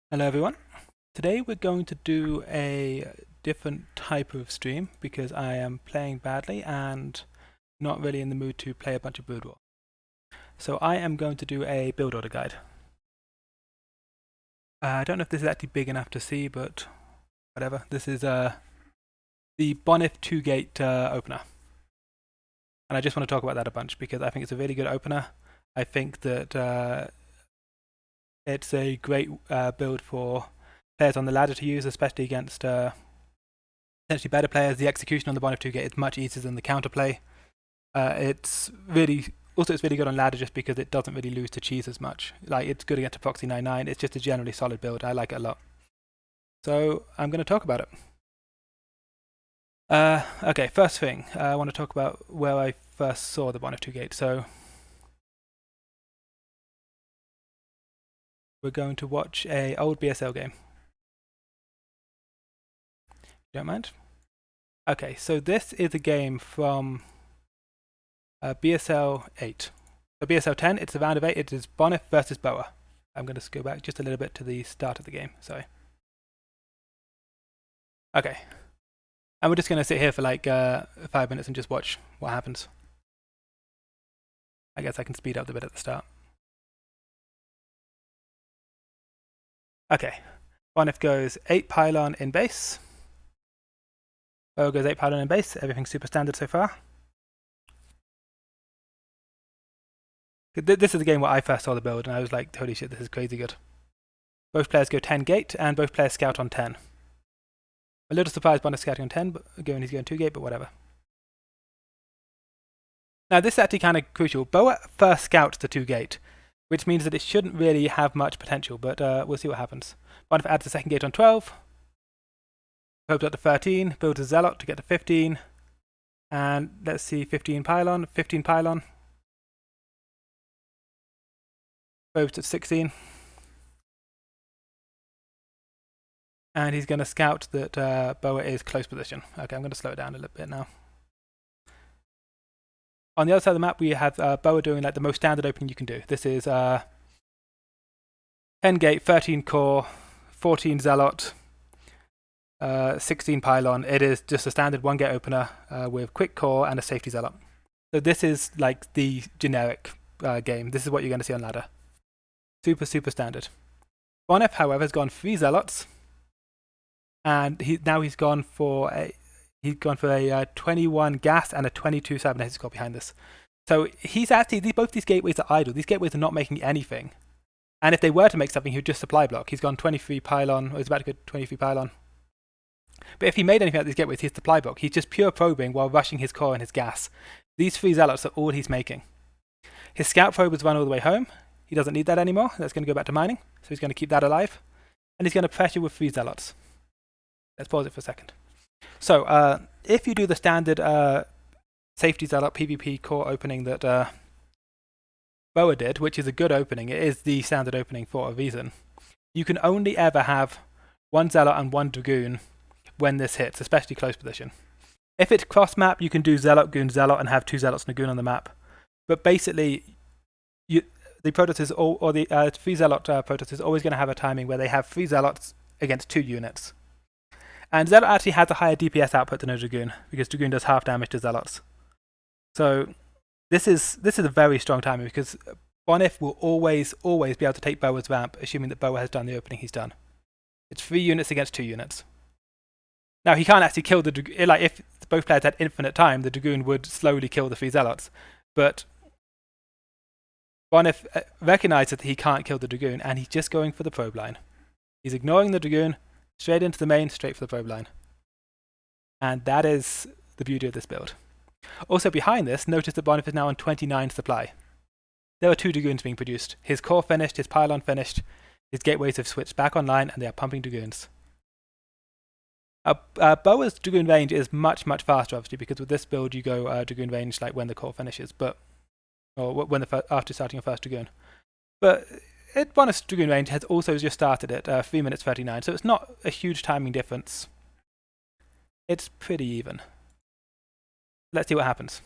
Hello everyone. Today we're going to do a different type of stream because I am playing badly and not really in the mood to play a bunch of Brood War. So I am going to do a build order guide. I don't know if this is actually big enough to see, but whatever. This is the Bonyth 2-gate opener. And I just want to talk about that a bunch because I think it's a really good opener. I think that it's a great build for players on the ladder to use, especially against potentially better players. The execution on the Bonyth 2-gate is much easier than the counterplay. It's really good on ladder just because it doesn't really lose to cheese as much. Like, it's good against a proxy 9/9. It's just a generally solid build. I like it a lot. So I'm going to talk about it. Okay, first thing, I want to talk about where I first saw the Bonyth 2-gate. So we're going to watch a old BSL game. Don't mind? Okay, so this is a game from BSL 8. So BSL 10, it's a round of 8. It is Bonyth versus Boa. I'm going to go back just a little bit to the start of the game. Sorry. Okay. And we're just going to sit here for like 5 minutes and just watch what happens. I guess I can speed up the bit at the start. Okay. Bonyth goes 8 pylon in base. Boa goes 8 pylon in base. Everything's super standard so far. This is the game where I first saw the build and I was like, holy shit, this is crazy good. Both players go 10 gate and both players scout on 10. A little surprised Bonyth scouting on 10, but he's going 2 gate, but whatever. Now this is actually kind of crucial. Boa first scouts the 2 gate, which means that it shouldn't really have much potential, but we'll see what happens. Bonyth adds the second gate on 12, probes up to 13, builds a Zealot to get to 15, and let's see, 15 pylon, probes to 16, and he's going to scout that Boa is close position. Okay, I'm going to slow it down a little bit now. On the other side of the map, we have Boa doing like the most standard opening you can do. This is 10 gate, 13 core, 14 Zealot, 16 pylon. It is just a standard 1 gate opener with quick core and a safety Zealot. So this is like the generic game. This is what you're going to see on ladder. Super standard. Bonyth, however, has gone 3 Zealots, and he's gone for a 21 gas and a 22 cybernetic score behind this. So he's actually, both these gateways are idle. These gateways are not making anything. And if they were to make something, he would just supply block. He's gone 23 pylon, or he's about to go 23 pylon. But if he made anything out of these gateways, he's supply block. He's just pure probing while rushing his core and his gas. These 3 Zealots are all he's making. His scout probe has run all the way home. He doesn't need that anymore. That's going to go back to mining. So he's going to keep that alive. And he's going to pressure with 3 Zealots. Let's pause it for a second. So if you do the standard safety Zealot PvP core opening that Boa did, which is a good opening, it is the standard opening for a reason, you can only ever have 1 Zealot and 1 Dragoon when this hits, especially close position. If it's cross map, you can do Zealot, Goon, Zealot and have 2 Zealots and a Goon on the map. But basically, the Protoss is or the 3 Zealot Protoss is always going to have a timing where they have 3 Zealots against 2 units. And Zealot actually has a higher DPS output than a Dragoon, because Dragoon does half damage to Zealots. So this is a very strong timing, because Bonyth will always be able to take Boa's ramp, assuming that Boa has done the opening he's done. It's 3 units against 2 units. Now he can't actually kill the Dragoon. Like, if both players had infinite time, the Dragoon would slowly kill the 3 Zealots. But Bonyth recognizes that he can't kill the Dragoon, and he's just going for the probe line. He's ignoring the Dragoon, straight into the main, straight for the probe line. And that is the beauty of this build. Also behind this, notice that Bonyth is now on 29 supply. There are 2 Dragoons being produced. His core finished, his pylon finished, his gateways have switched back online, and they are pumping Dragoons. Boa's Dragoon range is much faster, obviously, because with this build you go Dragoon range like when the core finishes, or after starting your first Dragoon. But Bonyth's Dragoon range has also just started at 3 minutes 39, so it's not a huge timing difference. It's pretty even. Let's see what happens.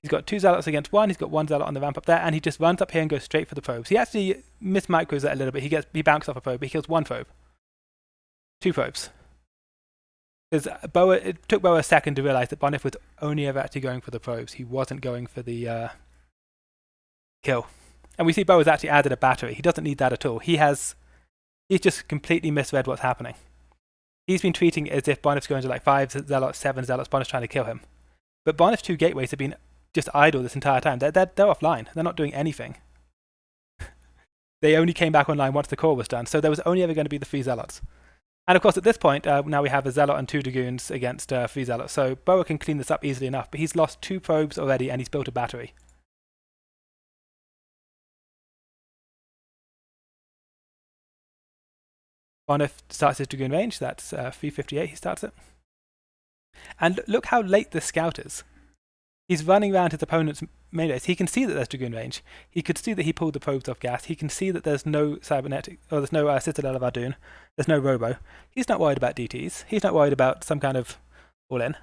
He's got 2 zealots against 1. He's got 1 zealot on the ramp up there, and he just runs up here and goes straight for the probes. He actually mismicros it a little bit. He bounces off a probe, but he kills 1 probe. 2 probes. Because it took Boa a second to realize that Bonyth was only ever actually going for the probes. He wasn't going for the kill. And we see Boa's actually added a battery. He doesn't need that at all. He's just completely misread what's happening. He's been treating it as if Bonyth's going to like 5 zealots, 7 zealots, Bonyth's trying to kill him. But Bonyth's 2 gateways have been just idle this entire time. They're offline. They're not doing anything. They only came back online once the core was done, so there was only ever going to be the 3 zealots. And of course, at this point, now we have a zealot and 2 dragoons against 3 zealots, so Boa can clean this up easily enough, but he's lost 2 probes already, and he's built a battery. Bonyth starts his dragoon range. That's 358, he starts it. And look how late this scout is. He's running around his opponent's main base. He can see that there's dragoon range. He could see that he pulled the probes off gas. He can see that there's no cybernetic, or there's no Citadel of Ardoon. There's no robo. He's not worried about DTs. He's not worried about some kind of all-in.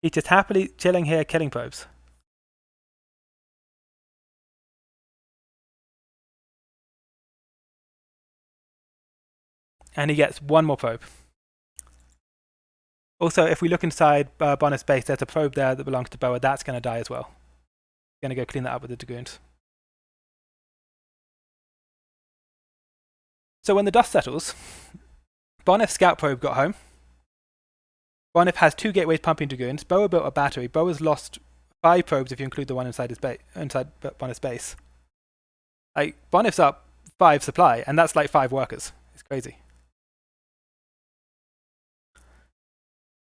He's just happily chilling here, killing probes. And he gets 1 more probe. Also, if we look inside Bonyth's base, there's a probe there that belongs to Boa. That's going to die as well. Going to go clean that up with the dragoons. So when the dust settles, Bonyth's scout probe got home. Bonyth has 2 gateways pumping dragoons. Boa built a battery. Boa's lost 5 probes if you include the one inside Bonyth's base. Like, Bonyth's up 5 supply, and that's like 5 workers. It's crazy.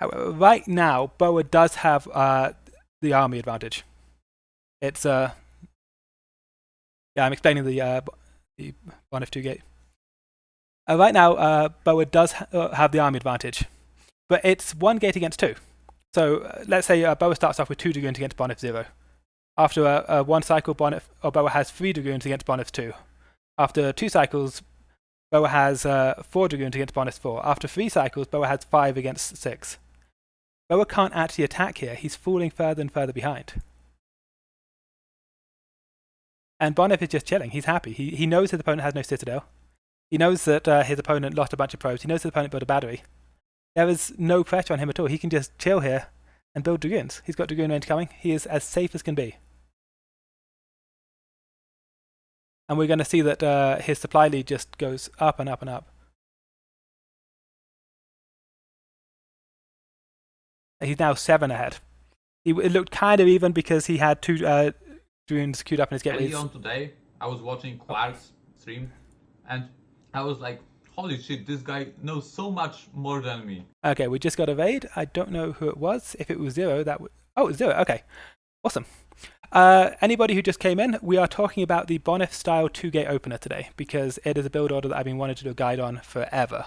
However, right now, Boa does have the army advantage. It's yeah, I'm explaining the Bonyth 2 gate. Right now, Boa does have the army advantage, but it's 1 gate against 2. So let's say Boa starts off with 2 dragoons against Bonyth 0. After 1 cycle, Boa has 3 dragoons against Bonyth 2. After 2 cycles, Boa has 4 dragoons against Bonyth 4. After 3 cycles, Boa has 5 against 6. Boa can't actually attack here. He's falling further and further behind. And Bonyth is just chilling. He's happy. He knows his opponent has no Citadel. He knows that his opponent lost a bunch of probes. He knows his opponent built a battery. There is no pressure on him at all. He can just chill here and build dragoons. He's got dragoon range coming. He is as safe as can be. And we're going to see that his supply lead just goes up and up and up. He's now 7 ahead. It looked kind of even because he had 2 dragoons queued up in his gateways. Early on today, I was watching Quark's stream, and I was like, holy shit, this guy knows so much more than me. Okay, we just got a raid. I don't know who it was. If it was 0, that would... Oh, it's 0. Okay. Awesome. Anybody who just came in, we are talking about the Bonyth style 2-gate opener today, because it is a build order that I've been wanting to do a guide on forever.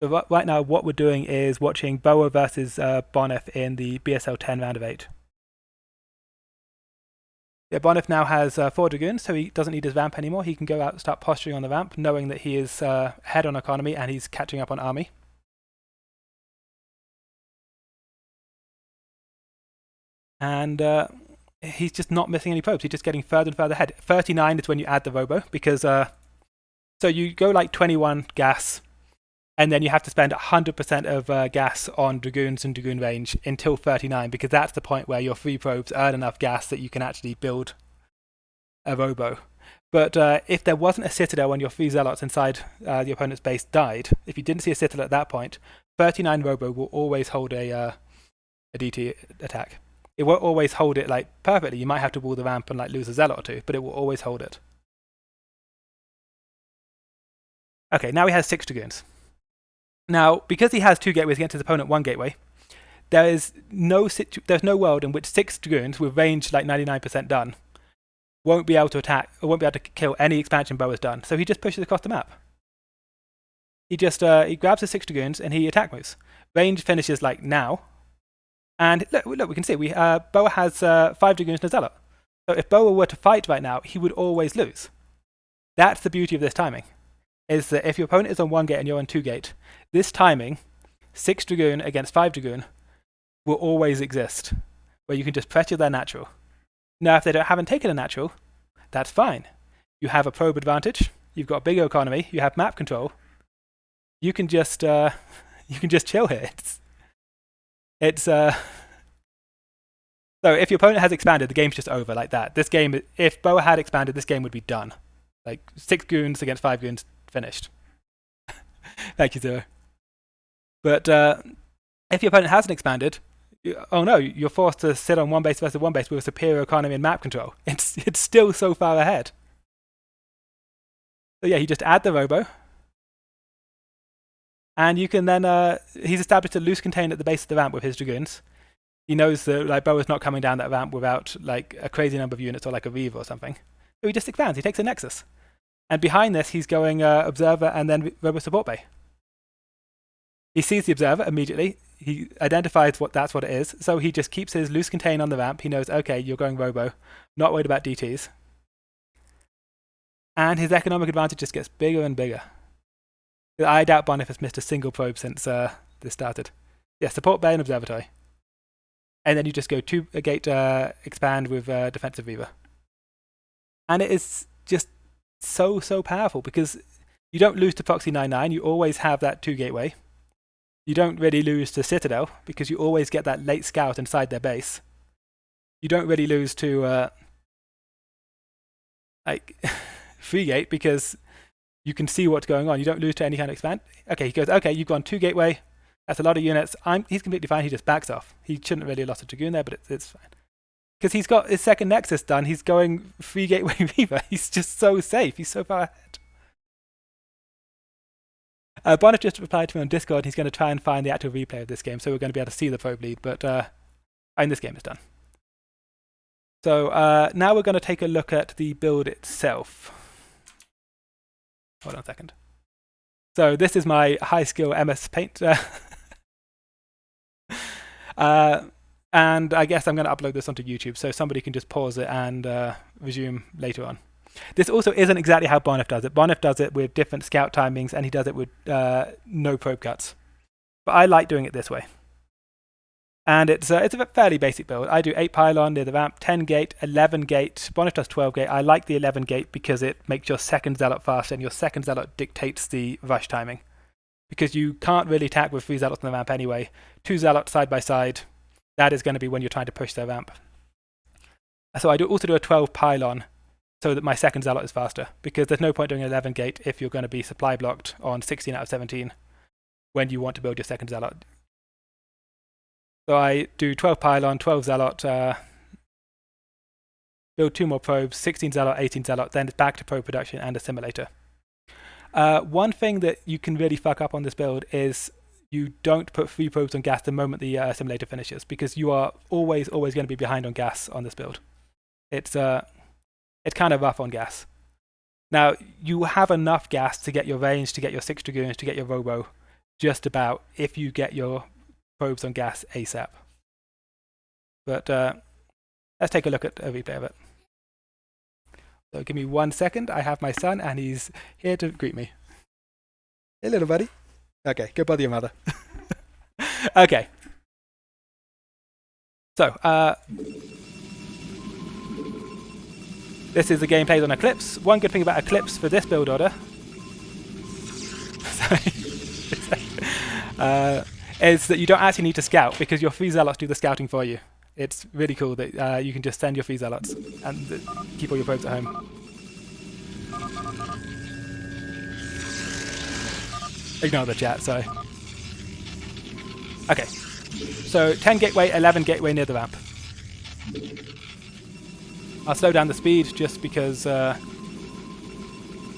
So right now, what we're doing is watching Boa versus Bonyth in the BSL 10 round of 8. Yeah, Bonyth now has 4 dragoons, so he doesn't need his ramp anymore. He can go out and start posturing on the ramp, knowing that he is ahead on economy and he's catching up on army. And he's just not missing any probes. He's just getting further and further ahead. 39 is when you add the robo, because so you go like 21 gas, and then you have to spend 100% of gas on dragoons and dragoon range until 39, because that's the point where your 3 probes earn enough gas that you can actually build a robo. But if there wasn't a Citadel when your 3 zealots inside the opponent's base died, if you didn't see a Citadel at that point, 39 robo will always hold a DT attack. It won't always hold it like perfectly. You might have to wall the ramp and like lose a zealot or 2, but it will always hold it. Okay, now he has 6 dragoons. Now, because he has 2 gateways against his opponent, 1 gateway, there's no world in which 6 dragoons with range like 99% done won't be able to attack, or won't be able to kill any expansion Boa's done. So he just pushes across the map. He just he grabs his 6 dragoons and he attack moves. Range finishes like now. And look, we can see Boa has 5 dragoons and a zealot. So if Boa were to fight right now, he would always lose. That's the beauty of this timing, is that if your opponent is on 1 gate and you're on 2 gate, this timing, 6 dragoon against 5 dragoon, will always exist. where you can just pressure their natural. Now, if they haven't taken a natural, that's fine. You have a probe advantage. You've got bigger economy. You have map control. You can just chill here. So if your opponent has expanded, the game's just over like that. This game, if Boa had expanded, this game would be done. Like 6 goons against 5 goons, finished. Thank you, Zero. But if your opponent hasn't expanded, oh no, you're forced to sit on one base versus one base with a superior economy and map control. It's still so far ahead. So yeah, you just add the robo. And you can then, he's established a loose contain at the base of the ramp with his dragoons. He knows that like Boa's not coming down that ramp without like a crazy number of units or like a Reaver or something. So he just expands, he takes a Nexus. And behind this, he's going Observer and then Robo Support Bay. He sees the Observer immediately. He identifies that's what it is. So he just keeps his loose contain on the ramp. He knows, okay, you're going Robo. Not worried about DTs. And his economic advantage just gets bigger and bigger. I doubt Bonyth has missed a single probe since this started. Yeah, Support Bay and Observatory. And then you just go 2 gate expand with Defensive Reaver. And it is just so powerful because you don't lose to Proxy 99. You always have that 2 gateway. You don't really lose to Citadel because you always get that late scout inside their base. You don't really lose to like Free Gate because you can see what's going on. You don't lose to any kind of expand. Okay, he goes, okay, you've gone 2 gateway. That's a lot of units. He's completely fine. He just backs off. He shouldn't really have lost a Dragoon there, but it's fine. Because he's got his second Nexus done. He's going 3 gateway Reaver. He's just so safe. He's so far ahead. Bonyth just replied to me on Discord. He's going to try and find the actual replay of this game, so we're going to be able to see the probe lead. But this game is done. So now we're going to take a look at the build itself. Hold on a second. So this is my high skill MS Paint. And I guess I'm going to upload this onto YouTube so somebody can just pause it and resume later on. This also isn't exactly how Bonyth does it. Bonyth does it with different scout timings and he does it with no probe cuts. But I like doing it this way. And it's a fairly basic build. I do 8 pylon near the ramp, 10 gate, 11 gate. Bonyth does 12 gate. I like the 11 gate because it makes your second zealot faster and your second zealot dictates the rush timing. Because you can't really attack with 3 zealots on the ramp anyway. 2 zealots side by side. That is going to be when you're trying to push their ramp. So I also do a 12 pylon so that my second zealot is faster. Because there's no point doing an 11 gate if you're going to be supply blocked on 16 out of 17 when you want to build your second zealot. So I do 12 pylon, 12 zealot, build 2 more probes, 16 zealot, 18 zealot, then it's back to probe production and assimilator. One thing that you can really fuck up on this build is you don't put 3 probes on gas the moment the assimilator finishes because you are always going to be behind on gas on this build. It's kind of rough on gas. Now, you have enough gas to get your range, to get your 6 dragoons, to get your robo, just about if you get your probes on gas ASAP. But let's take a look at a replay of it. So give me 1 second. I have my son and he's here to greet me. Hey little buddy. Okay, go bother your mother. Okay. So, this is the game played on Eclipse. One good thing about Eclipse for this build order is that you don't actually need to scout because your 3 zealots do the scouting for you. It's really cool that you can just send your 3 zealots and keep all your probes at home. Ignore the chat, sorry. Okay, so 10 gateway, 11 gateway near the ramp. I'll slow down the speed just because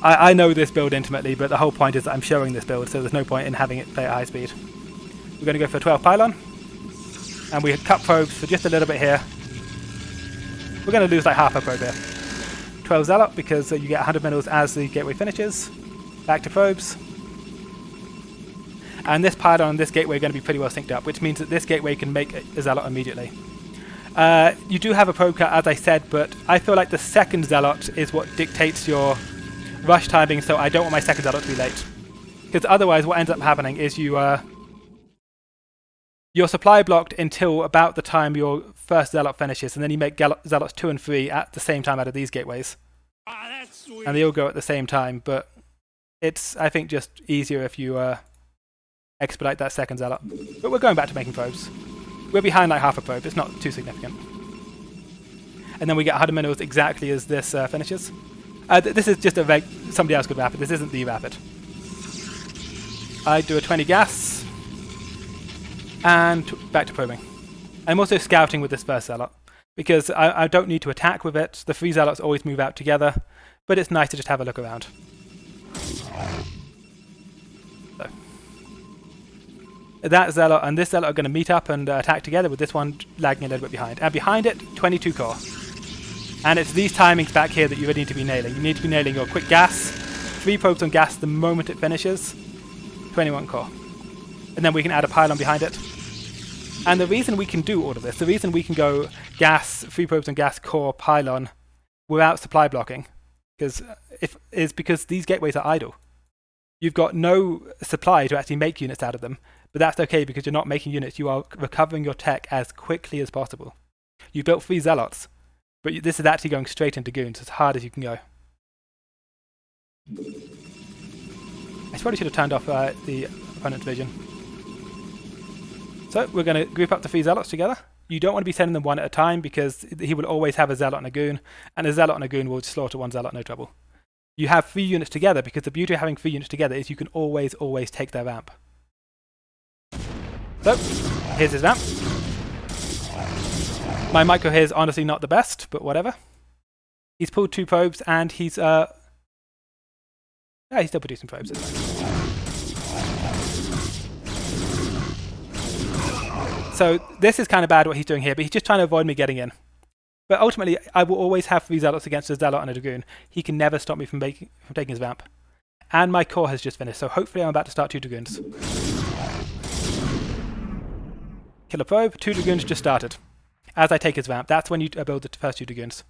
I know this build intimately, but the whole point is that I'm showing this build, so there's no point in having it play at high speed. We're going to go for 12 pylon, and we cut probes for just a little bit here. We're going to lose like half a probe here. 12 zealot because you get 100 minerals as the gateway finishes. Back to probes. And this pylon and this gateway are going to be pretty well synced up, which means that this gateway can make a zealot immediately. You do have a probe cut, as I said, but I feel like the second zealot is what dictates your rush timing, so I don't want my second zealot to be late. Because otherwise what ends up happening is you You're supply blocked until about the time your first Zealot finishes, and then you make Zealots 2 and 3 at the same time out of these gateways. That's sweet. And they all go at the same time, but it's, I think, just easier if you expedite that second Zealot. But we're going back to making probes. We're behind like half a probe, it's not too significant. And then we get 100 minerals exactly as this finishes. This is just a somebody else could rapid, this isn't the rapid. I do a 20 gas, and back to probing. I'm also scouting with this first Zealot, because I don't need to attack with it. The 3 Zealots always move out together, but it's nice to just have a look around. So. That Zealot and this Zealot are going to meet up and attack together, with this one lagging a little bit behind. And behind it, 22 core. And it's these timings back here that you really need to be nailing. You need to be nailing your quick gas, 3 probes on gas the moment it finishes, 21 core. And then we can add a pylon behind it. And the reason we can do all of this, the reason we can go gas, 3 probes on gas, core, pylon, without supply blocking, is because these gateways are idle. You've got no supply to actually make units out of them, but that's okay because you're not making units, you are recovering your tech as quickly as possible. You built 3 Zealots, but this is actually going straight into goons, as hard as you can go. I probably should have turned off the opponent's vision. So we're going to group up the 3 Zealots together. You don't want to be sending them one at a time because he will always have a Zealot and a goon, and a Zealot and a goon will slaughter one Zealot, no trouble. You have 3 units together because the beauty of having 3 units together is you can always take their ramp. So, here's his ramp. My micro here is honestly not the best, but whatever. He's pulled 2 probes and he's yeah, he's still producing probes. So this is kind of bad what he's doing here, but he's just trying to avoid me getting in. But ultimately, I will always have 3 Zealots against a Zealot and a Dragoon. He can never stop me from taking his vamp. And my core has just finished, so hopefully I'm about to start 2 Dragoons. Kill a probe, 2 Dragoons just started. As I take his vamp, that's when you build the first 2 Dragoons.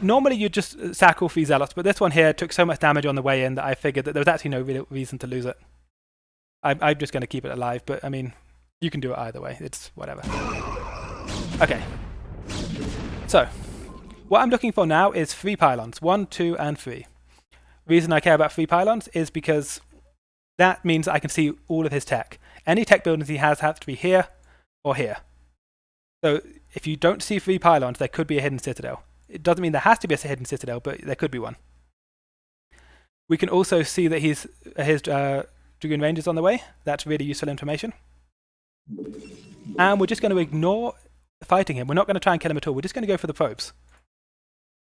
Normally you just sack all 3 Zealots, but this one here took so much damage on the way in that I figured that there was actually no real reason to lose it. I'm just going to keep it alive, but I mean, you can do it either way, it's whatever. Okay, so what I'm looking for now is 3 pylons, 1, 2, and 3. The reason I care about 3 pylons is because that means I can see all of his tech. Any tech buildings he has have to be here or here. So if you don't see 3 pylons, there could be a hidden citadel. It doesn't mean there has to be a hidden citadel, but there could be one. We can also see that his Dragoon Range is on the way. That's really useful information. And we're just going to ignore fighting him. We're not going to try and kill him at all. We're just going to go for the probes.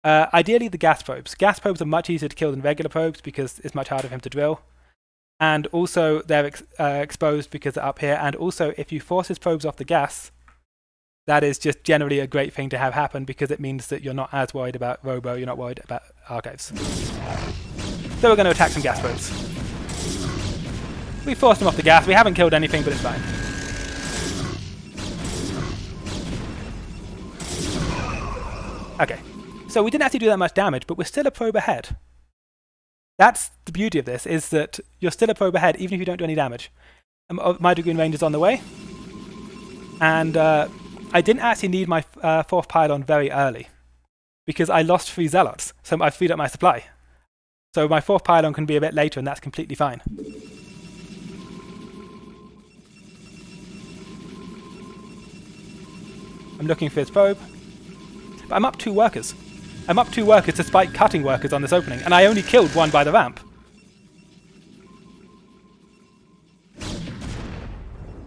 Ideally, the gas probes. Gas probes are much easier to kill than regular probes because it's much harder for him to drill. And also, they're exposed because they're up here. And also, if you force his probes off the gas, that is just generally a great thing to have happen because it means that you're not as worried about Robo, you're not worried about archives. So we're going to attack some gas probes. We forced him off the gas. We haven't killed anything, but it's fine. Okay, so we didn't actually do that much damage, but we're still a probe ahead. That's the beauty of this, is that you're still a probe ahead, even if you don't do any damage. My Dragoon Range is on the way. And I didn't actually need my 4th pylon very early, because I lost 3 Zealots, so I've freed up my supply. So my 4th pylon can be a bit later, and that's completely fine. I'm looking for his probe. But I'm up 2 workers. I'm up 2 workers despite cutting workers on this opening, and I only killed 1 by the ramp.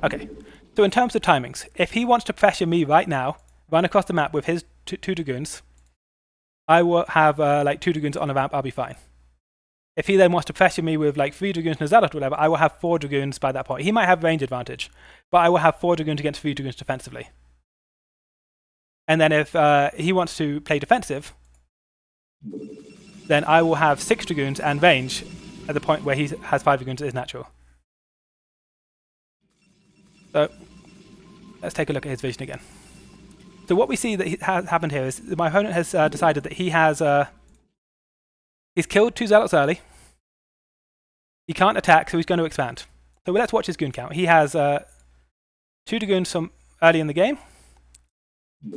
Okay, so in terms of timings, if he wants to pressure me right now, run across the map with his 2 Dragoons, I will have like 2 Dragoons on the ramp, I'll be fine. If he then wants to pressure me with like 3 Dragoons and a Zealot or whatever, I will have 4 Dragoons by that point. He might have range advantage, but I will have 4 Dragoons against 3 Dragoons defensively. And then if he wants to play defensive, then I will have 6 Dragoons and range at the point where he has 5 Dragoons is natural. So let's take a look at his vision again. So what we see that has happened here is that my opponent has decided that he has he's killed 2 Zealots early. He can't attack, so he's going to expand. So let's watch his goon count. He has 2 dragoons from early in the game.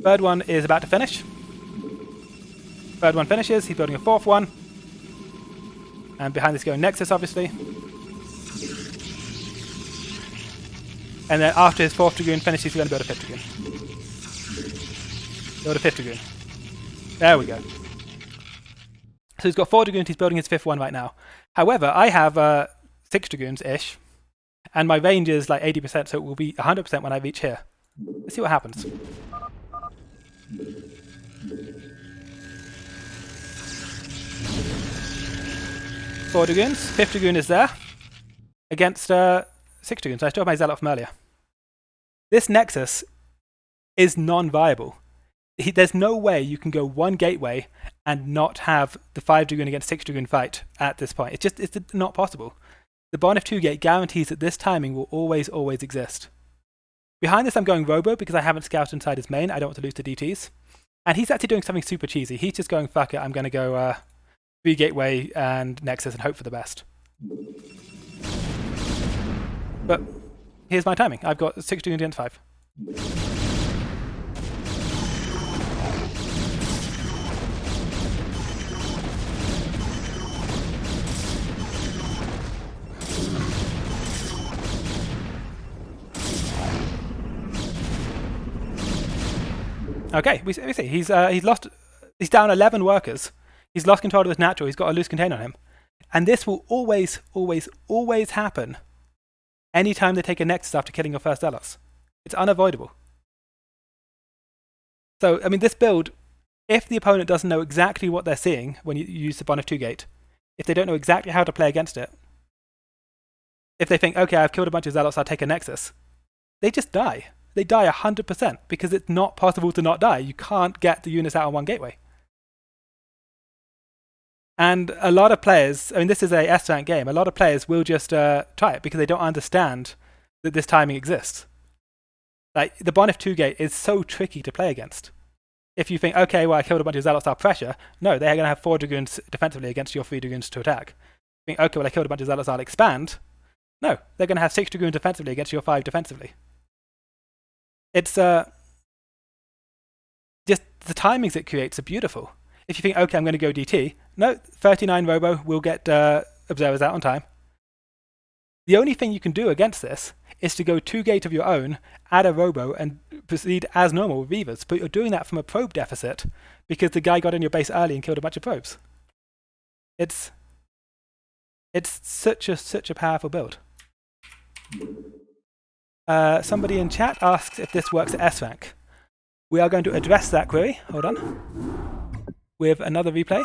Third one is about to finish. Third one finishes. He's building a 4th one. And behind this going Nexus, obviously. And then after his 4th dragoon finishes, he's going to build a 5th dragoon. Build a 5th dragoon. There we go. So he's got 4 dragoons. He's building his 5th one right now. However, I have 6 dragoons-ish. And my range is like 80%, so it will be 100% when I reach here. Let's see what happens. Four dragoons. 5th dragoon is there. Against 6 dragoons. I still have my zealot from earlier. This Nexus is non-viable. There's no way you can go one gateway and not have the 5 dragoon against 6 dragoon fight at this point. It's not possible. The Bonyth 2 gate guarantees that this timing will always exist. Behind this I'm going Robo because I haven't scouted inside his main. I don't want to lose to DTs. And he's actually doing something super cheesy. He's just going, fuck it, I'm going to go 3 gateway and Nexus and hope for the best. But here's my timing. I've got 6 dragoons against 5. Okay, we see he's down 11 workers. He's lost control of his natural. He's got a loose container on him, and this will always happen. Anytime they take a Nexus after killing your first zealots, it's unavoidable. So I mean, this build, if the opponent doesn't know exactly what they're seeing when you use the Bonyth 2 gate, if they don't know exactly how to play against it, if they think, okay, I've killed a bunch of zealots, I'll take a Nexus, they just die. They die 100% because it's not possible to not die. You can't get the units out on one gateway. And a lot of players, I mean, this is a S-rank game, a lot of players will just try it because they don't understand that this timing exists. Like, the Bonyth 2 gate is so tricky to play against. If you think, okay, well, I killed a bunch of zealots, I'll pressure. No, they're going to have 4 dragoons defensively against your 3 dragoons to attack. You think, okay, well, I killed a bunch of zealots, I'll expand. No, they're going to have 6 dragoons defensively against your 5 defensively. It's just the timings it creates are beautiful. If you think, okay, I'm going to go DT, no, 39 Robo will get observers out on time. The only thing you can do against this is to go 2 gate of your own, add a Robo, and proceed as normal with Reavers. But you're doing that from a probe deficit because the guy got in your base early and killed a bunch of probes. It's such a powerful build. Somebody in chat asks if this works at S-rank. We are going to address that query, hold on, with another replay.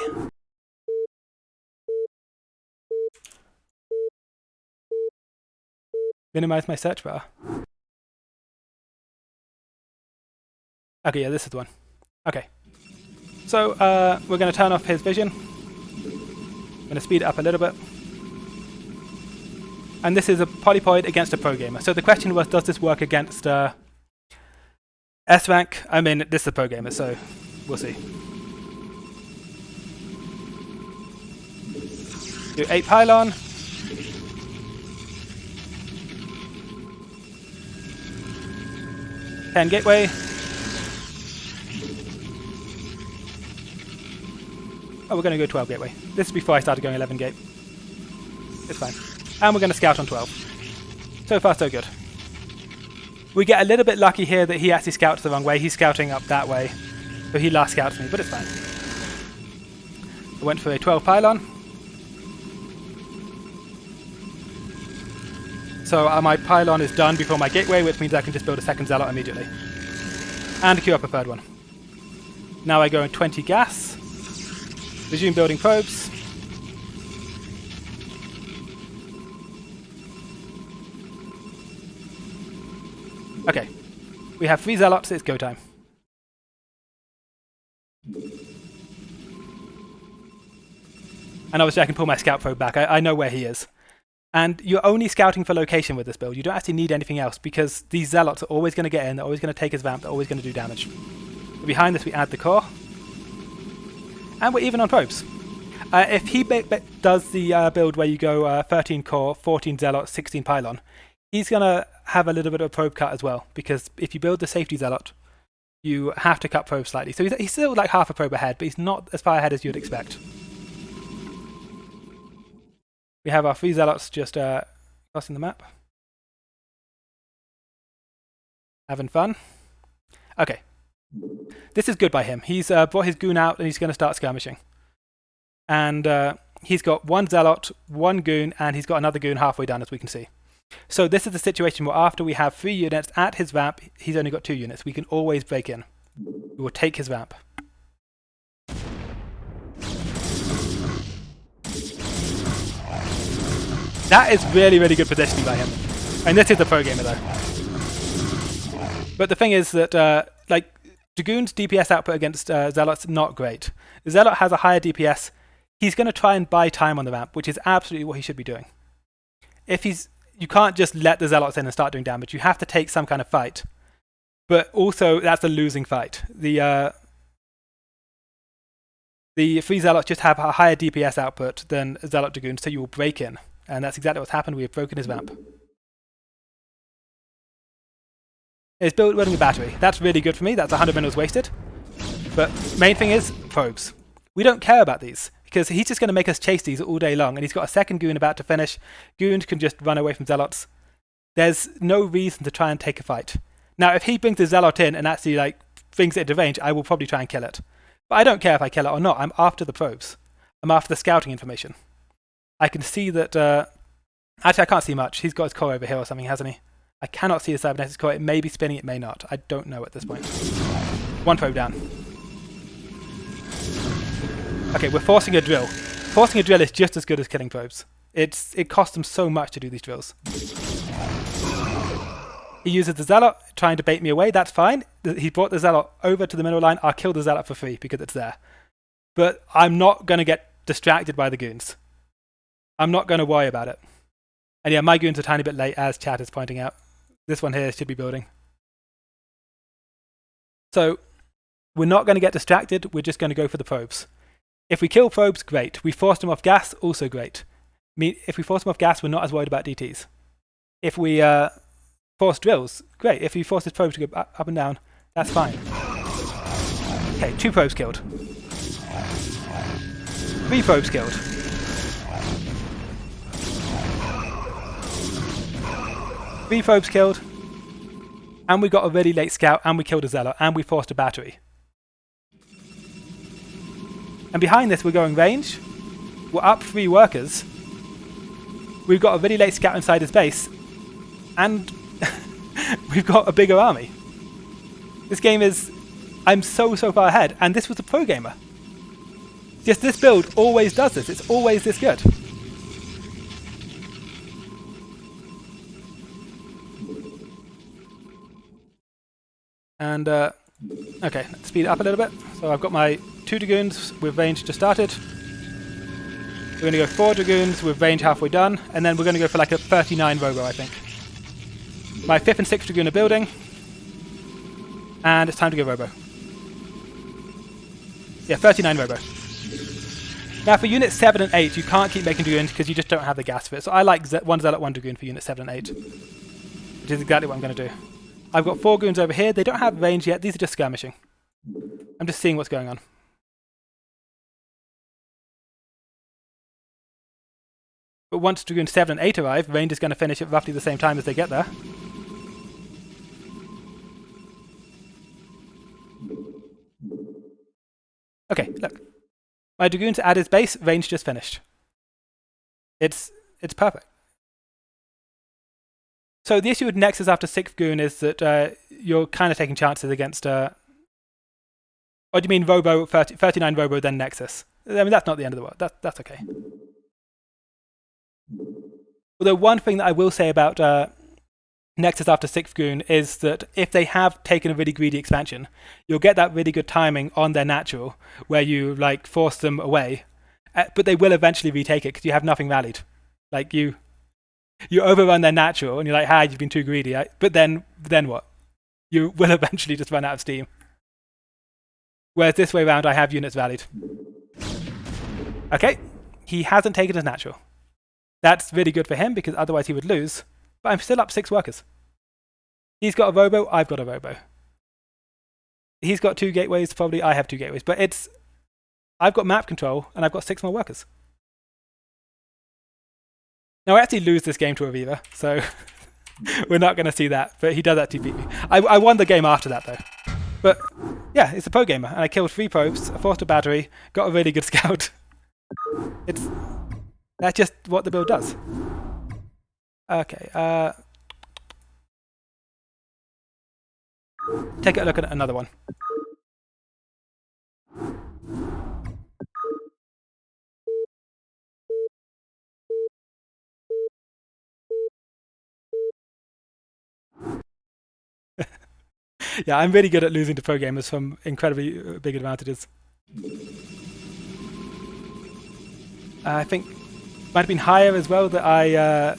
Minimize my search bar. Okay, yeah, this is the one. Okay. So, we're going to turn off his vision. I'm going to speed it up a little bit. And this is a polypoid against a pro gamer. So the question was, does this work against S-rank? I mean, this is a pro gamer, so we'll see. Do 8 pylon. Ten gateway. Oh, we're going to go 12 gateway. This is before I started going 11 gate. It's fine. And we're going to scout on 12. So far, so good. We get a little bit lucky here that he actually scouts the wrong way. He's scouting up that way. So he last scouts me, but it's fine. I went for a 12 pylon. So my pylon is done before my gateway, which means I can just build a second zealot immediately. And queue up a third one. Now I go in 20 gas. Resume building probes. Okay. We have 3 zealots, it's go time. And obviously I can pull my scout probe back. I know where he is. And you're only scouting for location with this build. You don't actually need anything else because these zealots are always going to get in, they're always going to take his vamp, they're always going to do damage. Behind this we add the core. And we're even on probes. If he does the build where you go 13 core, 14 zealot, 16 pylon, he's going to have a little bit of a probe cut as well, because if you build the safety zealot, you have to cut probe slightly. So he's still like half a probe ahead, but he's not as far ahead as you'd expect. We have our 3 zealots just crossing the map. Having fun. Okay. This is good by him. He's brought his goon out and he's going to start skirmishing. And he's got 1 zealot, 1 goon, and he's got another goon halfway down, as we can see. So this is the situation where after we have 3 units at his ramp, he's only got 2 units. We can always break in. We will take his ramp. That is really, really good positioning by him. And this is the pro gamer, though. But the thing is that, like, Dragoon's DPS output against Zealot's not great. Zealot has a higher DPS. He's going to try and buy time on the ramp, which is absolutely what he should be doing. You can't just let the Zealots in and start doing damage. You have to take some kind of fight. But also, that's a losing fight. The 3 Zealots just have a higher DPS output than Zealot Dragoon, so you will break in. And that's exactly what's happened. We have broken his ramp. It's building a battery. That's really good for me. That's 100 minerals wasted. But main thing is probes. We don't care about these, because he's just going to make us chase these all day long, and he's got a second goon about to finish. Goons can just run away from Zealots. There's no reason to try and take a fight. Now, if he brings the Zealot in and actually like brings it into range, I will probably try and kill it. But I don't care if I kill it or not. I'm after the probes. I'm after the scouting information. I can see that... actually, I can't see much. He's got his core over here or something, hasn't he? I cannot see the cybernetics core. It may be spinning, it may not. I don't know at this point. 1 probe down. Okay, we're forcing a drill. Forcing a drill is just as good as killing probes. It costs them so much to do these drills. He uses the Zealot, trying to bait me away. That's fine. He brought the Zealot over to the middle line. I'll kill the Zealot for free because it's there. But I'm not going to get distracted by the goons. I'm not going to worry about it. And yeah, my goons are a tiny bit late, as chat is pointing out. This one here should be building. So we're not going to get distracted. We're just going to go for the probes. If we kill probes, great. We forced them off gas, also great. If we force them off gas, we're not as worried about DTs. If we force drills, great. If we force this probe to go up and down, that's fine. Okay, 2 probes killed. 3 probes killed. 3 probes killed. And we got a really late scout, and we killed a Zealot, and we forced a battery. And behind this, we're going range. We're up 3 workers. We've got a really late scout inside his base. And we've got a bigger army. This game is... I'm so far ahead. And this was a pro gamer. Just this build always does this. It's always this good. And, okay, let's speed it up a little bit. So I've got my 2 Dragoons with range just started. We're going to go 4 Dragoons with range halfway done. And then we're going to go for like a 39 Robo, I think. My 5th and 6th Dragoon are building. And it's time to go Robo. Yeah, 39 Robo. Now for units 7 and 8, you can't keep making Dragoons because you just don't have the gas for it. So I like 1 Zealot, 1 Dragoon for units 7 and 8. Which is exactly what I'm going to do. I've got 4 goons over here. They don't have range yet. These are just skirmishing. I'm just seeing what's going on. But once Dragoon 7 and 8 arrive, range is going to finish at roughly the same time as they get there. Okay, look. My Dragoon's at his base. Range just finished. It's perfect. So the issue with Nexus after 6th Goon is that you're kind of taking chances against... Or do you mean Robo, 39 Robo, then Nexus? I mean, that's not the end of the world. That's okay. Although one thing that I will say about Nexus after 6th Goon is that if they have taken a really greedy expansion, you'll get that really good timing on their natural, where you like force them away. But they will eventually retake it because you have nothing rallied. Like you overrun their natural, and you're like, you've been too greedy. But then what? You will eventually just run out of steam. Whereas this way around, I have units rallied. Okay, he hasn't taken his natural. That's really good for him because otherwise he would lose. But I'm still up 6 workers. He's got a robo, I've got a robo. He's got 2 gateways, probably I have 2 gateways. But I've got map control and I've got 6 more workers. Now I actually lose this game to Aviva, so we're not going to see that. But he does actually beat me. I won the game after that though. But yeah, it's a pro gamer, and I killed 3 probes, forced a battery, got a really good scout. That's just what the build does. Okay, take a look at another one. Yeah, I'm really good at losing to pro gamers from incredibly big advantages. I think it might have been higher as well that I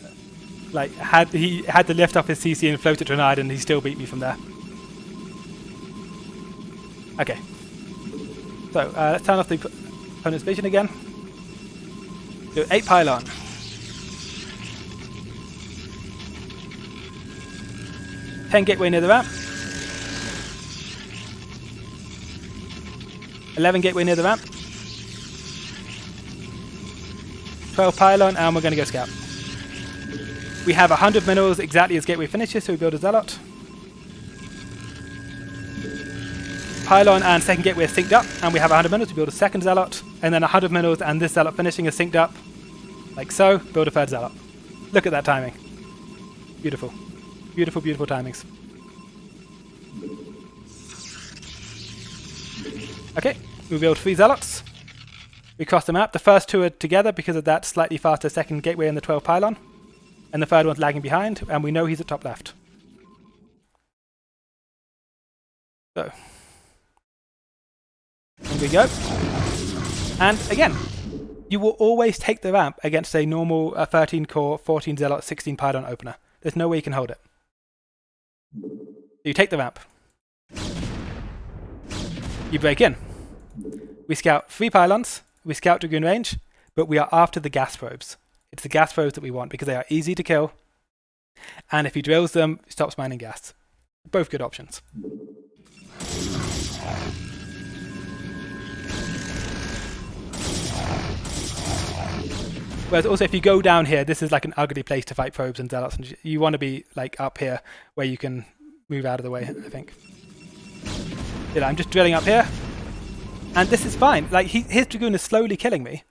he had to lift up his CC and float it to an island, and he still beat me from there. Okay, so let's turn off the opponent's vision again. Do 8 pylon. Ten gateway near the ramp. 11 gateway near the ramp. 12 pylon, and we're going to go scout. We have 100 minerals exactly as gateway finishes, so we build a zealot. Pylon and second gateway are synced up, and we have 100 minerals, we build a second zealot, and then 100 minerals and this zealot finishing is synced up, like so, build a third zealot. Look at that timing. Beautiful. Beautiful, beautiful timings. Okay, we build 3 zealots. We cross the map. The first 2 are together because of that slightly faster second gateway and the 12 pylon. And the third one's lagging behind, and we know he's at top left. So, here we go. And again, you will always take the ramp against a normal 13 core, 14 zealot, 16 pylon opener. There's no way you can hold it. You take the ramp. You break in. We scout 3 pylons, we scout Dragoon range, but we are after the gas probes. It's the gas probes that we want because they are easy to kill, and if he drills them, he stops mining gas. Both good options. Whereas also if you go down here, this is like an ugly place to fight probes and zealots, and you want to be like up here where you can move out of the way, I think. Yeah, I'm just drilling up here, and this is fine. Like his Dragoon is slowly killing me,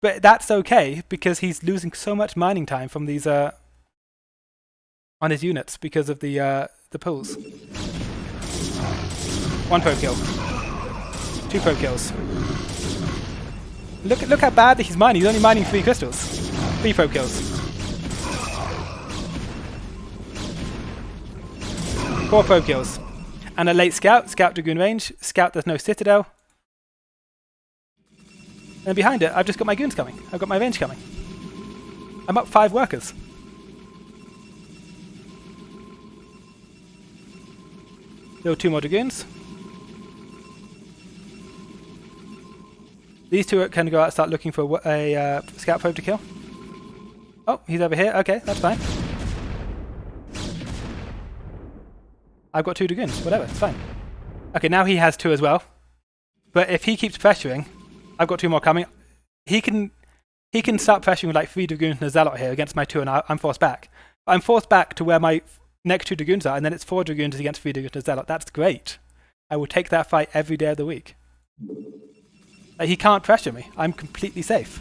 but that's okay because he's losing so much mining time from these on his units because of the pulls. 1 probe kill, 2 probe kills. Look how bad he's mining. He's only mining 3 crystals. 3 probe kills. 4 probe kills. And a late scout. Scout Dragoon range. Scout there's no citadel. And behind it, I've just got my goons coming. I've got my range coming. I'm up 5 workers. Build 2 more Dragoons. These 2 can go out and start looking for a scout probe to kill. Oh, he's over here. Okay, that's fine. I've got 2 Dragoons. Whatever, it's fine. Okay, now he has 2 as well. But if he keeps pressuring, I've got 2 more coming. He can start pressuring with like 3 Dragoons and a Zealot here against my 2, and I'm forced back. I'm forced back to where my next 2 Dragoons are, and then it's 4 Dragoons against 3 Dragoons and a Zealot. That's great. I will take that fight every day of the week. He can't pressure me. I'm completely safe.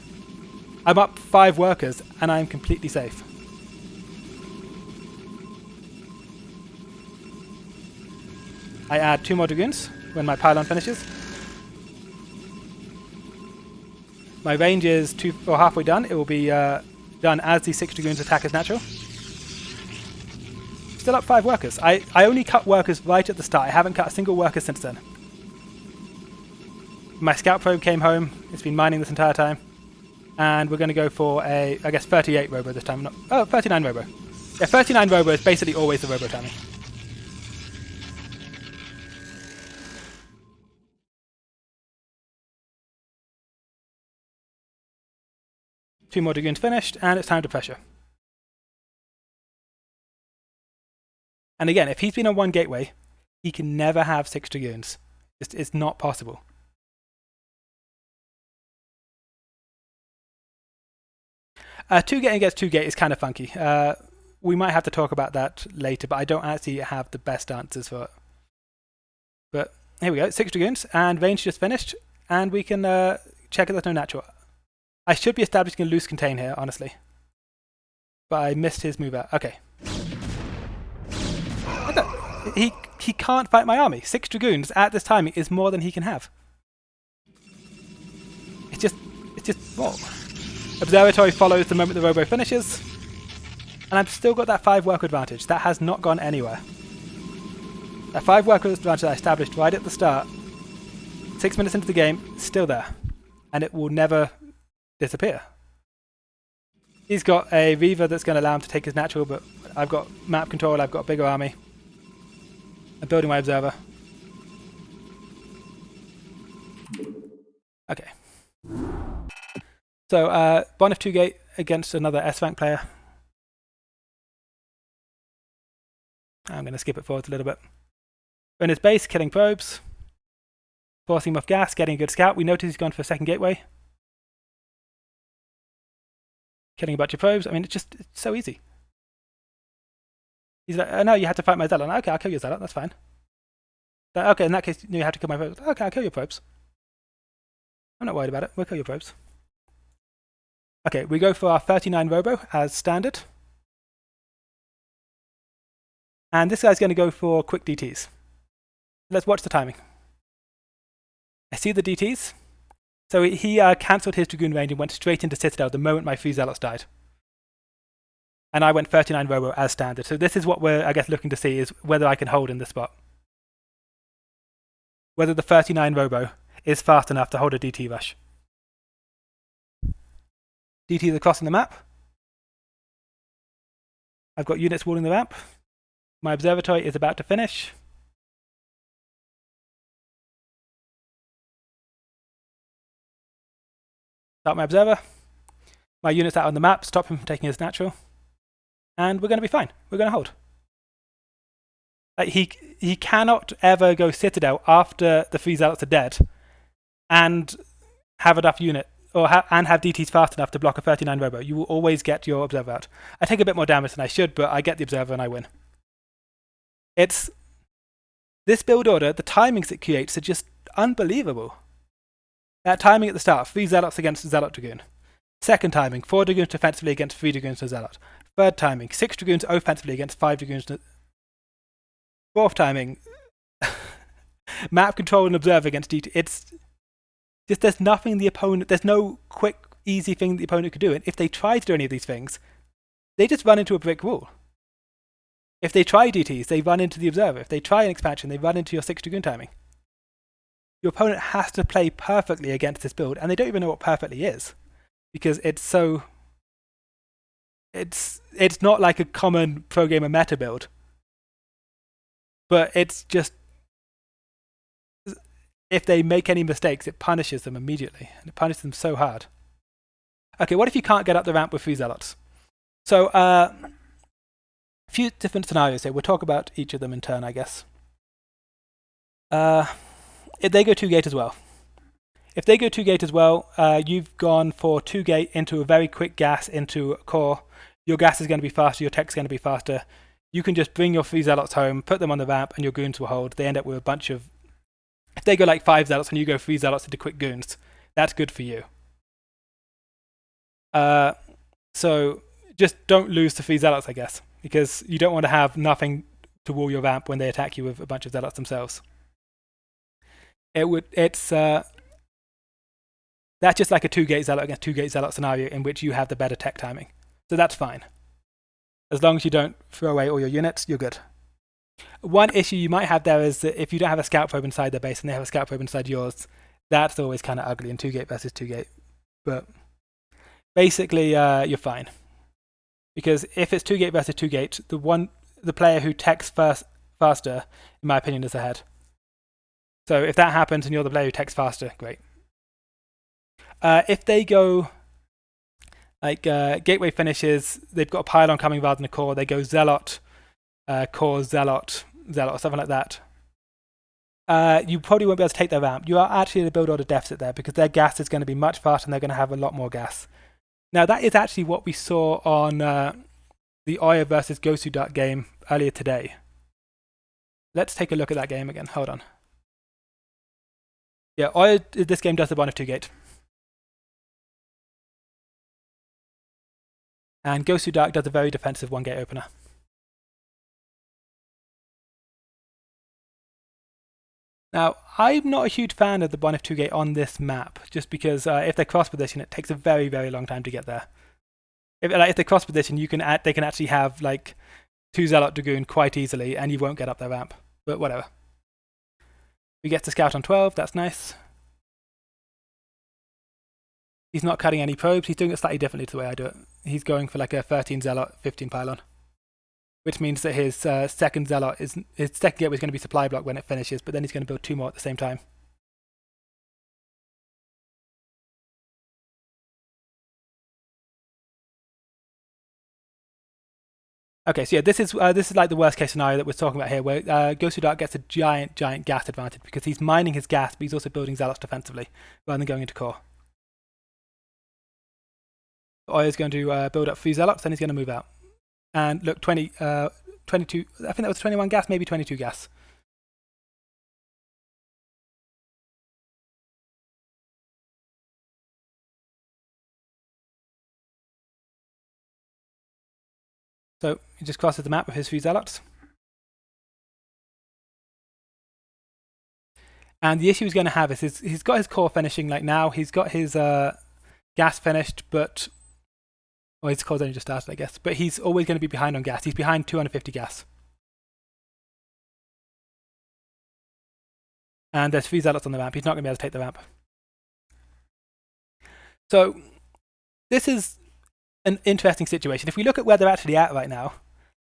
I'm up 5 workers, and I'm completely safe. I add 2 more Dragoons when my pylon finishes. My range is halfway done. It will be done as the 6 Dragoons attack as natural. Still up 5 workers. I only cut workers right at the start. I haven't cut a single worker since then. My scout probe came home. It's been mining this entire time. And we're going to go for a, I guess, 38 robo this time. 39 robo. Yeah, 39 robo is basically always the robo timing. 2 more dragoons finished, and it's time to pressure. And again, if he's been on 1 gateway, he can never have 6 dragoons. It's not possible. Two gate against 2 gate is kind of funky. We might have to talk about that later, but I don't actually have the best answers for it. But here we go, 6 dragoons, and range just finished, and we can check if there's no natural. I should be establishing a loose contain here, honestly. But I missed his move out. Okay. He can't fight my army. 6 dragoons at this timing is more than he can have. It's just wrong. Observatory follows the moment the robo finishes. And I've still got that 5 worker advantage. That has not gone anywhere. That 5 worker advantage I established right at the start, 6 minutes into the game, still there. And it will never disappear. He's got a Reaver that's going to allow him to take his natural, but I've got map control, I've got a bigger army. I'm building my observer. Okay. So, Bonyth 2 gate against another S rank player. I'm going to skip it forward a little bit. In his base, killing probes. Forcing him off gas, getting a good scout. We notice he's gone for a 2nd gateway. Killing a bunch of probes. I mean, it's so easy. He's like, oh no, you had to fight my zealot. Okay, I'll kill your zealot, that's fine. Okay, in that case, you have to kill my probes. Okay, I'll kill your probes. I'm not worried about it, we'll kill your probes. Okay, we go for our 39 robo as standard. And this guy's going to go for quick DTs. Let's watch the timing. I see the DTs. So he cancelled his Dragoon range and went straight into Citadel the moment my 3 zealots died. And I went 39 robo as standard. So this is what we're, I guess, looking to see, is whether I can hold in this spot. Whether the 39 robo is fast enough to hold a DT rush. DTs are crossing the map. I've got units walling the ramp. My observatory is about to finish. Start my observer. My units out on the map, stop him from taking his natural. And we're going to be fine. We're going to hold. Like he cannot ever go Citadel after the 3 zealots are dead and have enough unit, and have DTs fast enough to block a 39 robo. You will always get your observer out. I take a bit more damage than I should, but I get the observer and I win. It's this build order, the timings it creates are just unbelievable. That timing at the start, 3 zealots against Zealot Dragoon. Second timing, 4 dragoons defensively against 3 dragoons to Zealot. Third timing, 6 dragoons offensively against 5 dragoons to... Fourth timing, map control and observe against DT. It's just, there's nothing the opponent, there's no quick, easy thing the opponent could do. And if they try to do any of these things, they just run into a brick wall. If they try DTs, they run into the observer. If they try an expansion, they run into your 6 dragoon timing. Your opponent has to play perfectly against this build, and they don't even know what perfectly is. Because it's so... It's not like a common pro gamer meta build. But it's just... If they make any mistakes, it punishes them immediately. And it punishes them so hard. Okay, what if you can't get up the ramp with 3 zealots? So, a few different scenarios here. We'll talk about each of them in turn, I guess. If they go 2 gate as well. If they go 2 gate as well, you've gone for 2 gate into a very quick gas into core. Your gas is going to be faster, your tech's going to be faster. You can just bring your 3 zealots home, put them on the ramp, and your goons will hold. They end up with a bunch of... If they go like 5 zealots and you go 3 zealots into quick goons, that's good for you. So just don't lose to 3 zealots, I guess, because you don't want to have nothing to wall your ramp when they attack you with a bunch of zealots themselves. That's just like a 2 gate zealot against 2 gate zealot scenario in which you have the better tech timing. So that's fine. As long as you don't throw away all your units, you're good. One issue you might have there is that if you don't have a scout probe inside their base and they have a scout probe inside yours, that's always kind of ugly in 2 gate versus 2 gate. But basically, you're fine. Because if it's 2 gate versus 2 gate, the player who techs faster, in my opinion, is ahead. So if that happens and you're the player who techs faster, great. If they go Like Gateway finishes, they've got a pylon coming rather than a core. They go Zealot, core, Zealot, Zealot, or something like that. You probably won't be able to take their ramp. You are actually at a build order deficit there because their gas is going to be much faster and they're going to have a lot more gas. Now, that is actually what we saw on the Oya versus Gosu Duck game earlier today. Let's take a look at that game again. Hold on. Yeah, Oya, this game does the Bonyth 2 gate. And Gosu Duck does a very defensive 1 gate opener. Now, I'm not a huge fan of the Bonyth 2 gate on this map, just because if they cross position, it takes a very, very long time to get there. If they cross position, they can actually have like 2 Zealot Dragoon quite easily, and you won't get up their ramp. But whatever. We get to scout on 12, that's nice. He's not cutting any probes, he's doing it slightly differently to the way I do it. He's going for like a 13 Zealot, 15 pylon. Which means that his second Zealot his second gateway is going to be supply block when it finishes, but then he's going to build 2 more at the same time. Okay, so yeah, this is like the worst case scenario that we're talking about here, where Gosu Dark gets a giant gas advantage because he's mining his gas, but he's also building Zealots defensively rather than going into core. Oya's going to build up 3 Zealots, then he's going to move out. And look, 22, I think that was 21 gas, maybe 22 gas. So he just crosses the map with his 3 Zealots. And the issue he's going to have is he's got his core finishing like now. He's got his gas finished, but well, his core's only just started, I guess. But he's always going to be behind on gas. He's behind 250 gas. And there's 3 Zealots on the ramp. He's not going to be able to take the ramp. So this is an interesting situation. If we look at where they're actually at right now,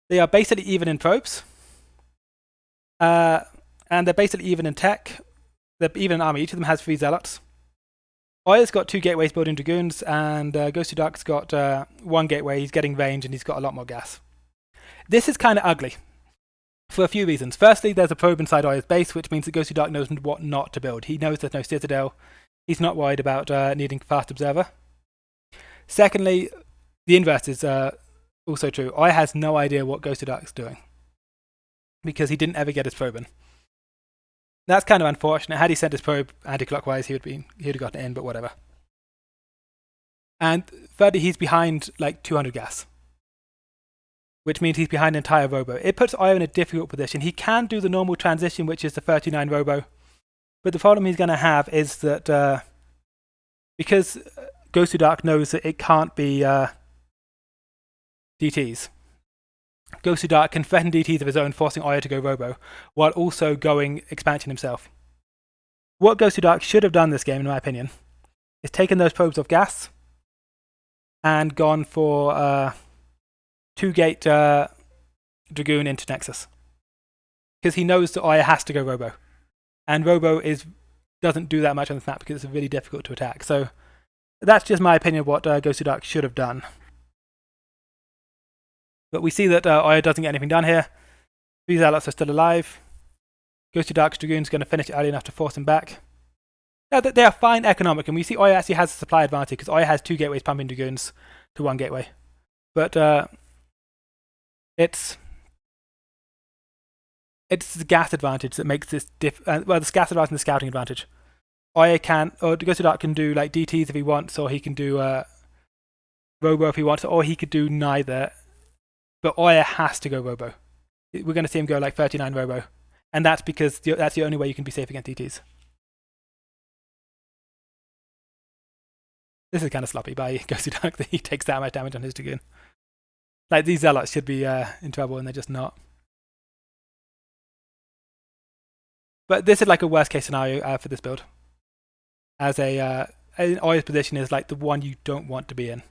they are basically even in probes. And they're basically even in tech. They're even in army. Each of them has 3 Zealots. Oya's got 2 gateways building Dragoons, and Gosu Duck's got 1 gateway. He's getting range, and he's got a lot more gas. This is kind of ugly for a few reasons. Firstly, there's a probe inside Oya's base, which means that Gosu Duck knows what not to build. He knows there's no Citadel. He's not worried about needing Fast Observer. Secondly, the inverse is also true. Oya has no idea what Gosu Duck's doing because he didn't ever get his probe in. That's kind of unfortunate. Had he sent his probe anti-clockwise, he would have gotten in, but whatever. And thirdly, he's behind like 200 gas, which means he's behind an entire robo. It puts Oya in a difficult position. He can do the normal transition, which is the 39 robo, but the problem he's going to have is that because Gosu Dark knows that it can't be DTs, Gosu Dark can threaten DTs of his own, forcing Oya to go robo, while also going expansion himself. What Gosu Dark should have done this game, in my opinion, is taken those probes off gas and gone for 2-gate Dragoon into Nexus. Because he knows that Oya has to go robo. And robo doesn't do that much on this map because it's really difficult to attack. So that's just my opinion of what Gosu Dark should have done. But we see that Oya doesn't get anything done here. 3 Zealots are still alive. Gosu Dark's Dragoon's going to finish it early enough to force him back. Now, they are fine economic, and we see Oya actually has a supply advantage because Oya has 2 gateways pumping Dragoons to 1 gateway. But it's the gas advantage that makes this well, the gas advantage and the scouting advantage. Gosu Dark can do like DTs if he wants, or he can do robo if he wants, or he could do neither. But Oya has to go robo. We're going to see him go like 39 robo. And that's because that's the only way you can be safe against DTs. This is kind of sloppy by Gosu Dark that he takes that much damage on his Dragoon. Like, these Zealots should be in trouble, and they're just not. But this is like a worst case scenario for this build. As Oya's position is like the one you don't want to be in.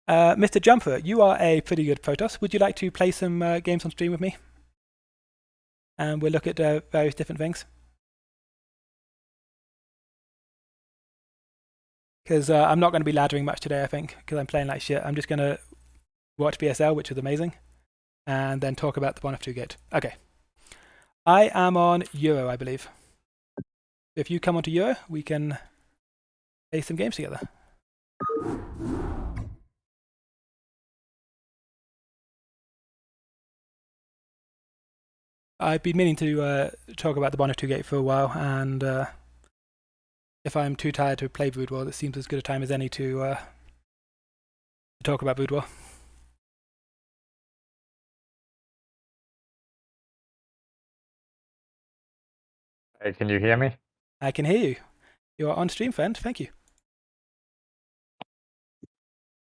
Mr. Jumper, you are a pretty good Protoss. Would you like to play some games on stream with me? And we'll look at various different things. because I'm not going to be laddering much today, I think, because I'm playing like shit. I'm just going to watch BSL, which is amazing, and then talk about the Bonyth 2 gate. Okay. I am on Euro, I believe. If you come onto Euro, we can play some games together. I've been meaning to talk about the Bonyth 2 gate for a while, and if I'm too tired to play Brood War, it seems as good a time as any to talk about Brood War. Hey, can you hear me? I can hear you. You are on stream, friend. Thank you.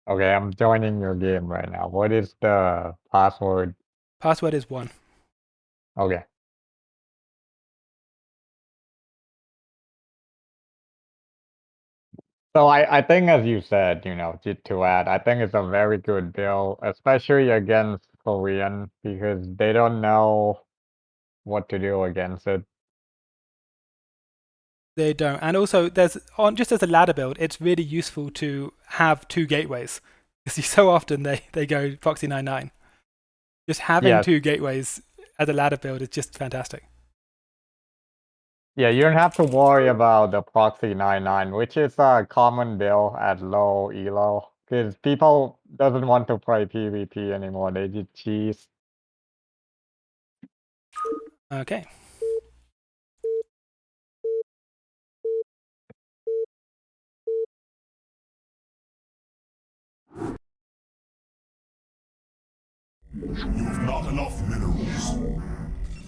Okay, I'm joining your game right now. What is the password? Password is 1. Okay. So I think, as you said, to add, I think it's a very good build, especially against Korean, because they don't know what to do against it. They don't. And also, just as a ladder build, it's really useful to have 2 gateways. Because so often they go Proxy 9-9. Just having 2 gateways as a ladder build is just fantastic. Yeah, you don't have to worry about the Proxy 9-9, which is a common build at low elo, because people doesn't want to play PvP anymore. They just cheese. Okay. You have not enough minerals.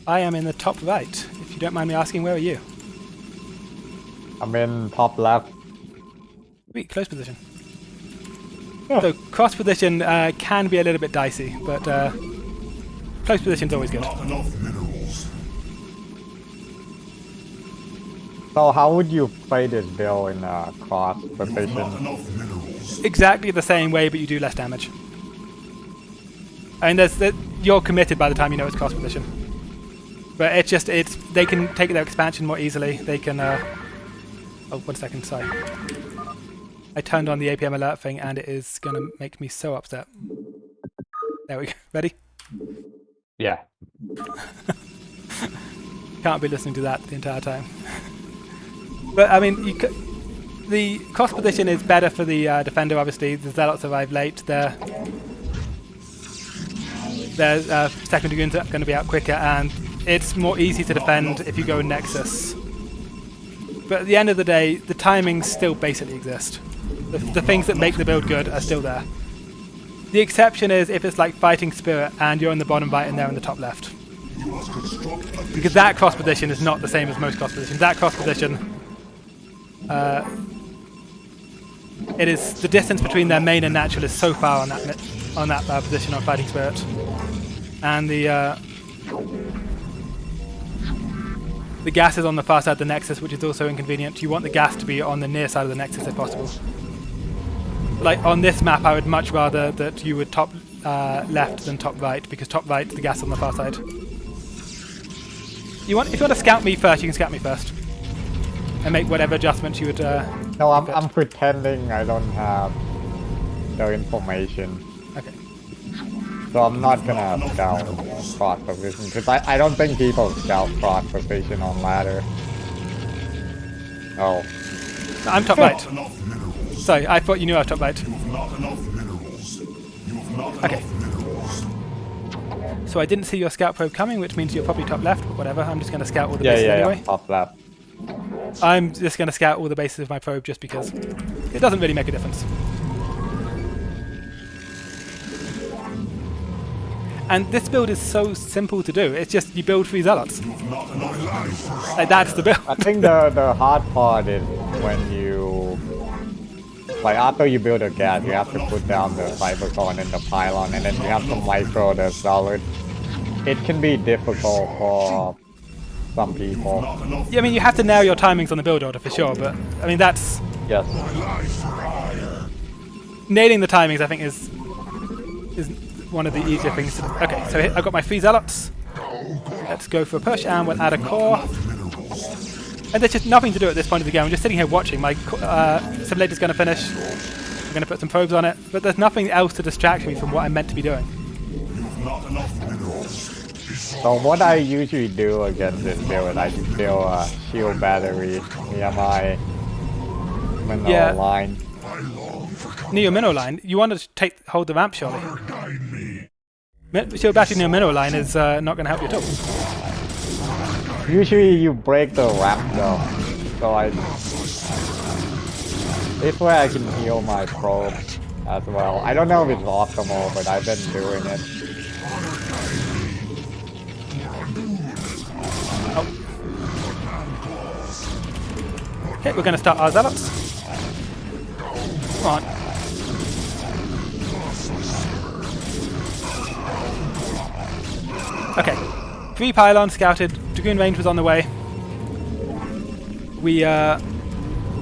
I am in the top right. If you don't mind me asking, where are you? I'm in top left. Sweet, close position. So cross position can be a little bit dicey, but close position's always good. Not enough minerals. So how would you play this build in a cross position? Not enough minerals. Exactly the same way, but you do less damage. I mean, you're committed by the time you know it's cross position. But they can take their expansion more easily. They can. Oh, 1 second, sorry. I turned on the APM alert thing, and it is gonna make me so upset. There we go. Ready? Yeah. Can't be listening to that the entire time. But I mean, the cross position is better for the defender. Obviously, the Zealots arrive late. Their secondary units are going to be out quicker, and it's more easy to defend if you go in Nexus. But at the end of the day, the timings still basically exist. The things that make the build good are still there. The exception is if it's like Fighting Spirit and you're in the bottom right and they're in the top left. Because that cross position is not the same as most cross positions. That cross position, it is the distance between their main and natural is so far on that position on Fighting Spirit, and the gas is on the far side of the Nexus, which is also inconvenient. You want the gas to be on the near side of the Nexus if possible. Like on this map, I would much rather that you would top left than top right, because top right, the gas is on the far side. If you want to scout me first, you can scout me first, and make whatever adjustments you would. No, I'm pretending I don't have the information. Okay. So I'm not gonna scout cross position, because I don't think people scout cross position on ladder. Oh. No, I'm top right. Sorry, I thought you knew I was top right. Okay. So I didn't see your scout probe coming, which means you're probably top left, but whatever. I'm just going to scout all the bases anyway. Yeah, top left. I'm just going to scout all the bases of my probe just because it doesn't really make a difference. And this build is so simple to do. It's just you build 3 zealots. Like, that's the build. I think the hard part is when you, like, after you build a gas, you have to put down the cybercon and the pylon, and then you have to micro the solid. It can be difficult for some people. Yeah, I mean, you have to nail your timings on the build order for sure, but I mean that's. Yes. Nailing the timings, I think, is one of the easier things to do. Okay, so I've got my 3 zealots. Let's go for a push, and we'll add a core. And there's just nothing to do at this point of the game. I'm just sitting here watching. My simulator's going to finish. I'm going to put some probes on it. But there's nothing else to distract me from what I'm meant to be doing. Not enough minerals. So what I usually do against this build, I just build a shield battery near my mineral line. Near your mineral line, you want to hold the ramp, surely. Shield battery near mineral line is not going to help you at all. Usually you break the ramp though, so this way I can heal my probe as well. I don't know if it's optimal, but I've been doing it. Oh. Okay, we're going to start our zealots. Come on. Okay, 3 pylons scouted. Dragoon range was on the way. We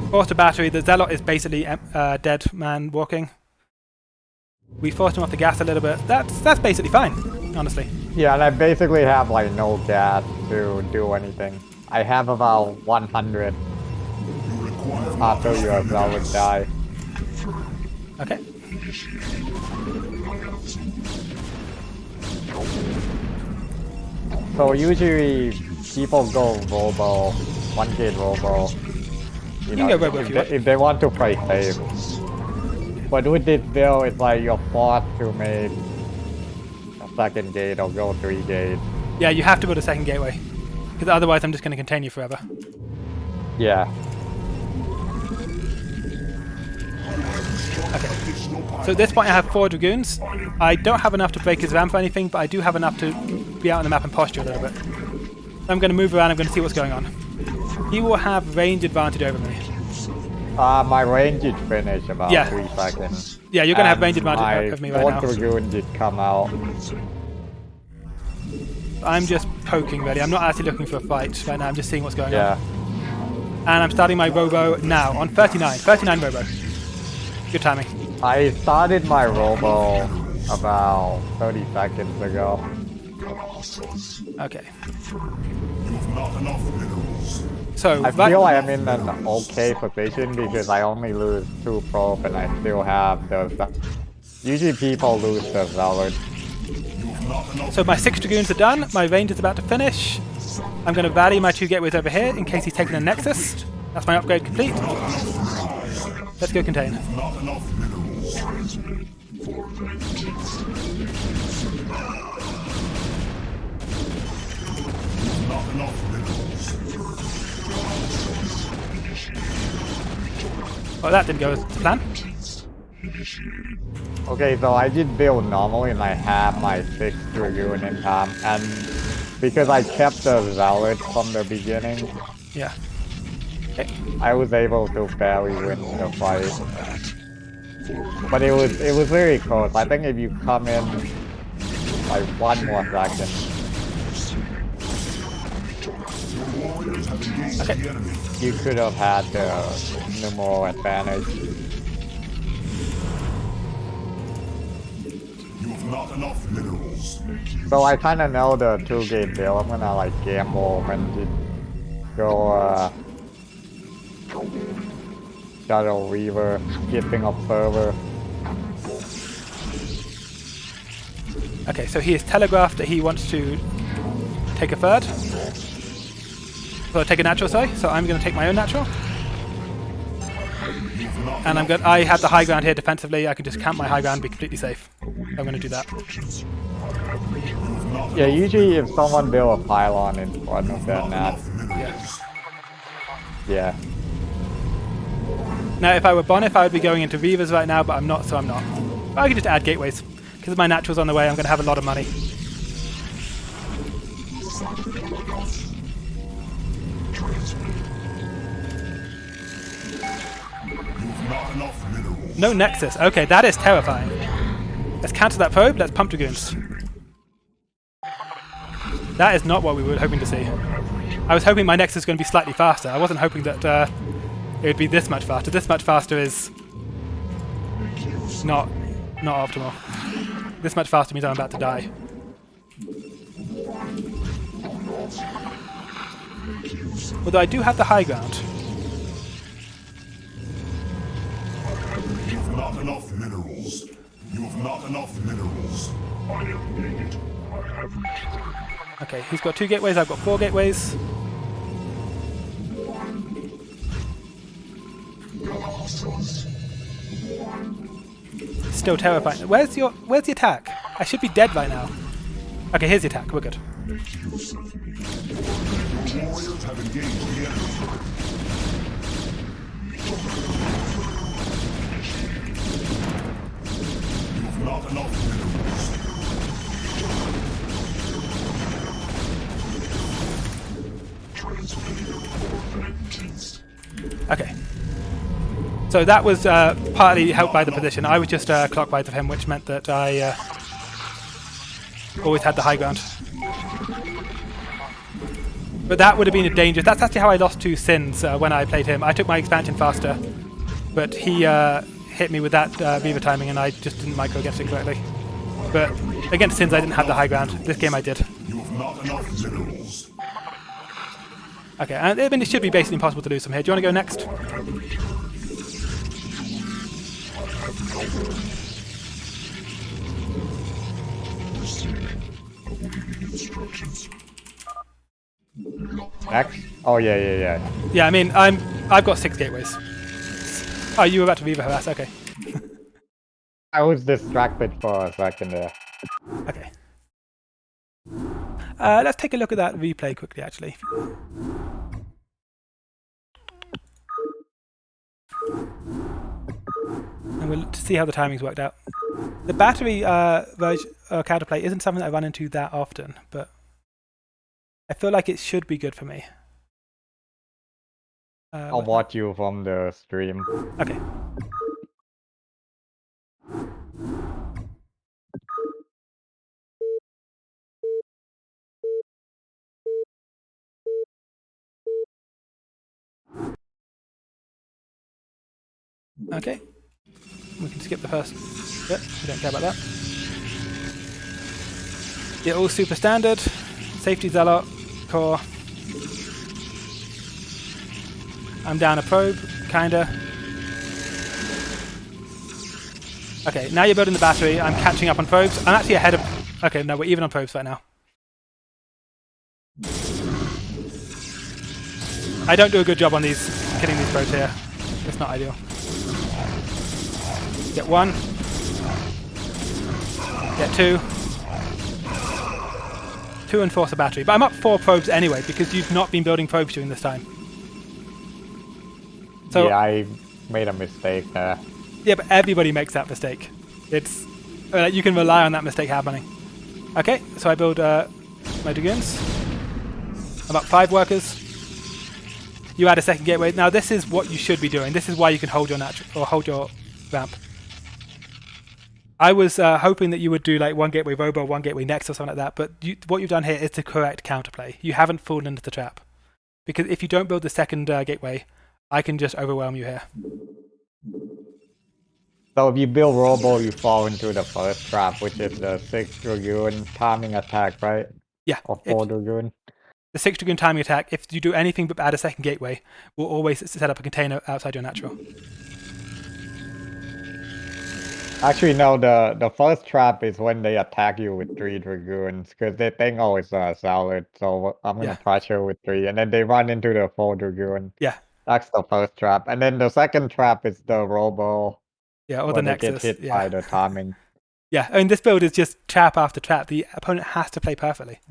forced a battery. The zealot is basically dead man walking. We forced him off the gas a little bit. That's basically fine, honestly. Yeah, and I basically have like no gas to do anything. I have about 100 after your zealot die. Okay. So usually people go robo, 1 gate robo. You can go robo if they want to play safe. But with this build, it's like you're forced to make a 2nd gate or go 3 gate. Yeah, you have to build a 2nd gateway. Because otherwise I'm just going to contain you forever. Yeah. Okay. So at this point I have 4 Dragoons. I don't have enough to break his ramp or anything, but I do have enough to be out on the map and posture a little bit. So I'm going to move around, I'm going to see what's going on. He will have range advantage over me. My range is finished about 3 seconds. Yeah, you're going to have range advantage over me right now. My 4th Dragoon did come out. I'm just poking really, I'm not actually looking for a fight right now, I'm just seeing what's going on. Yeah. And I'm starting my robo now on 39. 39 robo. Good timing. I started my robo about 30 seconds ago. Okay. Not enough minerals. So I feel like I'm in an okay position because I only lose 2 probe and I still have the... Usually people lose the zealot. So my 6 Dragoons are done, my range is about to finish. I'm going to rally my 2 gateways over here in case he's taking a Nexus. That's my upgrade complete. Let's go contain. Not enough minerals. Not enough minerals. Well, that didn't go as planned. Okay, so I did build normally and I have my 6 Dragoon in time, and because I kept the zealot from the beginning, Yeah. Okay. I was able to barely win the fight. But it was very close. I think if you come in like 1 more second. Okay. You could have had the numeral advantage. Not enough minerals. So I kind of know the 2-gate build. I'm gonna like gamble and go Shadow Reaver, skipping up further. Okay, so he has telegraphed that he wants to take a 3rd. So take a natural, sorry. So I'm going to take my own natural. And I have the high ground here defensively. I can just camp my high ground and be completely safe. I'm going to do that. Yeah, usually if someone build a pylon in front of their nat. Yeah. Now, if I were Bonyth, I would be going into Reavers right now, but I'm not, so I'm not. But I can just add gateways. Because my natural's on the way, I'm going to have a lot of money. No Nexus. Okay, that is terrifying. Let's cancel that probe. Let's pump Dragoons. That is not what we were hoping to see. I was hoping my Nexus was going to be slightly faster. I wasn't hoping that it would be this much faster. This much faster is not optimal. This much faster means I'm about to die. Although I do have the high ground. You have not enough minerals. You have not enough minerals. I have made it. I have returned. Okay, he's got 2 gateways, I've got 4 gateways. Still terrifying. Where's the attack? I should be dead right now. Okay, here's the attack, we're good. Make use of me. Warriors have engaged the enemy. You have not enough minerals. Okay. So that was partly helped by the position. I was just clockwise of him, which meant that I always had the high ground. But that would have been a dangerous... That's actually how I lost 2 Sins when I played him. I took my expansion faster, but he hit me with that Reaver timing and I just didn't micro against it correctly. But against Sins I didn't have the high ground. This game I did. You have not enough minerals. Okay, and I mean, it should be basically impossible to lose from here. Do you want to go next? Next? Oh yeah. Yeah, I mean, I've got 6 gateways. Oh, you were about to Reaver harass, okay. I was distracted for a second there. Okay. Let's take a look at that replay quickly, actually. And we'll see how the timings worked out. The battery counterplay isn't something that I run into that often, but I feel like it should be good for me. I'll watch you from the stream. Okay. Okay. We can skip the first bit. We don't care about that. Yeah, all super standard. Safety Zealot, core. I'm down a probe, kinda. Okay, now you're building the battery. I'm catching up on probes. I'm actually ahead of... Okay, no, we're even on probes right now. I don't do a good job on these, killing these probes here. It's not ideal. Get 1. Get 2. 2 and force a battery. But I'm up 4 probes anyway, because you've not been building probes during this time. So, yeah, I made a mistake there. Yeah, but everybody makes that mistake. It's you can rely on that mistake happening. Okay, so I build my dragoons. About 5 workers. You add a second gateway. Now this is what you should be doing. This is why you can hold your natural or hold your ramp. I was hoping that you would do like 1 gateway robo, 1 gateway next or something like that, but what you've done here is the correct counterplay. You haven't fallen into the trap. Because if you don't build the second gateway, I can just overwhelm you here. So if you build robo, you fall into the first trap, which is the 6 Dragoon timing attack, right? Yeah. Or 4 Dragoon. The 6 Dragoon timing attack, if you do anything but add a second gateway, will always set up a container outside your natural. Actually, no, the first trap is when they attack you with 3 Dragoons, because they think, oh, it's a salad, so I'm going to pressure with 3, and then they run into the 4 Dragoon. Yeah. That's the first trap. And then the second trap is the robo. Yeah, or the Nexus. They get hit by the timing. Yeah, I mean, this build is just trap after trap. The opponent has to play perfectly.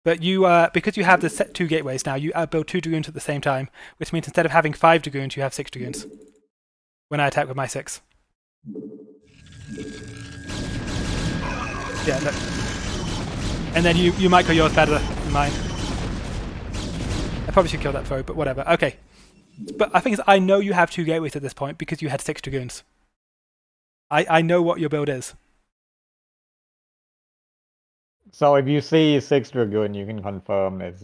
But you, because you have the 2 gateways now, you build 2 Dragoons at the same time, which means instead of having 5 Dragoons, you have 6 Dragoons. When I attack with my 6. Yeah, look. And then you might go yours better than mine. I probably should kill that throw, but whatever. Okay. But I think I know you have 2 gateways at this point because you had 6 Dragoons. I know what your build is. So if you see 6 Dragoon, you can confirm it's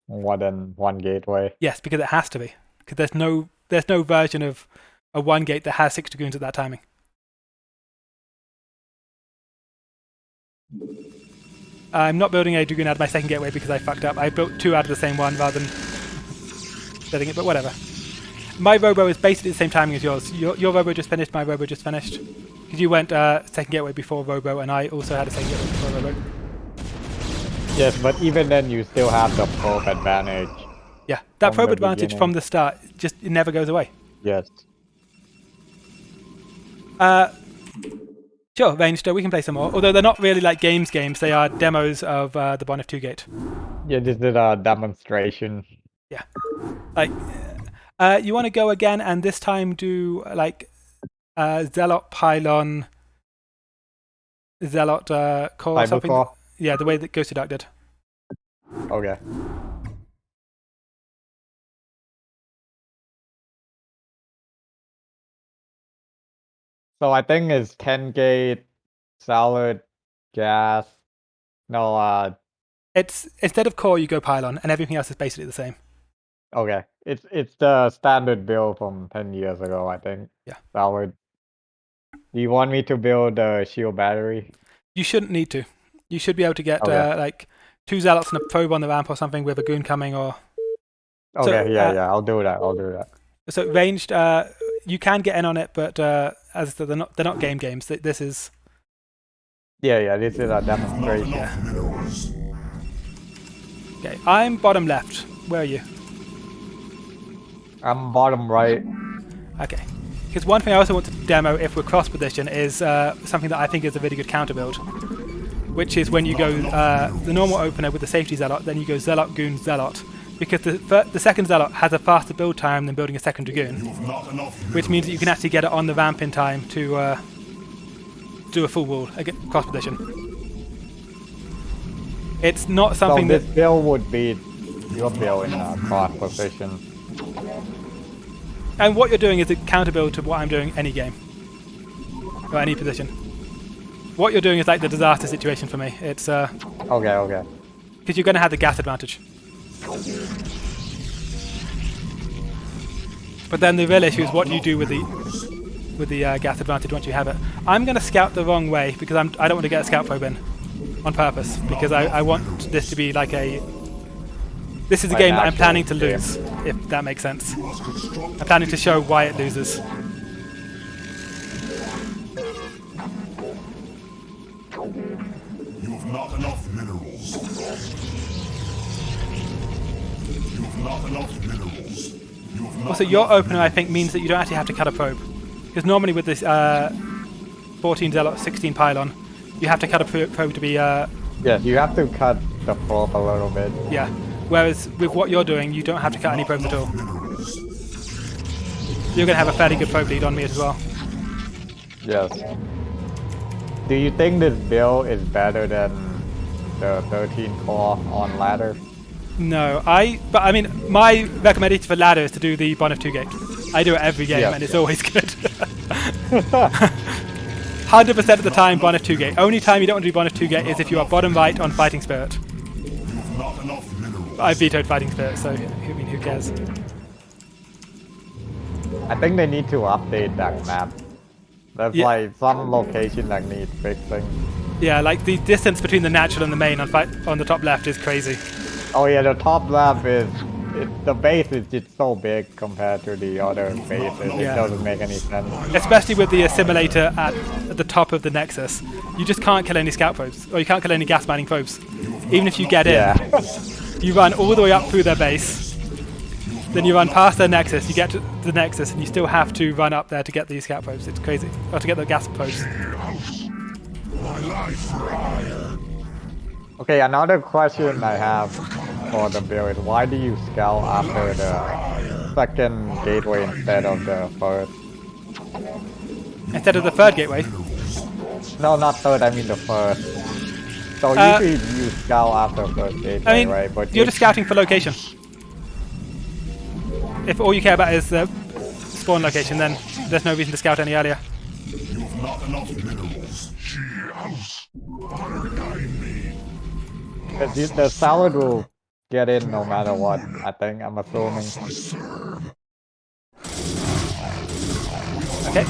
more than 1 gateway. Yes, because it has to be. Because there's no version of a 1 gate that has 6 Dragoons at that timing. I'm not building a Dragoon out of my second gateway because I fucked up. I built 2 out of the same one rather than building it, but whatever. My robo is basically the same timing as yours. Your robo just finished, my robo just finished. Because you went second gateway before robo, and I also had a second gateway before robo. Yes, but even then you still have the probe advantage. Yeah, that From probe the advantage beginning. from the start, just it never goes away. Yes. Sure, ranged, we can play some more. Although they're not really like games, they are demos of the Bonyth 2 gate. Yeah, this is a demonstration. Yeah. Like, you want to go again and this time do like Zealot Pylon, Zealot core or something? Cybercore? Yeah, the way that Ghost Duck did. Okay. So I think it's 10 gate, solid, gas. No, It's instead of core, you go Pylon, and everything else is basically the same. okay. It's the standard build from 10 years ago, I think. Yeah. Solid. Do you want me to build a shield battery? You shouldn't need to. You should be able to get Okay. like 2 Zealots and a probe on the ramp or something with a goon coming, or Okay, yeah, I'll do that. so ranged. You can get in on it, but as I said, they're not games. This is Yeah, this is a demonstration. Enough minerals. okay. I'm bottom left. Where are you? I'm bottom right. Okay. Because one thing I also want to demo if we're cross position is something that I think is a really good counter build, which is when you go the normal opener with the safety Zealot, then you go Zealot, Goon, Zealot, because the second Zealot has a faster build time than building a second Dragoon, You've not enough which means that you can actually get it on the ramp in time to do a full wall, cross position. It's not So something this that... build would be your build in a cross position. And what you're doing is a counter build to what I'm doing any game. Or any position. What you're doing is like the disaster situation for me. It's Okay. because you're going to have the gas advantage. But then the real issue is what do you do with the gas advantage once you have it. I'm going to scout the wrong way because I don't want to get a scout probe in on purpose because I want this to be like a... This is a Like game that I'm actual planning to game. lose, if that makes sense. I'm planning to show why it loses. You have not enough minerals. You have not enough minerals. You have not Also, your enough opener, I think, means that you don't actually have to cut a probe. Because normally with this 14 Zealot, 16 Pylon, you have to cut a probe to be... Yes, you have to cut the probe a little bit. yeah. Whereas with what you're doing, you don't have to cut any probes at all. minerals. You're going to have a fairly good probe lead on me as well. Yes. Do you think this build is better than the 13 core on ladder? No, but I mean, my recommendation for ladder is to do the Bonyth 2 gate. I do it every game, Yeah. and it's always good. 100% of the time, Bonyth 2 gate. Only time you don't want to do Bonyth 2 gate is if you are bottom right on Fighting Spirit. You have not enough minerals. I vetoed Fighting Spirit, so I mean, who cares? I think they need to update that map. There's Yeah. like some location that needs fixing. Yeah, like the distance between the natural and the main on the top left is crazy. Oh yeah, the top left the base is just so big compared to the other bases. Yeah. It doesn't make any sense. Especially with the assimilator at the top of the nexus. You just can't kill any scout probes, or you can't kill any gas mining probes. Even if you get in, Yeah. you run all the way up through their base, then you run past their nexus, you get to the nexus, and you still have to run up there to get these scout probes. It's crazy. Or to get the gas probes. My life for hire. Okay, another question I have for the build is why do you scout after the second gateway instead of the first? Instead of the third gateway. No, not third, I mean the first. So usually you scout after first gateway, I mean, right? But you're just scouting for location. If all you care about is the spawn location, then there's no reason to scout any earlier. You have not enough minerals. She has paradigmed me. the salad will get in no matter what, I think, I'm assuming. I serve. Okay.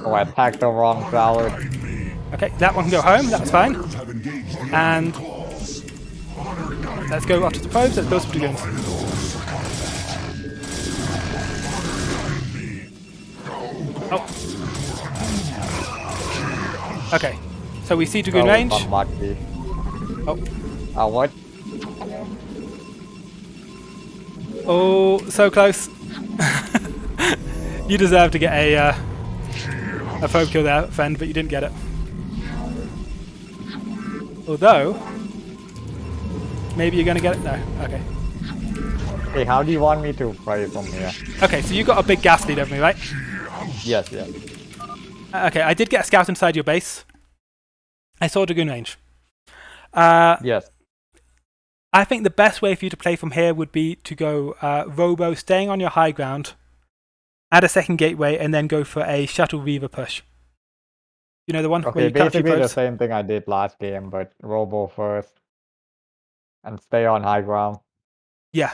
Oh, I attacked the wrong salad. Okay, that one can go home. That's fine. Have engaged the And claws. let's go after the probes. Let's build some dragoons. Oh. Okay, so we see dragoon range. Unlucky. Oh. What? Oh, so close. You deserve to get a probe kill there, friend, but you didn't get it. Although, maybe you're going to get it? No, okay. Hey, how do you want me to play from here? Okay, so you got a big gas lead over me, right? Yes, yes. Okay, I did get a scout inside your base. I saw dragoon range. Yes. I think the best way for you to play from here would be to go Robo, staying on your high ground, add a second gateway, and then go for a shuttle Reaver push. You know the one where Okay, you cut a few basically the probes? same thing I did last game, but Robo first. And stay on high ground. Yeah.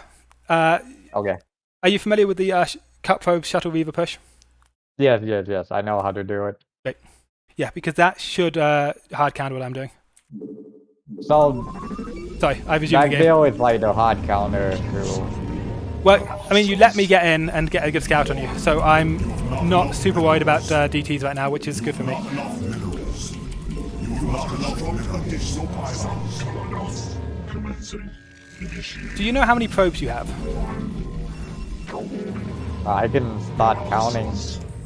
Okay. Are you familiar with the cut probe shuttle Reaver push? Yes, yes, yes. I know how to do it. Great. Yeah, because that should hard counter what I'm doing. So Sorry, I resumed the that game. bill is like the hard counter to. Well, I mean, you let me get in and get a good scout on you, so I'm not super worried about DTs right now, which is good for me. Enough minerals. You have not enough additional pylons. Commencing. Initiate. Do you know how many probes you have? I can start counting.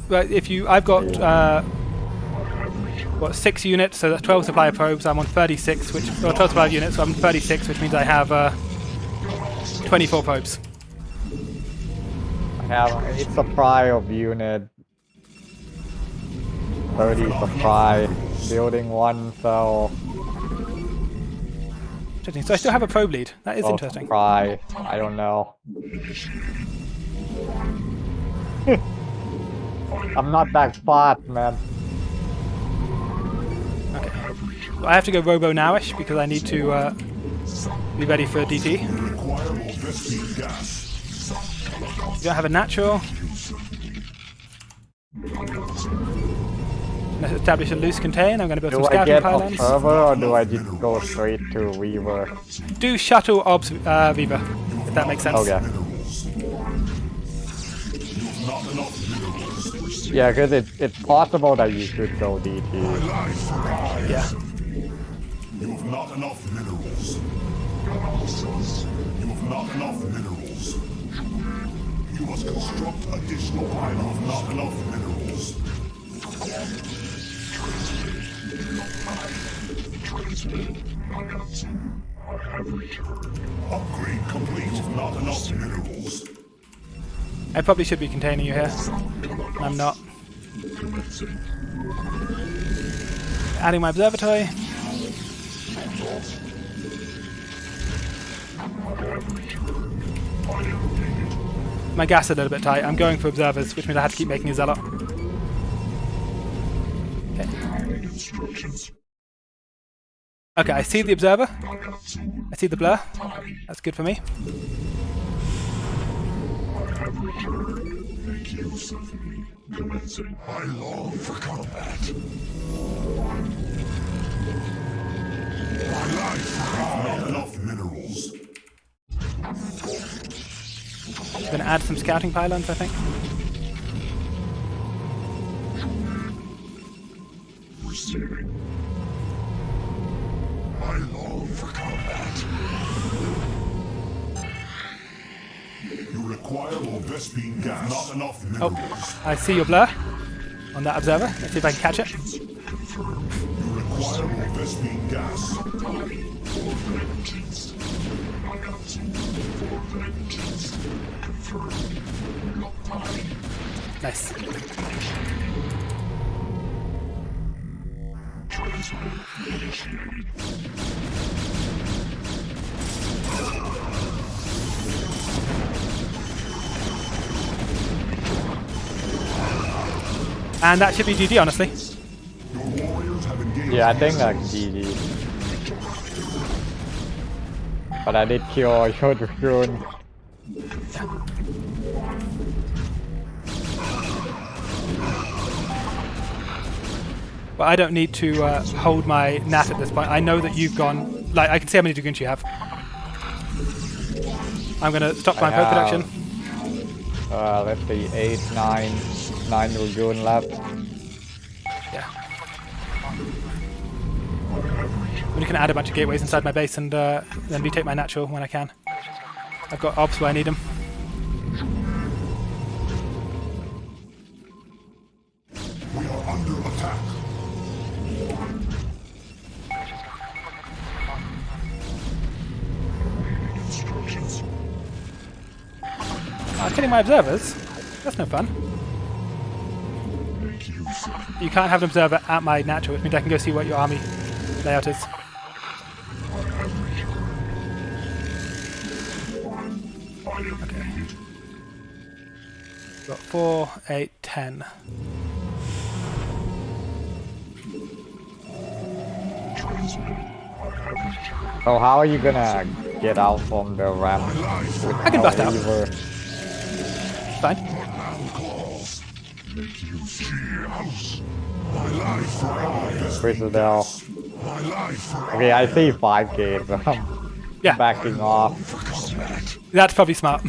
Well, if you, I've got what 6 units, so that's 12 supply of probes. I'm on 36, which or 12 supply of units, so I'm on 36, which means I have 24 probes. I have it's supply of unit. 30 supply. Building 1, so. Interesting. So I still have a probe lead. That is interesting. Supply. I don't know. I'm not that fast, man. Okay. Well, I have to go Robo nowish because I need to be ready for DT. Require more Vespene gas. You don't have a natural. Let's establish a loose contain. I'm going to build Do some I scouting get pylons. observer or do I just go straight to Weaver? Do shuttle obs Viva, if that makes sense. Okay. Minerals. You have not enough minerals. Yeah, because it's possible that you should go DT. Yeah. You have not enough minerals. You have not enough minerals. You must construct additional pylons. You have not enough minerals. Upgrade complete. You have not enough minerals. I probably should be containing you here. I'm not. Adding my observatory. My gas is a little bit tight. I'm going for observers, which means I have to keep making a zealot. Okay. Okay, I see the observer. I see the blur. That's good for me. Make use of me. Commencing. I long for combat. My life. Not enough minerals. I'm going to add some scouting pylons, I think. Receiving. I long for combat. You require more Vespene gas. Not enough minerals. Oh, I see your blur on that observer. Let's see if I can catch it. You require more Vespene gas. Nice. And that should be GG, honestly. Your warriors have engaged. Yeah, I think that's GG. But I did kill your dragoon. But I don't need to hold my nat at this point. I know that you've gone... Like, I can see how many dragoons you have. I'm going to stop my poke production. Let's see, 8, 9 dragoon left. Yeah. I'm just going to add a bunch of gateways inside my base and then retake my natural when I can. I've got obs where I need them. We are under attack. Instructions. Killing my observers? That's no fun. Make use of You can't have an observer at my natural, which means I can go see what your army layout is. Okay. Got 4, 8, 10. So how are you gonna get out from the ramp? I can bust out. Reaver? Fine. make use of house. My life for eyes. Citadel. My life for Okay, I see 5 gates. I'm Yeah, backing off. combat. that's probably smart.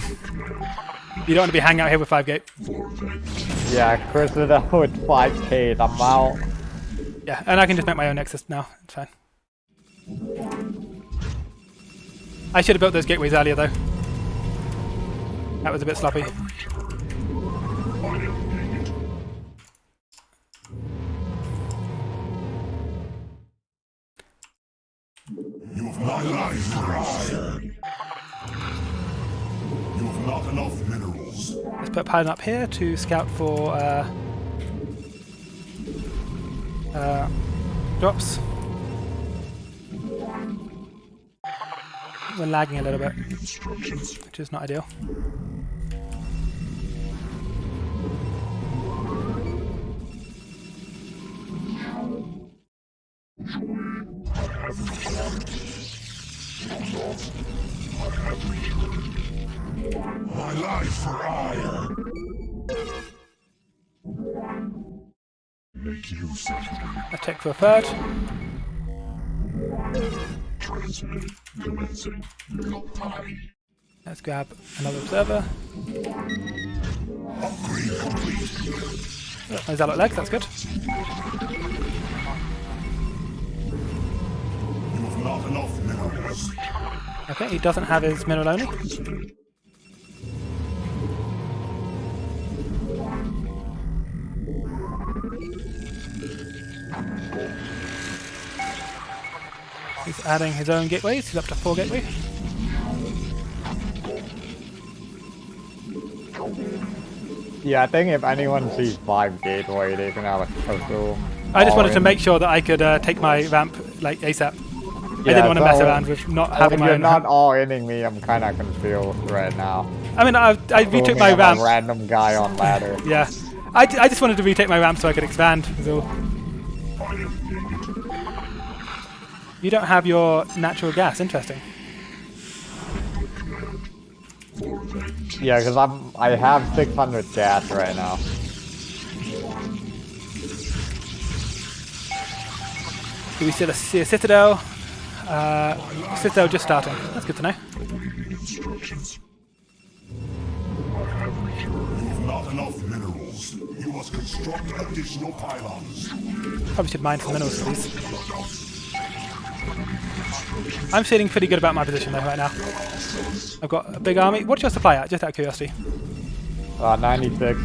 You don't want to be hanging out here with 5 gate. Yeah, Citadel with 5 gates. I'm out. Yeah, and I can just make my own nexus now. It's fine. I should have built those gateways earlier though. That was a bit sloppy. You have my life for iron. You have not enough minerals. Let's put a pylon up here to scout for drops. We're lagging a little bit, which is not ideal. My life for iron. Make use of me. Let's check for a third. Transmit. Commencing. Party. Let's grab another observer. Upgrade complete. My Zealot legs, that's good. You have not enough minerals. Okay, he doesn't have his mineral only. He's adding his own gateways. He's up to 4 gateways. Yeah, I think if anyone sees 5 gateway, they can have a zoom. I just all wanted to in. make sure that I could take my ramp like ASAP. I Yeah, didn't want to mess so around with not having If my you're own not ramp. all inning me, I'm kind of confused right now. I mean, I retook Zooming my at ramp. A random guy on ladder. Yeah, I just wanted to retake my ramp so I could expand. Is all. You don't have your natural gas. Interesting. Yeah, because I have 600 gas right now. Do we still see a citadel? Citadel just starting. That's good to know. Instructions. You have not enough minerals. You must construct additional pylons. Probably should mine some minerals for these. I'm feeling pretty good about my position though right now. I've got a big army. What's your supply at? Just out of curiosity. 96.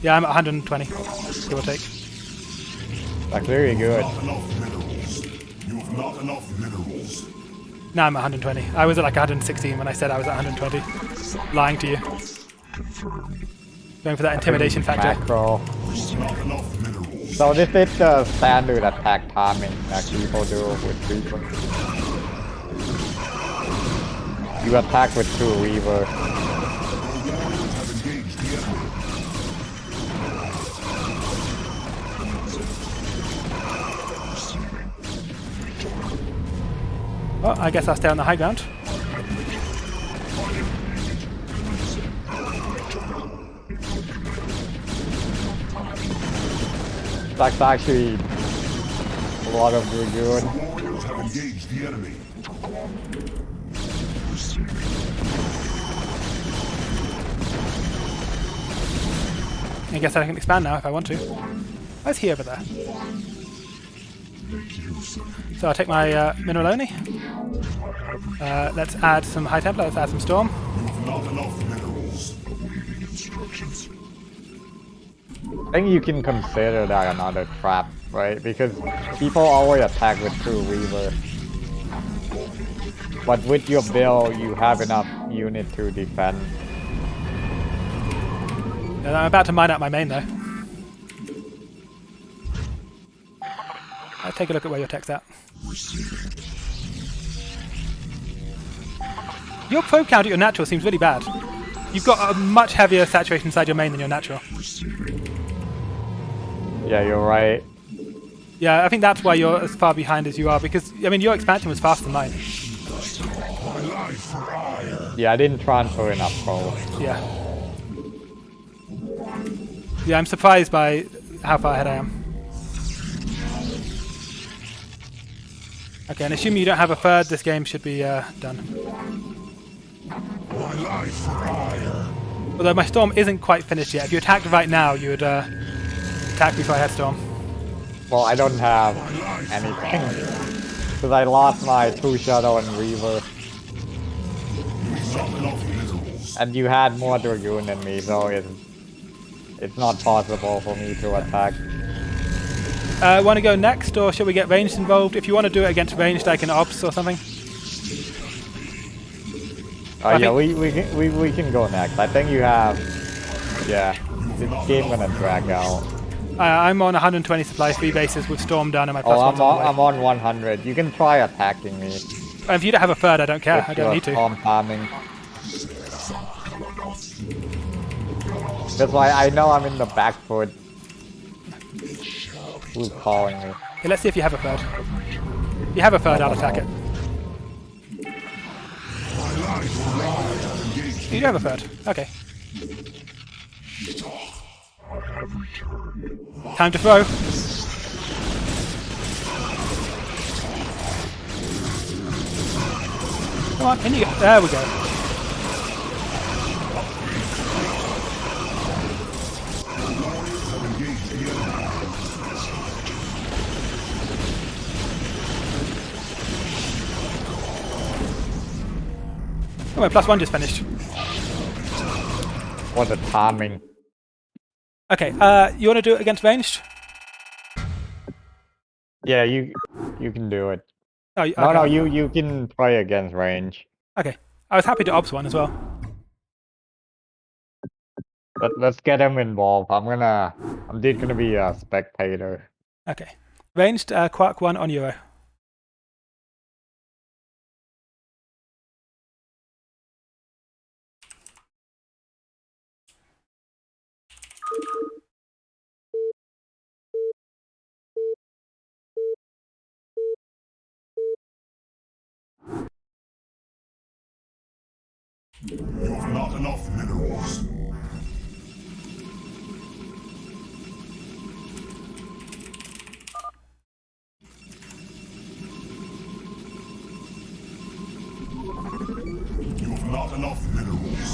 Yeah, I'm at 120, give or take. That's very good. Not enough minerals. You have not enough minerals. Now I'm at 120. I was at like 116 when I said I was at 120. Lying to you. Going for that intimidation factor. Macro. Not enough minerals. So this is the standard attack timing that people do with Reaver. You attack with 2 Reaver. Have engaged the enemy. Well, I guess I'll stay on the high ground. That's actually A lot of Dragoon. Warriors have engaged the enemy. I guess I can expand now if I want to. Where's he over there? So I'll take my mineral only. Let's add some High Templar, let's add some Storm. Not enough minerals. Awaiting instructions. I think you can consider that another trap, right? Because people always attack with 2 Reaver. But with your build, you have enough unit to defend. And I'm about to mine out my main though. I'll take a look at where your tech's at. Your probe count at your natural seems really bad. You've got a much heavier saturation inside your main than your natural. Yeah, you're right. Yeah, I think that's why you're as far behind as you are, because, I mean, your expansion was faster than mine. Yeah, I didn't transfer enough probe. Yeah. Yeah, I'm surprised by how far ahead I am. Okay, and assuming you don't have a third, this game should be done. Although my Storm isn't quite finished yet. If you attacked right now, you would attack before I had Storm. Well, I don't have anything. Because I lost my 2 Shadow and Reaver. And you had more Dragoon than me, so it's not possible for me to attack. Want to go next, or should we get ranged involved? If you want to do it against ranged, I can obs or something. Yeah, we can go next. I think you have... Yeah, this game gonna drag out. I'm on 120 supply, 3 bases with Storm done and my plus Oh, one's on the way. I'm on 100. You can try attacking me. If you don't have a third, I don't care. I don't need to. Farming. That's why I know I'm in the back foot. Who's calling me? Okay, let's see if you have a third. If you have a third, I'll attack it. You do have a third. Okay. Time to throw. Come on, in you go. There we go. Oh, my plus 1 just finished. What a timing. Okay, you want to do it against ranged? Yeah, you can do it. Oh, okay. No, you can play against range. Okay, I was happy to obs one as well. Let's get him involved. I'm just gonna be a spectator. Okay, ranged Quark 1 on Euro. You have not enough minerals. You have not enough minerals.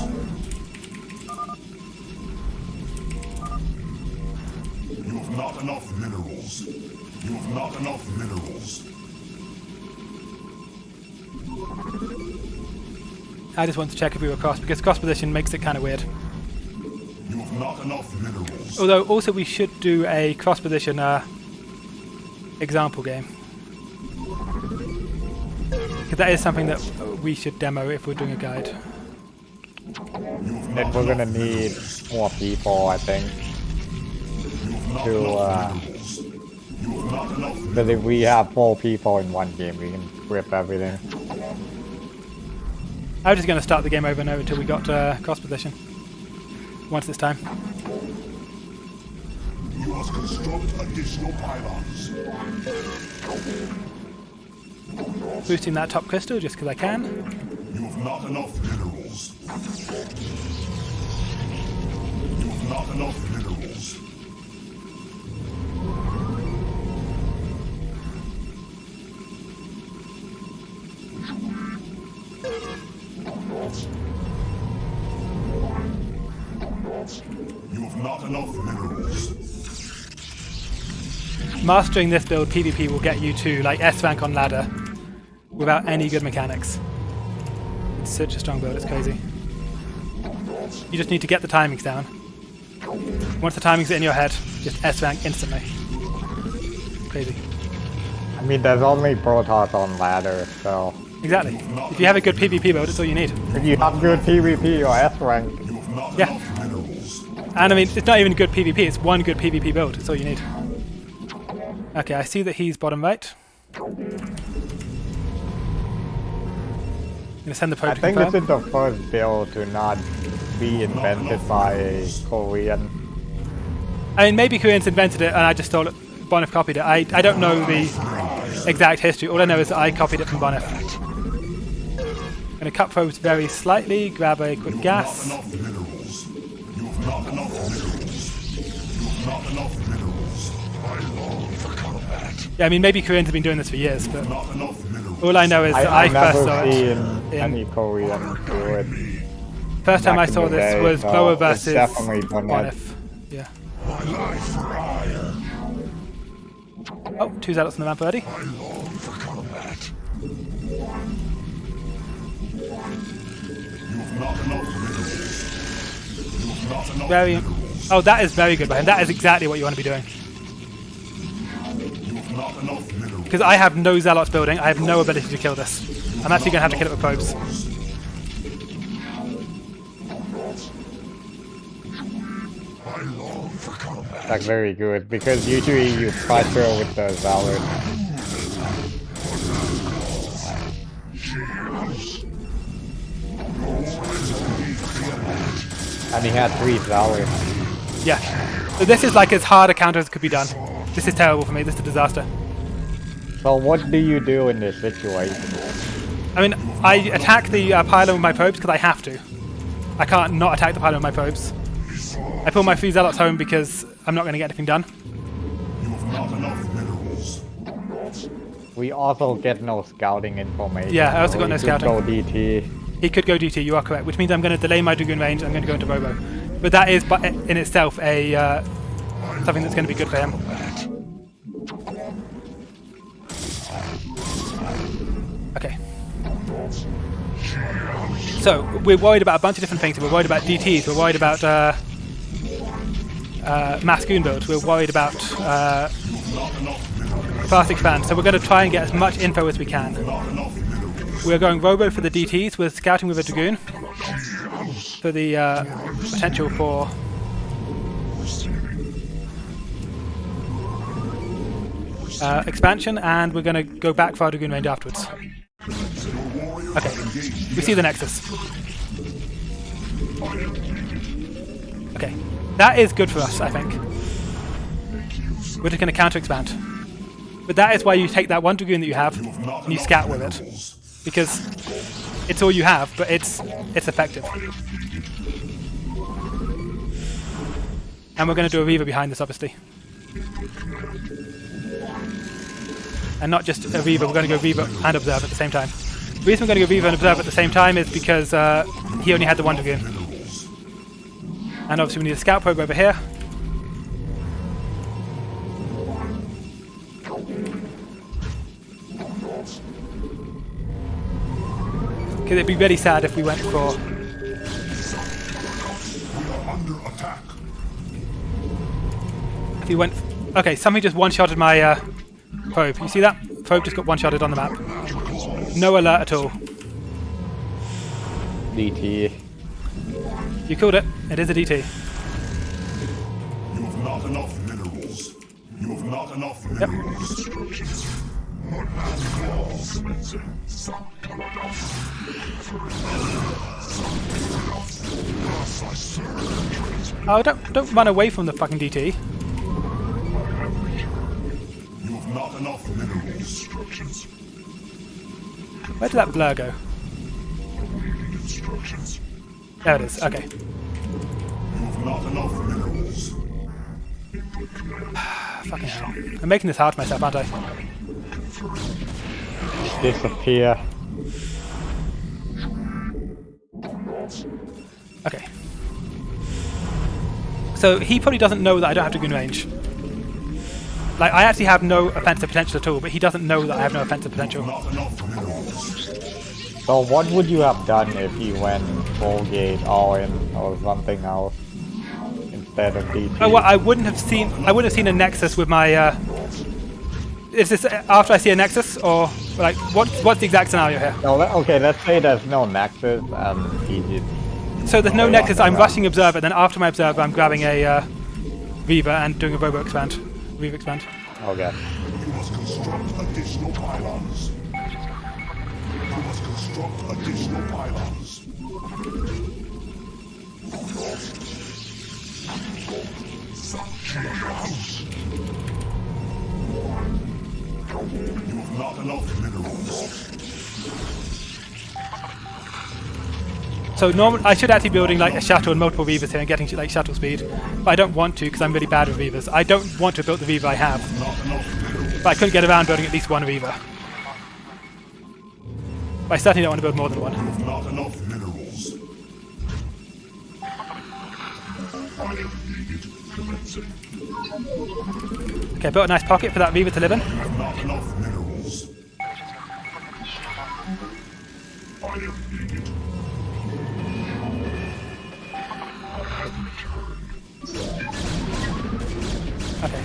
You have not enough minerals. You have not enough minerals. I just want to check if we were cross, because cross position makes it kind of weird. You have not enough minerals. Although, also we should do a cross position example game. Because that is something that we should demo if we're doing a guide. And we're gonna need more people, I think. Because if we have 4 people in one game, we can grip everything. I was just going to start the game over and over until we got cross position. Once it's time. You must construct additional pylons. Boosting that top crystal just because I can. You have not enough minerals. You have not enough minerals. You have not enough minerals. Mastering this build PvP will get you to like S rank on ladder without any good mechanics. It's such a strong build, it's crazy. You just need to get the timings down. Once the timings are in your head, just S rank instantly. Crazy. I mean, there's only Protoss on ladder, so... Exactly. If you have a good PvP build, it's all you need. If you have good PvP, you're S rank. You have not Yeah. enough minerals. And I mean, it's not even good PvP, it's one good PvP build, it's all you need. Okay, I see that he's bottom right. I'm gonna send the probe I to think confirm. this is the first build to not be invented by a Korean. I mean, maybe Koreans invented it and I just stole it. Bonyth copied it. I don't know the exact history. All I know is that I copied it from Bonyth. I'm gonna cut probes very slightly, grab a quick gas. Enough minerals. You have not enough minerals. You have not enough minerals. I long for combat. Yeah, I mean, maybe Koreans have been doing this for years, but Not enough minerals. all I know is that I I've first never saw it. seen any Korean do it. First time I back in saw the this day, was so Boa it's versus definitely Bonyth. Bonyth. Yeah. My life for ire. Oh, 2 zealots on the map already. I long for combat. You have not enough minerals. You have not enough Very. minerals. Oh, that is very good by him. That is exactly what you want to be doing. You have not enough minerals. Because I have no zealots building, I have no ability to kill this. I'm actually going to have to kill it with probes. I long for combat. That's very good, because usually you pressure with the Zealot. And he had 3 Zealots. Yeah. So this is like as hard a counter as could be done. This is terrible for me, this is a disaster. So what do you do in this situation? I mean, I attack the pylon with my probes because I have to. I can't not attack the pylon with my probes. I pull my 3 zealots home because I'm not going to get anything done. You have not enough minerals. We also get no scouting information. Yeah, I also so got no we could scouting. Go DT. He could go DT, you are correct, which means I'm going to delay my Dragoon range, I'm going to go into Robo. But that is in itself a something that's going to be good for him. Okay. So, we're worried about a bunch of different things. We're worried about DTs, we're worried about mass goon builds, we're worried about fast expand. So we're going to try and get as much info as we can. We're going Robo for the DTs, we're scouting with a Dragoon for the potential for expansion, and we're going to go back for our Dragoon range afterwards. Okay, we see the Nexus. Okay, that is good for us, I think. We're just going to counter-expand. But that is why you take that one Dragoon that you have, and you scout with it. Because it's all you have, but it's effective. And we're going to do a Reaver behind this, obviously. And not just a Reaver, we're going to go Reaver and Observe at the same time. The reason we're going to go Reaver and Observe at the same time is because he only had the one Dragoon. And obviously we need a Scout Probe over here. Because it'd be really sad if we went for... Under attack. If we went... Okay, somebody just one-shotted my probe. You see that? Probe just got one-shotted on the map. No alert at all. DT. You called it. It is a DT. You have not enough minerals. You have not enough minerals. Oh, don't run away from the fucking DT. You have not enough minerals. Where did that blur go? There it is. Okay. You have not enough minerals. Fucking hell. I'm making this hard for myself, aren't I? Disappear. Okay. So he probably doesn't know that I don't have Dragoon range. Like, I actually have no offensive potential at all, but he doesn't know that I have no offensive potential. Not enough minerals. So what would you have done if he went full gate all in or something else instead of DT? Oh, well, I wouldn't have seen a Nexus with my. Is this after I see a Nexus, or like what's the exact scenario here? No, okay, let's say there's no Nexus and he just... So there's no Nexus. I'm rushing Observer, then after my Observer, I'm grabbing a Reaver and doing a Robo Expand, Reaver Expand. Okay. You must construct additional pylons. You must construct additional pylons. You have not enough minerals. So I should actually be building like a shuttle and multiple Reavers here and getting like shuttle speed, but I don't want to because I'm really bad with Reavers. I don't want to build the Reaver I have, but I couldn't get around building at least one Reaver. But I certainly don't want to build more than one. You have not enough minerals. Iron needed commencing. Okay, built a nice pocket for that Reaver to live in. You have not enough minerals. Iron needed. Okay.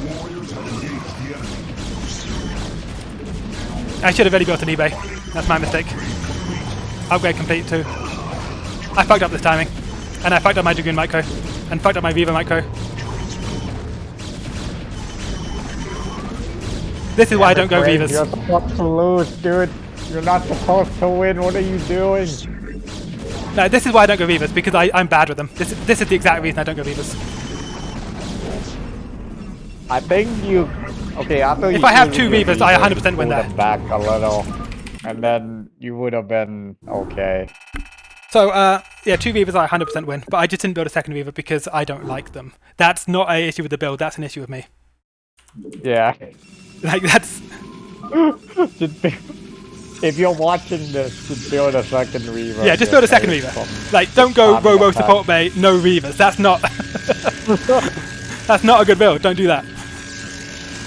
Warriors have engaged the enemy. I should have really built an eBay. That's my mistake. Upgrade complete too. I fucked up this timing. And I fucked up my Dragoon micro. And fucked up my Reaver micro. This is why I don't go Reavers. You're supposed to lose, dude. You're not supposed to win. What are you doing? No, this is why I don't go Reavers, because I'm bad with them. This is the exact reason I don't go Reavers. I think you... Okay, after you... If I have choose two your Reavers, I Reaver, 100% you win pull there. them back a little. And then you would have been okay. So, yeah, two Reavers I 100% win, but I just didn't build a second Reaver because I don't like them. That's not an issue with the build, that's an issue with me. Yeah. Like, that's... If you're watching this, just build a second Reaver. Yeah, just build a second based Reaver. on- Like, don't go Army Robo attack. Support Bay, no Reavers. That's not... That's not a good build, don't do that.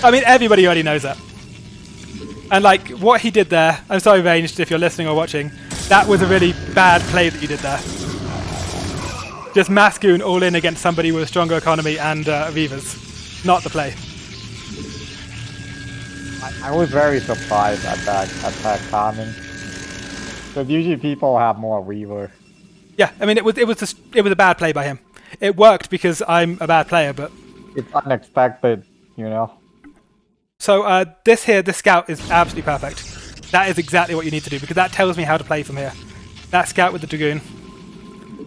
I mean, everybody already knows that. And like, what he did there, I'm sorry Ranged if you're listening or watching, that was a really bad play that you did there. Just Mascoon all in against somebody with a stronger economy and Reavers. Not the play. I was very surprised at that comment. Because usually people have more Reaver. Yeah, I mean, it was a bad play by him. It worked because I'm a bad player, but... It's unexpected, you know? So this scout is absolutely perfect. That is exactly what you need to do, because that tells me how to play from here. That scout with the Dragoon.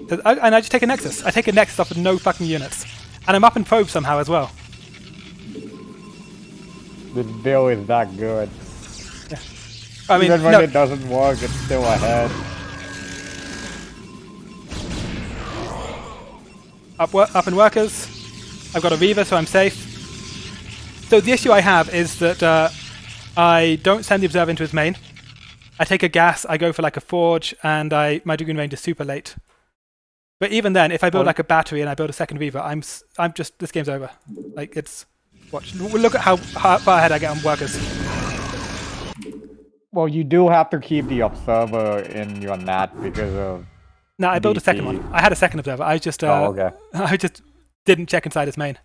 So, and I just take a Nexus. I take a Nexus off with no fucking units. And I'm up in probe somehow as well. This build is that good. Yeah. I mean, Even when no, it doesn't work, it's still ahead. up in workers. I've got a Reaver, so I'm safe. So the issue I have is that I don't send the Observer into his main. I take a gas, I go for like a forge, and my Dragoon range is super late. But even then, if I build like a battery and I build a second Reaver, I'm just, this game's over. Like, it's, watch, look at how far ahead I get on workers. Well, you do have to keep the Observer in your NAT because of... No, I built a second DP. one. I had a second Observer. I just, Oh, okay. I just didn't check inside his main.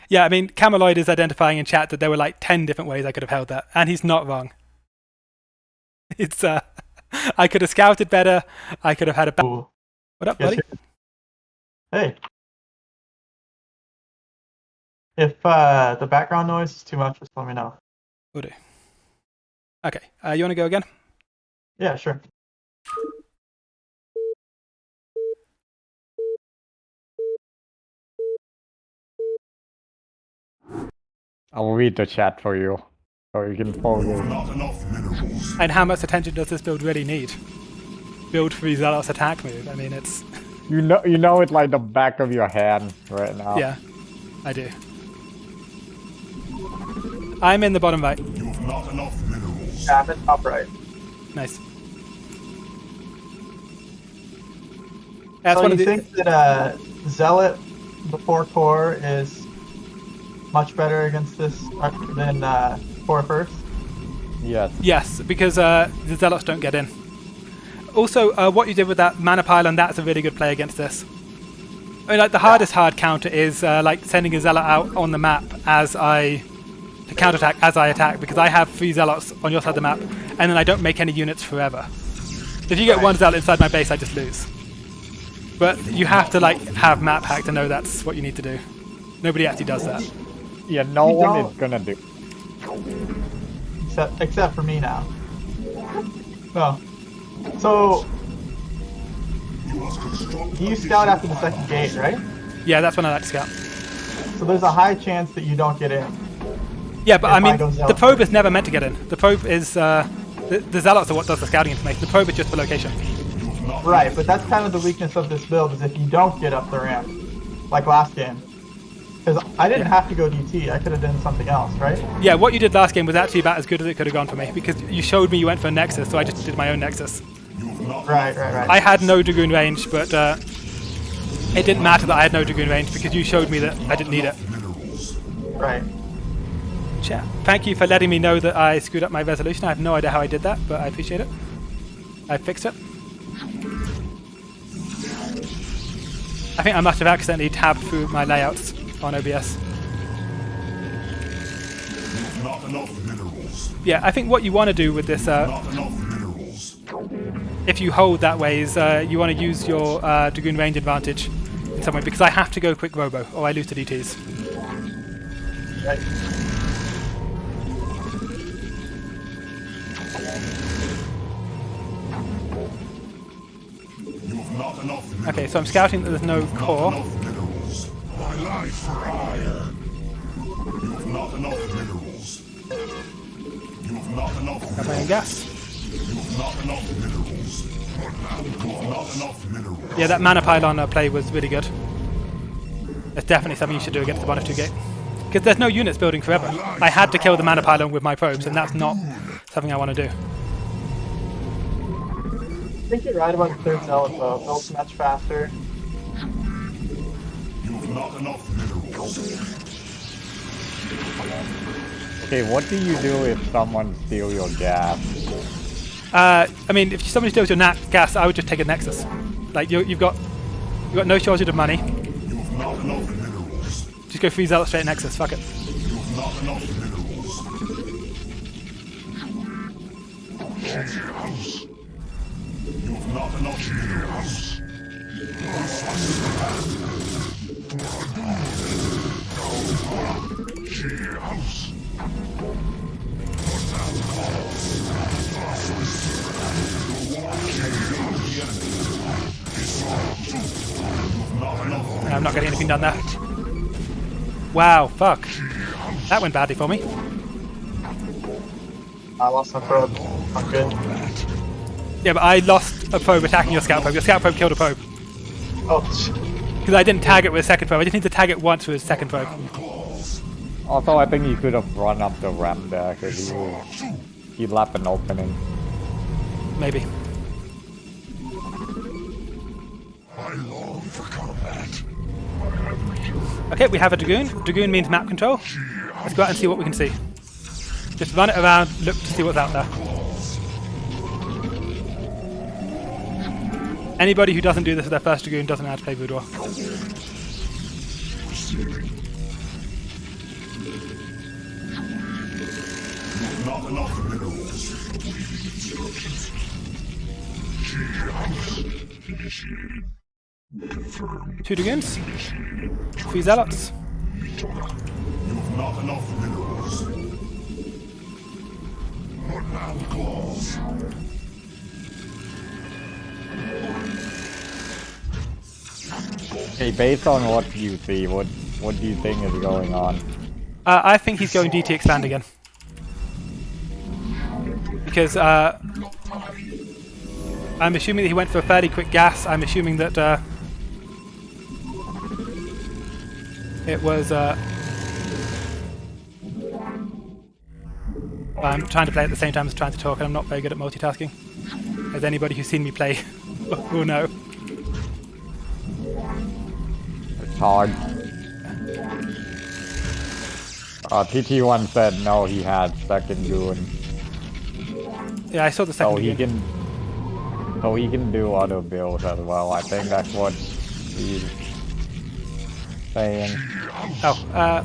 Yeah, I mean, Cameloid is identifying in chat that there were like 10 different ways I could have held that, and he's not wrong. It's, I could have scouted better, I could have had a... Ooh. What up, Yes, buddy? Hey. If the background noise is too much, just let me know. Will do. Okay, you want to go again? Yeah, sure. I'll read the chat for you. So you can focus. Not enough minerals. And how much attention does this build really need? Build 3 Zealots attack move. I mean, it's... You know it like the back of your hand right now. Yeah, I do. I'm in the bottom right. You have not enough minerals. Yeah, I'm in top right. Nice. That's So one you of the... think that Zealot before Core is much better against this than Core first? Yes. Yes, because the Zealots don't get in. Also, what you did with that mana pylon, that's a really good play against this. I mean, like, the hardest hard counter is like sending a Zealot out on the map as I... to counterattack as I attack, because I have 3 Zealots on your side of the map, and then I don't make any units forever. If you get one Zealot inside my base, I just lose. But you have to like have map hack to know that's what you need to do. Nobody actually does that. Yeah, no You one don't- is gonna do. Except for me now. Oh. So you scout after the second gate, right? Yeah, that's when I like to scout. So there's a high chance that you don't get in. Yeah, but If I I mean, go the Zealot probe is never meant to get in. The probe is the Zealots are what does the scouting information. The probe is just the location. Right, but that's kind of the weakness of this build, is if you don't get up the ramp, like last game. Because I didn't have to go DT, I could have done something else, right? Yeah, what you did last game was actually about as good as it could have gone for me, because you showed me you went for a Nexus, so I just did my own Nexus. Right. I had no Dragoon range, but it didn't matter that I had no Dragoon range, because you showed me that I didn't need it. Right. Chat. Thank you for letting me know that I screwed up my resolution. I have no idea how I did that, but I appreciate it. I fixed it. I think I must have accidentally tabbed through my layouts on OBS. Not enough minerals. Yeah, I think what you want to do with this, Not enough minerals. if you hold that way, is you want to use your Dragoon range advantage in some way, because I have to go quick robo, or I lose to DTs. Right. You have not enough minerals. Okay, so I'm scouting that there's no core. Enough minerals. My life for iron. You have not enough minerals. You have not enough Got my own gas. You have not enough minerals. You have not enough minerals. Yeah, that mana pylon play was really good. It's definitely something you should do against the Bonyth 2 gate. Because there's no units building forever. I had to kill the mana pylon with my probes, and that's not something I want to do. I think you're right about the third Zealot though. It builds much faster. You have not enough minerals. Okay, what do you do if someone steals your gas? I mean, if somebody steals your gas, I would just take a Nexus. Like, you've got no shortage of money. You have not enough minerals. Just go 3 Zealot straight Nexus, fuck it. You have not enough minerals. You have not enough minerals. I'm not getting anything done there. Wow, fuck. That went badly for me. I lost my probe. I'm good. Yeah, but I lost a probe attacking your scout probe. Your scout probe killed a probe. Oh, Because I didn't tag it with a second probe. I just need to tag it once with a second probe. Also, I think you could have run up the ramp there because he left an opening. Maybe. I long for combat. Okay, we have a Dragoon. Dragoon means map control. Let's go out and see what we can see. Just run it around, look to see what's out there. Anybody who doesn't do this with their first Dragoon doesn't know how to play Boudoir. Not enough minerals. 2 Dragoons. 3 Zealots. You have not enough minerals. Okay, based on what you see, what do you think is going on? I think he's going DT expand again. because I'm assuming that he went for a fairly quick gas. I'm assuming that it was. I'm trying to play at the same time as trying to talk, and I'm not very good at multitasking, as anybody who's seen me play will know. It's hard. TT1 said no, he had second goon. Yeah, I saw the second. So he can do other builds as well. I think that's what he's saying. Oh,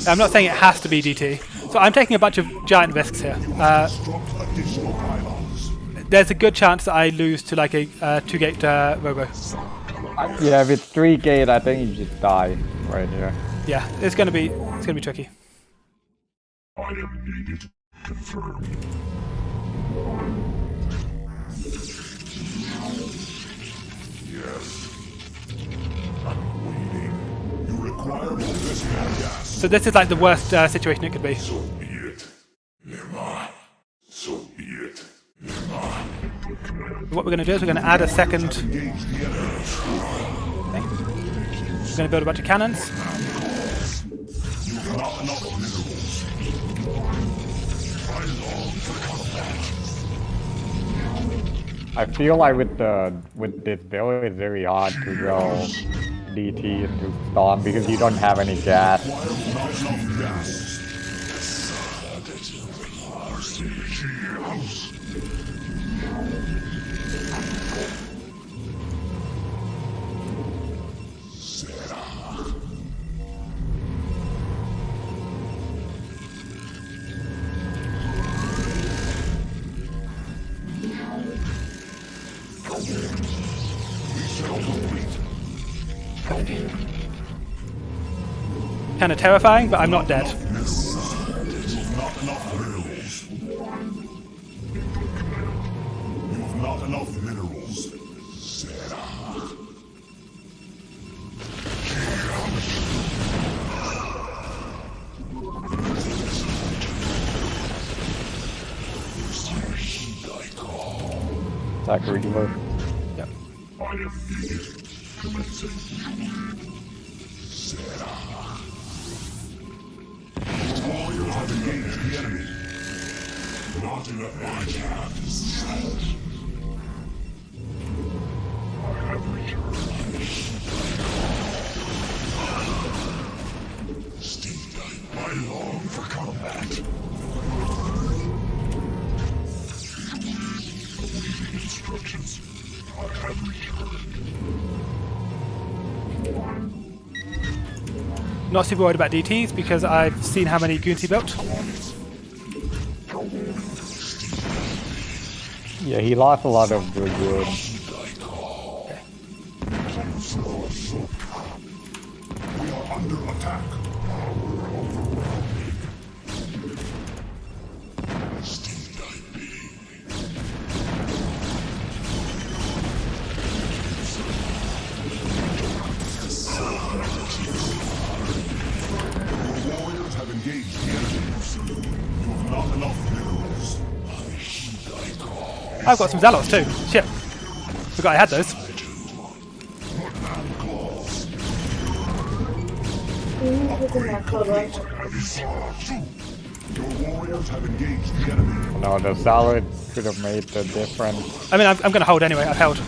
I'm not saying it has to be DT. So I'm taking a bunch of giant risks here. There's a good chance that I lose to like a 2-gate robo. Yeah, if it's 3-gate, I think you just die right here. Yeah, it's gonna be tricky. I am needed. Confirmed. Yes. I'm waiting. You require more visceral gas. So this is like the worst situation it could be. So be it. Nema. So be it. Nema. What we're going to do is we're going to add a second. Engage the enemy. Okay. We're going to build a bunch of cannons. You have not enough minerals. I long for combat. I feel like with this build, it's very hard to go DT into Storm because you don't have any gas. Kind of terrifying, but I'm not dead. You have not enough minerals. Attack reload. Yep. I am needed. Commencing. Warriors have engaged the enemy. Not enough energy. I have returned. I long for combat. Awaiting instructions. I have returned. Not super worried about DTs because I've seen how many goons he built. Yeah, he lost a lot of good wood. Okay. We are under attack. Your warriors have engaged the enemy. You have not enough minerals. I've got some zealots too. Shit. Forgot I had those. Your warriors have engaged the enemy. No, the salad could have made the difference. I mean, I'm going to hold anyway. I've held.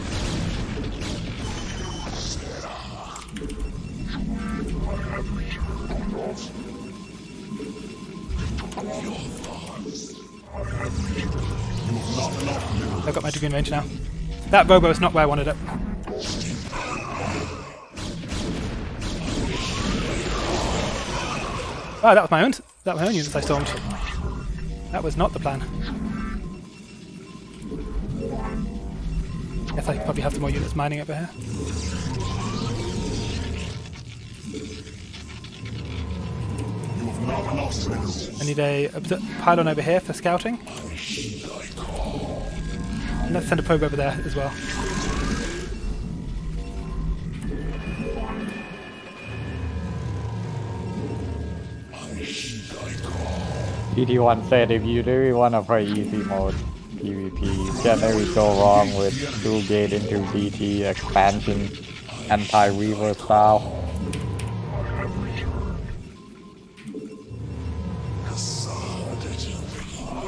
I've got my Dragoon range now. That Robo is not where I wanted it. Oh, that was my own. That was my own units I stormed. That was not the plan. Guess I probably have some more units mining over here. You have not enough minerals. I need a pylon over here for scouting. And let's send a probe over there as well. PT1 said if you really want to play easy mode PvP, you can't really go wrong with 2-gate into DT expansion anti-Reaver style.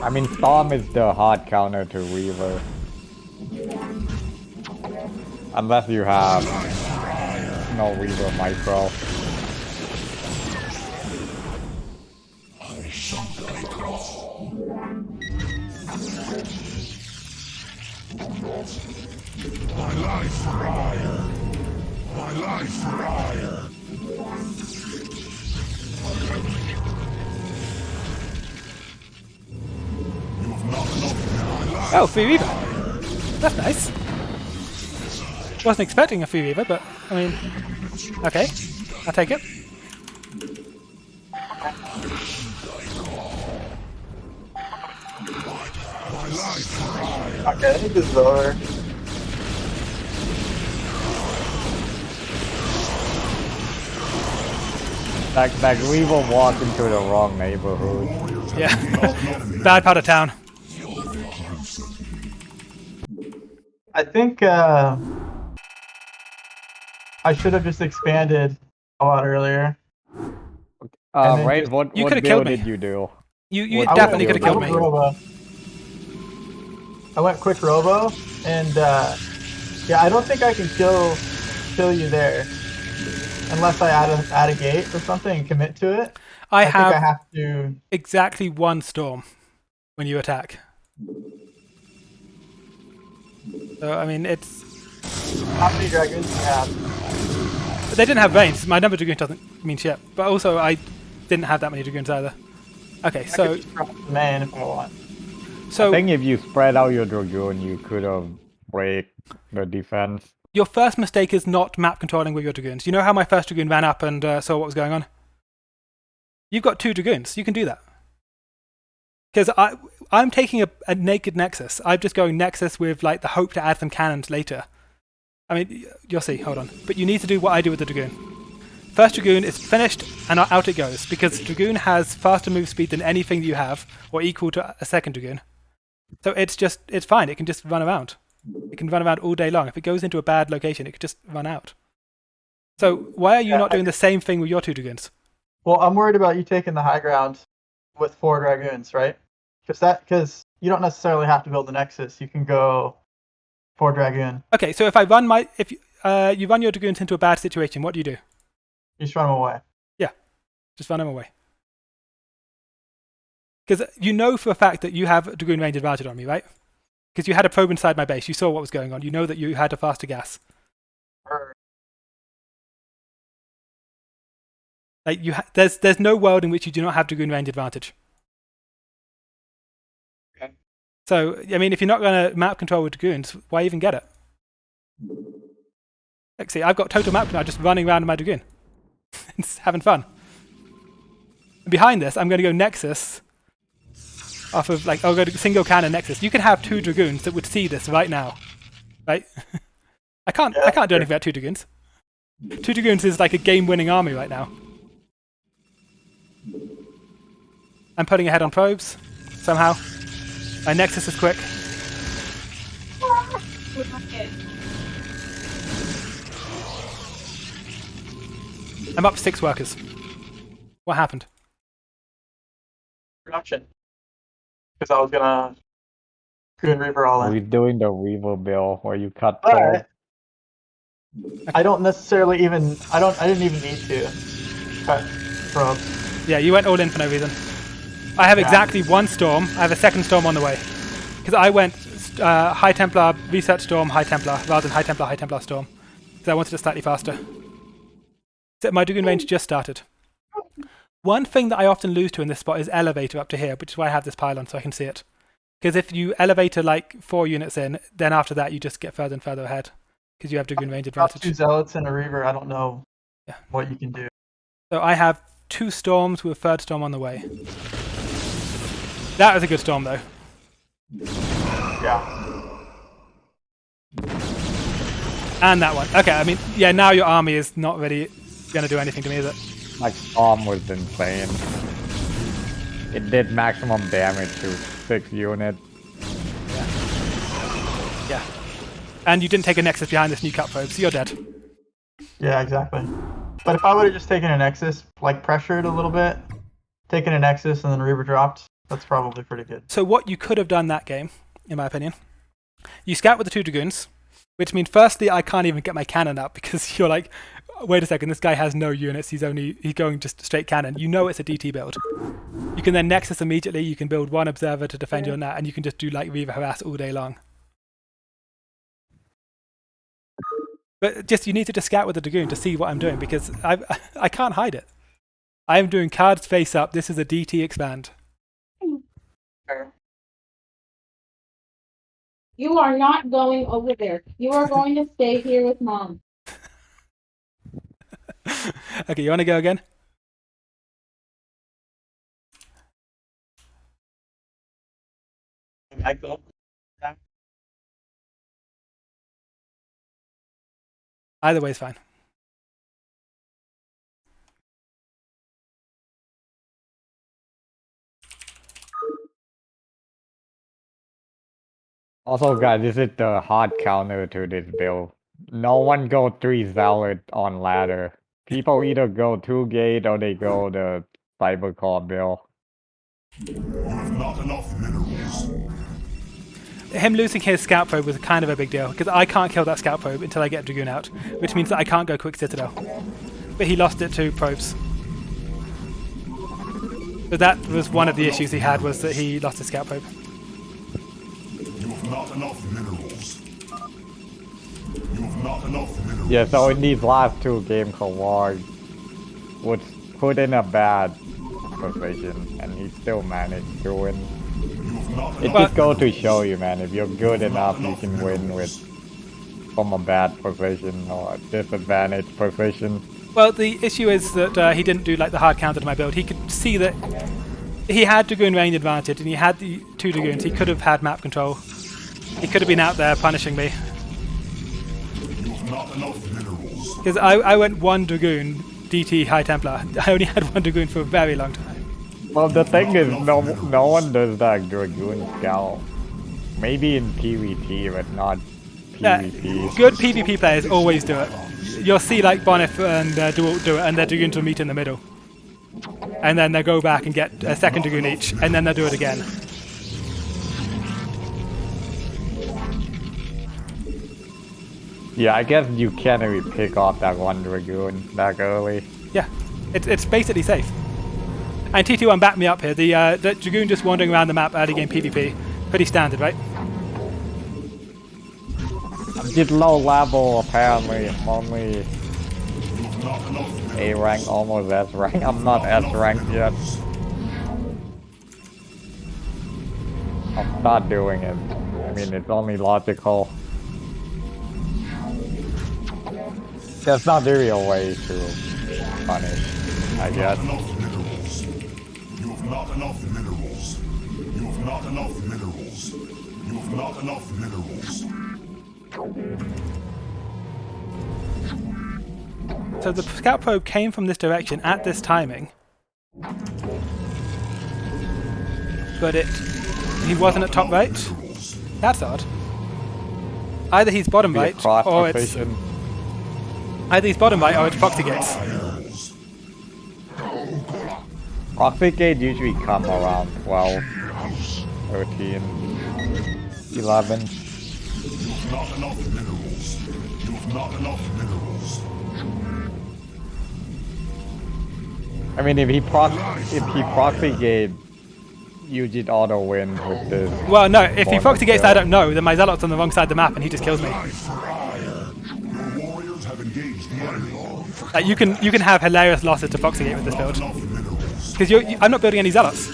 I mean, Storm is the hard counter to Reaver. Unless you have no Reaver micro. My life for hire. My life for hire. You have not enough. My life. Oh, free Reaver. That's nice. Wasn't expecting a free Reaver, but I mean, okay, I'll take it. My life for hire. Okay, I think this is over. Like Reaver walked into the wrong neighborhood. Yeah, bad part of town. I think I should have just expanded a lot earlier. And then Right, just- what You build could've killed me. did you do? You What definitely build could have did killed you me. do? Robo. I went quick robo, and yeah, I don't think I can kill you there unless I add a gate or something and commit to it. I think I have have to. exactly one storm when you attack. So I mean, it's How many dragons do you have? they didn't have range. My number of dragoons doesn't mean shit. But also, I didn't have that many dragoons either. Okay, I so could just drop the main if I want. so I think if you spread out your Dragoon, you could have break the defense. your first mistake is not map controlling with your dragoons. You know how my first dragoon ran up and saw what was going on? You've got 2 dragoons. You can do that. Because I'm taking a naked Nexus. I'm just going Nexus with like the hope to add some cannons later. I mean, you'll see. Hold on. But you need to do what I do with the Dragoon. First Dragoon is finished and out it goes. Because Dragoon has faster move speed than anything you have, or equal to a second Dragoon. So it's fine. It can just run around. It can run around all day long. If it goes into a bad location, it could just run out. So why are you not doing the same thing with your 2 Dragoons? Well, I'm worried about you taking the high ground with 4 dragoons, right? Because you don't necessarily have to build the Nexus. You can go 4 dragoon. Okay, so if you run your Dragoons into a bad situation, what do? You just run them away. Just run them away. Because you know for a fact that you have Dragoon range advantage on me, right? Because you had a probe inside my base. You saw what was going on. You know that you had a faster gas. Or Like there's no world in which you do not have Dragoon range advantage. Okay. So I mean, if you're not going to map control with Dragoons, why even get it? Like, see, I've got total map control, just running around in my Dragoon, it's having fun. And behind this, I'm going to go Nexus. Off of I'll go to single cannon Nexus. You can have 2 Dragoons that would see this right now, right? I can't do anything about 2 Dragoons. 2 Dragoons is like a game-winning army right now. I'm putting ahead on probes, somehow. My Nexus is quick. I'm up 6 workers. What happened? production. Because I was gonna Goon Reaver all in. We're doing the Reaver build where you cut Alright. I don't necessarily even I didn't even need to cut probes. Yeah, you went all in for no reason. I have exactly 1 storm. I have a 2nd storm on the way. Because I went High Templar, Research Storm, High Templar, rather than High Templar Storm. Because I wanted it slightly faster. So my Dragoon range just started. One thing that I often lose to in this spot is elevator up to here, which is why I have this pylon so I can see it. Because if you elevator like 4 units in, then after that you just get further and further ahead. Because you have Dragoon range Got advantage. 2 Zealots and a Reaver, I don't know Yeah. what you can do. So I have 2 storms with a 3rd storm on the way. That was a good storm though. Yeah. And that one. Okay, I mean, yeah, now your army is not really going to do anything to me, is it? Like Storm was insane. It did maximum damage to 6 units. Yeah. And you didn't take a Nexus behind this new cut probe, so you're dead. Yeah, exactly. But if I would have just taken a Nexus, like pressured a little bit, taken a Nexus and then Reaver dropped, that's probably pretty good. So what you could have done that game, in my opinion, you scout with the 2 Dragoons, which means firstly I can't even get my cannon up because you're like, wait a second, this guy has no units, he's going just straight cannon. You know it's a DT build. You can then Nexus immediately, you can build 1 Observer to defend your net, and you can just do like Reaver Harass all day long. But just you need to just scout with the Dragoon to see what I'm doing because I can't hide it. I am doing cards face up. This is a DT expand. You are not going over there. You are going to stay here with Mom. Okay, you want to go again? Either way is fine. Also, guys, this is the hard counter to this build. No one go 3 Zealot on ladder. People either go 2 gate or they go the Cybercore build. You have not enough minerals. Him losing his scout probe was kind of a big deal because I can't kill that scout probe until I get Dragoon out, which means that I can't go quick Citadel. But he lost it to probes. So that was one of the issues he had, was that he lost his scout probe. You have not enough minerals. You have not enough minerals. Yeah, so in these last 2 games, Kawhi was put in a bad position, and he still managed to win. It just goes to show you, man, if you're good enough, you can win from a bad position or a disadvantaged position. Well, the issue is that he didn't do like the hard counter to my build. He could see that he had Dragoon range advantage, and he had the 2 Dragoons. He could have had map control. He could have been out there punishing me. Because I went 1 Dragoon, DT High Templar. I only had 1 Dragoon for a very long time. Well, the thing is, no one does that Dragoon Scout. Maybe in PvP, but not PvP. Good PvP players always do it. You'll see like Bonyth and Dual do it, and their Dragoons will meet in the middle. And then they'll go back and get a 2nd Dragoon each, and then they'll do it again. Yeah, I guess you can't really pick off that 1 Dragoon that early. Yeah, it's basically safe. And T21 backed me up here. The Dragoon just wandering around the map early game PvP. Pretty standard, right? Just low level, apparently. I'm only A rank, almost S rank. I'm not S rank yet. I'll start doing it. I mean, it's only logical. There's not really a way to punish, I guess. You have not enough minerals. You have not enough minerals. You have not enough minerals. So the scout probe came from this direction at this timing. But he wasn't at top right. That's odd. Either he's bottom right, or it's... Either he's bottom right, or it's proxy gates. Proxy gate usually come around 12, 13, 11. You have not enough minerals. You have not enough minerals. I mean, if he proxy gate, you did auto win with this. Well, no, if he proxy gates I don't know, then my Zealot's on the wrong side of the map and he just kills me. Your warriors have engaged the enemy. You can have hilarious losses to proxy gate with this build. Because I'm not building any Zealots.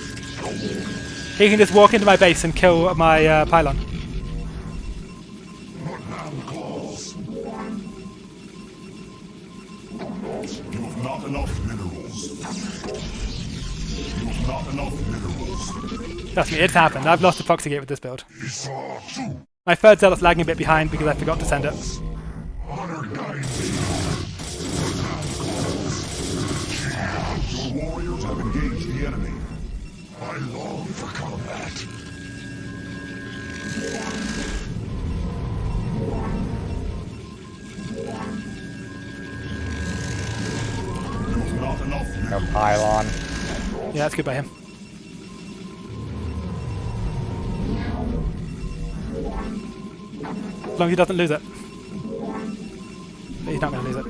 He can just walk into my base and kill my pylon. You have not enough minerals. You have not enough minerals. Trust me, it's happened. I've lost to proxy gate with this build. My 3rd Zealot's lagging a bit behind because I forgot to send it. Your warriors have engaged the enemy. I long for combat. You've not enough The minerals. pylon. Yeah, that's good by him. As long as he doesn't lose it. But he's not going to lose it.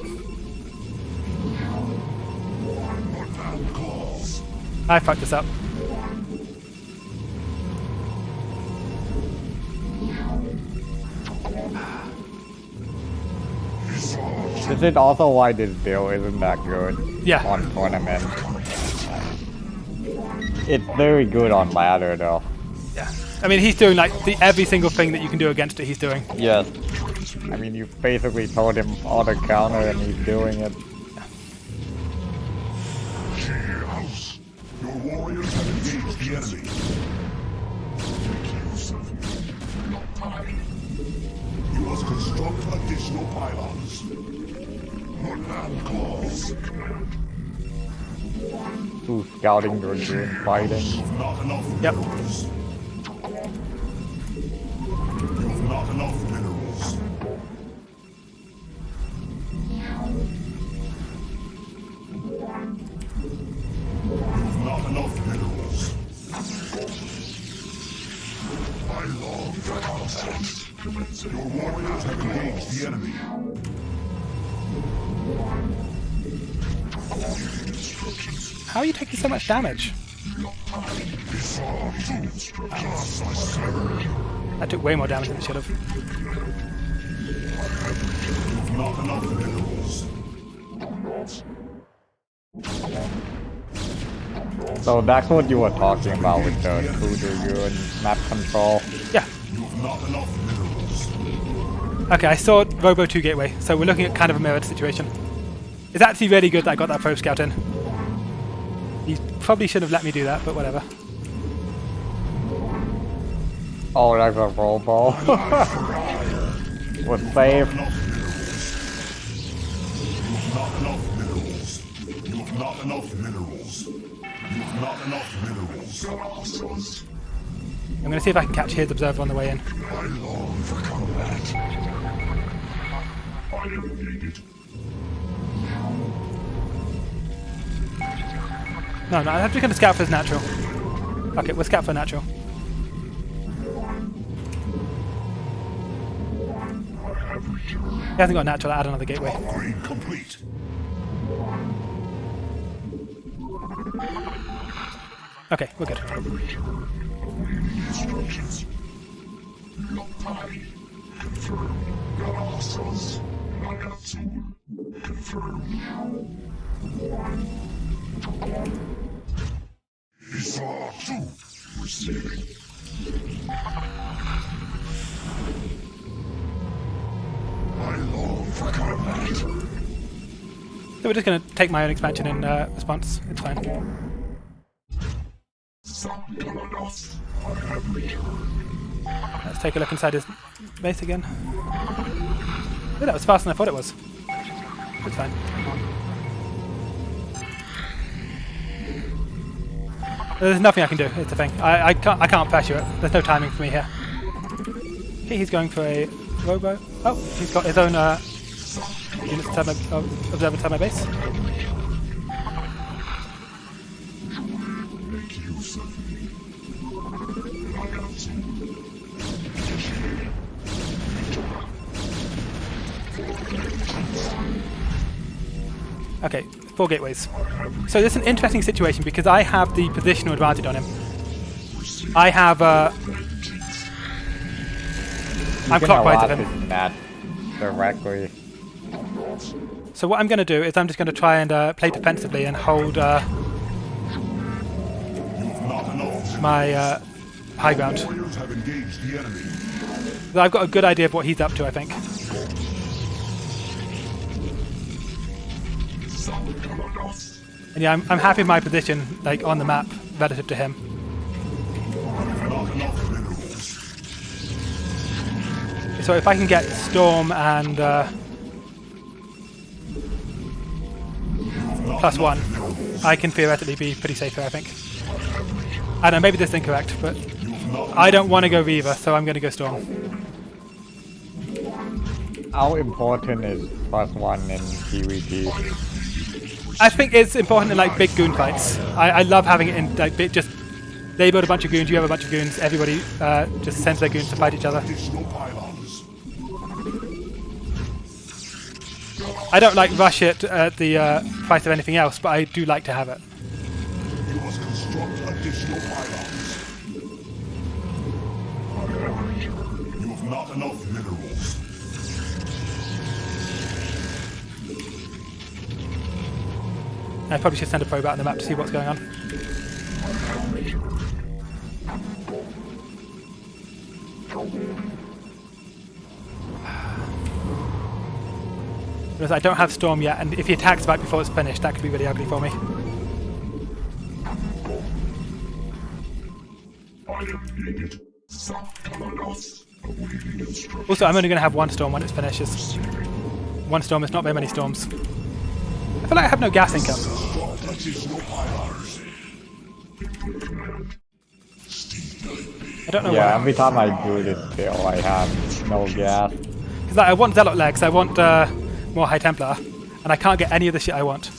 Claws. I fucked this up. This is also why this build isn't that good Yeah. on tournament. It's very good on ladder though. Yeah. I mean, he's doing like every single thing that you can do against it, he's doing. Yes. I mean, you basically told him all the counter and he's doing it. House. Your warriors have engaged the enemy. You must construct additional pylons. Claws. Two scouting dragoon fighting. You've not enough Yep. minerals. You've not enough minerals. You've not enough minerals. I long for combat. Your warriors have engaged the enemy. How are you taking so much damage? I took way more damage than I should have. You've not enough minerals. So that's what you were talking about with the two dragoon map control. Yeah. You've not enough minerals. Okay, I saw Robo 2 Gateway, so we're looking at kind of a mirrored situation. It's actually really good that I got that Pro Scout in. You probably should have let me do that, but whatever. Oh, that's a robo. Was safe. You've not enough minerals. You've not enough minerals. You've not enough minerals. I'm going to see if I can catch his observer on the way in. I long for combat. I am needed. No, I'm just going to scout for his natural. Okay, we'll scout for natural. He hasn't got a natural, I'll add another gateway. Upgrade complete. Okay, we're good. Instructions. Receiving. I long for combat. So we're just going to take my own expansion in response. It's fine. Let's take a look inside his base again. Oh, that was faster than I thought it was. It's fine. There's nothing I can do. It's a thing. I can't pressure it. There's no timing for me here. Okay, he's going for a robo. Oh, he's got his own units inside my observer inside my base. Okay, 4 gateways. So this is an interesting situation because I have the positional advantage on him. I have I'm clockwise of him. That directly. So what I'm going to do is I'm just going to try and play defensively and hold my high ground. Warriors have engaged the enemy. So I've got a good idea of what he's up to, I think. And yeah, I'm happy with my position, like on the map, relative to him. So if I can get Storm and +1, I can theoretically be pretty safe here, I think. I don't know, maybe this is incorrect, but I don't want to go Reaver, so I'm going to go Storm. How important is +1 in PvP? I think it's important in like big goon fights. I love having it in like big, just they build a bunch of goons, you have a bunch of goons, everybody just sends their goons to fight each other. Additional pylons. I don't like rush it at the price of anything else, but I do like to have it. You must construct additional pylons. You have not enough minerals. I probably should send a probe out on the map to see what's going on. Because I don't have Storm yet, and if he attacks back before it's finished, that could be really ugly for me. Also, I'm only going to have one Storm when it finishes. One Storm is not very many Storms. I feel like I have no gas income. I don't know Yeah, why. every time I do this build, I have no gas. Because I want Zealot legs, I want more High Templar, and I can't get any of the shit I want.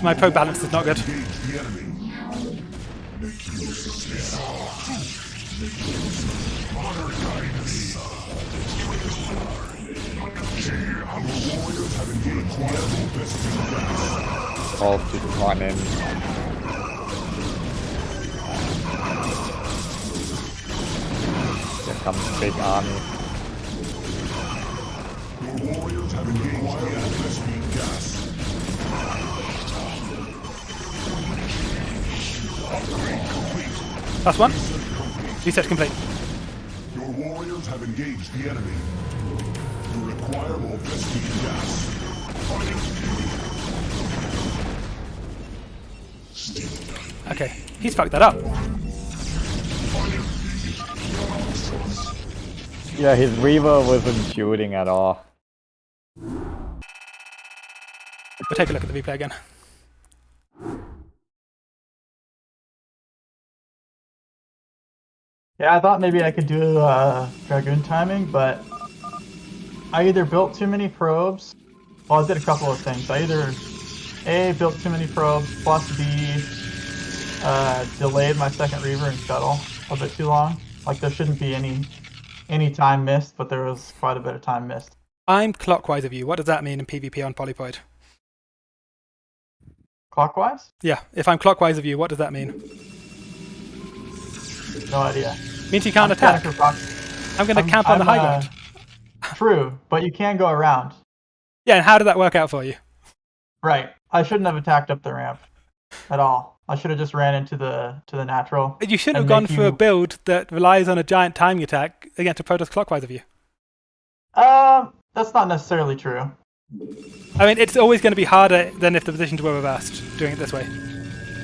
My pro balance is not good. All just run in. Here comes a big army. Last one. Research complete. Your warriors have engaged the enemy. You require more Vespene gas. Okay, he's fucked that up. Yeah, his Reaver wasn't shooting at all. We'll take a look at the replay again. Yeah, I thought maybe I could do Dragoon timing, but I either built too many probes. Well, I did a couple of things. I either A, built too many probes, plus B, delayed my second Reaver and Shuttle a bit too long. Like, there shouldn't be any time missed, but there was quite a bit of time missed. I'm clockwise of you. What does that mean in PvP on Polypoid? Clockwise? Yeah, if I'm clockwise of you, what does that mean? No idea. Means you can't I'm attack. counterclockwise. I'm going to camp on the high ground. True, but you can go around. Yeah, and how did that work out for you? Right. I shouldn't have attacked up the ramp at all. I should have just ran into the natural. You should have and gone make for a build that relies on a giant timing attack against a Protoss clockwise of you. That's not necessarily true. I mean, it's always going to be harder than if the positions were reversed, doing it this way.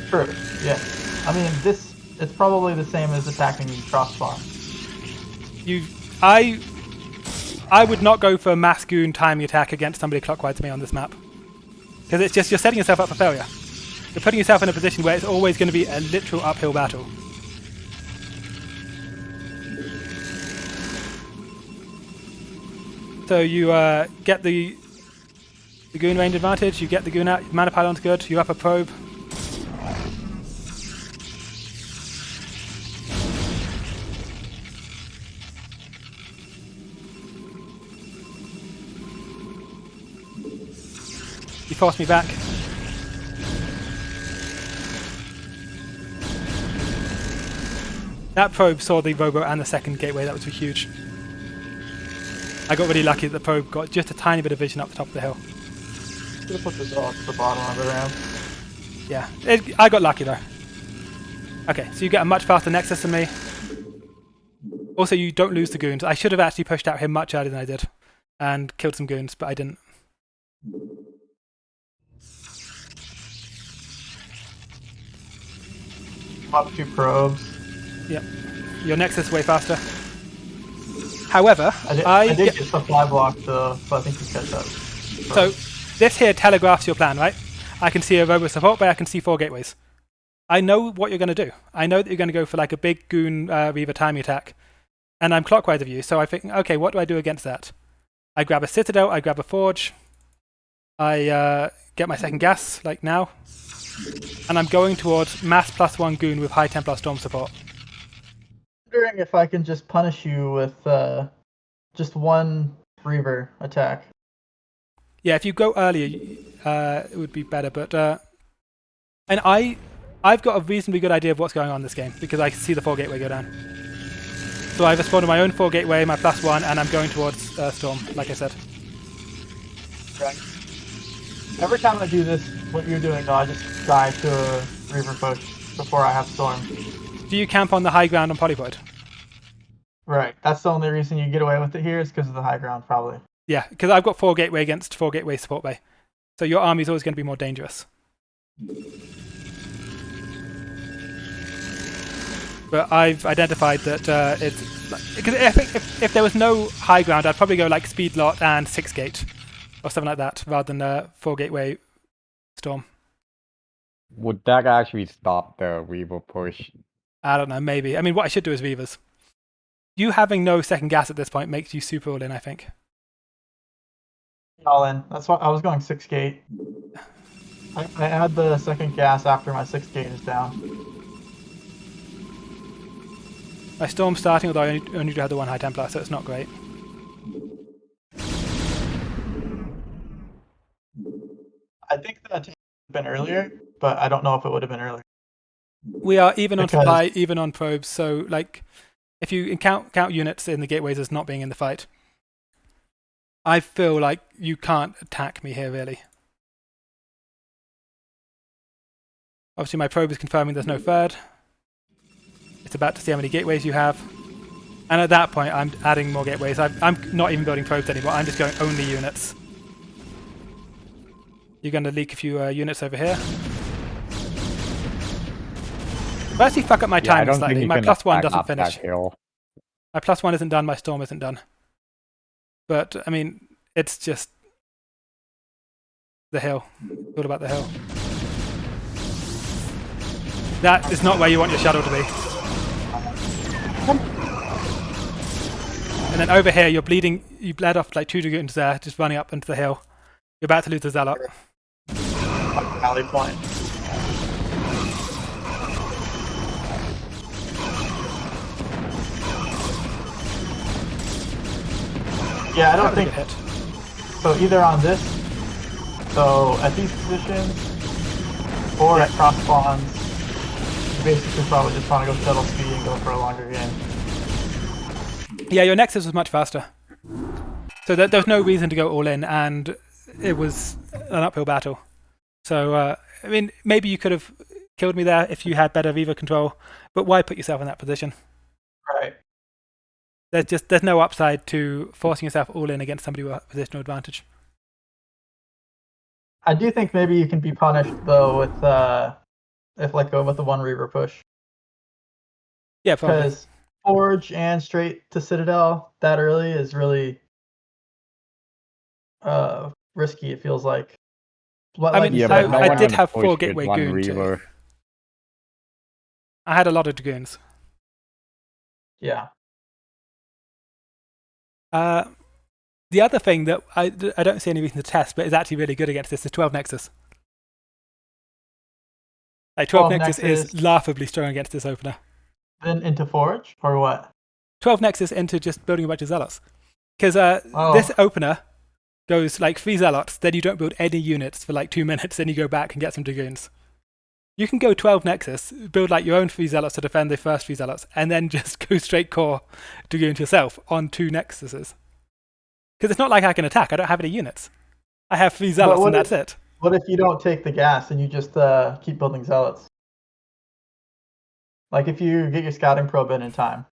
True, yeah. I mean, it's probably the same as attacking crossbar. I would not go for a mass goon timing attack against somebody clockwise to me on this map. Because it's just, you're setting yourself up for failure. You're putting yourself in a position where it's always going to be a literal uphill battle. So you get the goon range advantage, you get the goon out, mana pylon's good, you up a probe. You forced me back. That probe saw the robo and the second gateway, that was huge. I got really lucky that the probe got just a tiny bit of vision up the top of the hill. Should have put this all at the bottom of the ramp. Yeah, I got lucky though. Okay, so you get a much faster Nexus than me. Also, you don't lose the goons. I should have actually pushed out him much earlier than I did. And killed some goons, but I didn't. Pop 2 probes. Yep. Your Nexus way faster. However, I did get supply blocked though, so I think you catch up. So this here telegraphs your plan, right? I can see a robo support, but I can see 4 gateways. I know what you're going to do. I know that you're going to go for like a big goon Reaver timing attack, and I'm clockwise of you. So I think, okay, what do I do against that? I grab a Citadel, I grab a Forge, I get my second gas, like now, and I'm going towards mass +1 goon with high Templar Storm support. I'm wondering if I can just punish you with just one Reaver attack. Yeah, if you go earlier, it would be better. But and I've got a reasonably good idea of what's going on in this game because I see the 4 gateway go down. So I've responded my own 4 gateway, my +1, and I'm going towards Storm, like I said. Right. Every time I do this, what you're doing, though, I just die to a Reaver push before I have Storm. Do you camp on the high ground on Polyvoid? Right. That's the only reason you get away with it here is because of the high ground, probably. Yeah, because I've got 4 gateway against 4 gateway support bay. So your army's always going to be more dangerous. But I've identified that it's... Because I think if there was no high ground, I'd probably go like speed lot and 6 gate. Or something like that, rather than 4 gateway Storm. Would that actually stop the Weaver push? I don't know, maybe. I mean, what I should do is Reavers. You having no second gas at this point makes you super all in, I think. All in. That's what I was going 6 gate. I add the second gas after my 6 gate is down. My Storm's starting, although I only do have the 1 high Templar, so it's not great. I think the attack would have been earlier, but I don't know if it would have been earlier. We are even on supply, even on probes, so like, if you count units in the gateways as not being in the fight, I feel like you can't attack me here, really. Obviously, my probe is confirming there's no third. It's about to see how many gateways you have. And at that point, I'm adding more gateways. I'm not even building probes anymore. I'm just going only units. You're going to leak a few units over here. But actually fuck up my timing slightly. My +1 doesn't finish. My +1 isn't done, my Storm isn't done. But, I mean, it's just the hill. It's all about the hill. That is not where you want your shuttle to be. And then over here, you're bleeding. You bled off like 2 dragoons there, just running up into the hill. You're about to lose the Zealot. Rally point. Yeah, I don't think hit. so. Either on this, so at these positions, or at cross spawns, you basically probably just want to go shuttle speed and go for a longer game. Yeah, your Nexus was much faster. So there was no reason to go all in, and it was an uphill battle. So, I mean, maybe you could have killed me there if you had better Reaver control, but why put yourself in that position? Right. There's no upside to forcing yourself all in against somebody with a positional advantage. I do think maybe you can be punished though with if like go with the 1 Reaver push. Yeah, probably. Because Forge and straight to Citadel that early is really risky, it feels like. I mean, I did have 4 gateway goons. I had a lot of dragoons. Yeah. The other thing that I don't see any reason to test, but is actually really good against this, is 12 Nexus. Like 12 Nexus is laughably strong against this opener. Then into Forge, or what? 12 Nexus into just building a bunch of Zealots. Because this opener goes like 3 Zealots, then you don't build any units for like 2 minutes, then you go back and get some Dragoons. You can go 12 Nexus, build like your own 3 Zealots to defend the first 3 Zealots, and then just go straight core Dragoons yourself on 2 Nexuses. Because it's not like I can attack, I don't have any units. I have 3 Zealots and that's it. What if you don't take the gas and you just keep building Zealots? Like if you get your scouting probe in time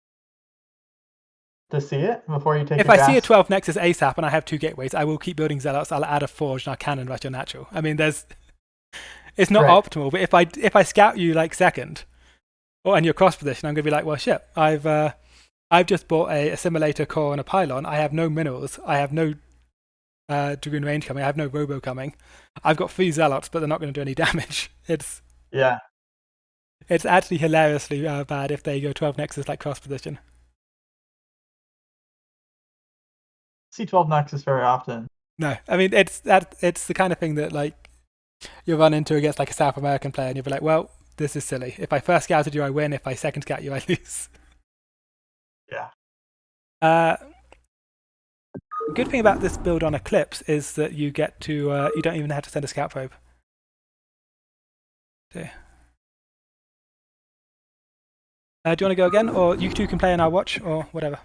to see it before you take. If I see a 12 Nexus ASAP and I have 2 gateways, I will keep building Zealots. I'll add a Forge and I'll cannon rush your natural. I mean, it's not optimal, but if I scout you like second, and you're cross position, I'm gonna be like, well, shit, I've I've just bought a assimilator core and a pylon. I have no minerals. I have no Dragoon range coming. I have no robo coming. I've got 3 zealots, but they're not going to do any damage. It's actually hilariously bad if they go 12 nexus like cross position. See 12 Nexus very often. No, I mean it's the kind of thing that like you run into against like a South American player, and you'll be like, well, this is silly. If I first scouted you, I win. If I second scout you, I lose. Yeah. Good thing about this build on Eclipse is that you get to you don't even have to send a scout probe. So, do you want to go again, or you two can play and I'll watch, or whatever?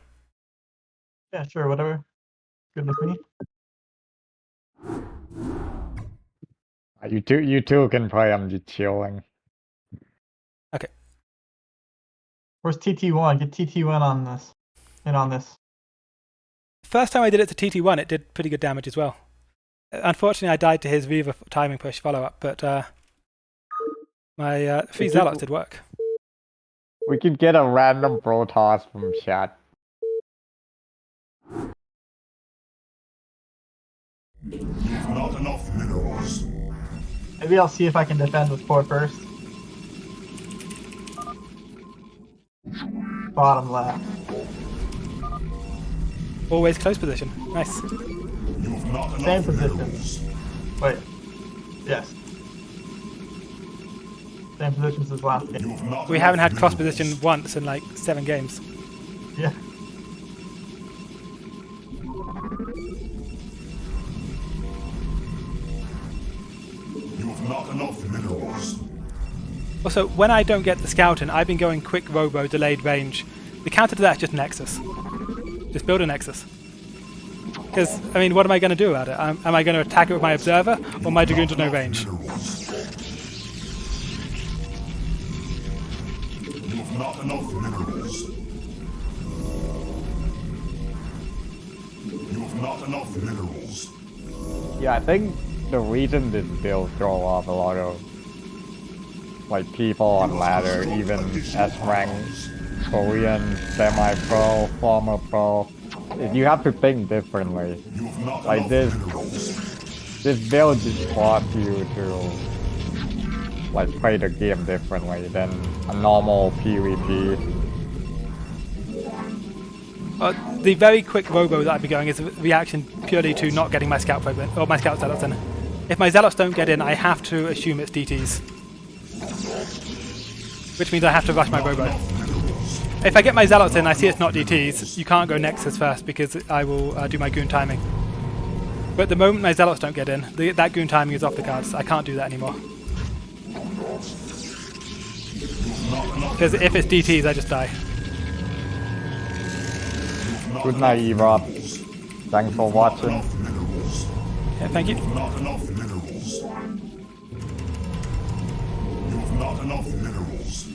Yeah, sure, whatever. Good with me. You two can play. I'm just chilling. Okay. Where's TT1? Get TT1 on this. In on this. First time I did it to TT1, it did pretty good damage as well. Unfortunately, I died to his Reaver timing push follow-up, but my 3 zealots did work. We could get a random pro toss from chat. Not enough minerals. Maybe I'll see if I can defend with 4 first. Bottom left. Always close position. Nice. You've not enough Same position. minerals. Wait. Yes. Same positions as last game. You've not We enough haven't had cross minerals. position once in like 7 games. Yeah. You've not enough minerals. Also, when I don't get the scouting, I've been going quick robo, delayed range. The counter to that is just Nexus. Just build a Nexus. Because, I mean, what am I going to do about it? Am I going to attack it with my Observer, or my Dragoons with no range? Minerals. You've not enough minerals. You've not enough minerals. Yeah, I think the reason this build throw off a lot of like people on ladder, even S-rank, Korean, semi-pro, former pro, is you have to think differently. You've not Like enough this minerals. build just forces you to like play the game differently than a normal PvP. The very quick robo that I'd be going is a reaction purely to not getting my scout probe in, or my scout zealots in. If my zealots don't get in, I have to assume it's DTs. Which means I have to rush my robo. If I get my zealots in, I see it's not DTs, you can't go Nexus first because I will do my goon timing. But the moment my zealots don't get in, that goon timing is off the cards. I can't do that anymore. Because if it's DTs, I just die. Good night, Rob. Thanks for watching. Enough minerals. Yeah, thank you. Not enough minerals. You've not enough minerals.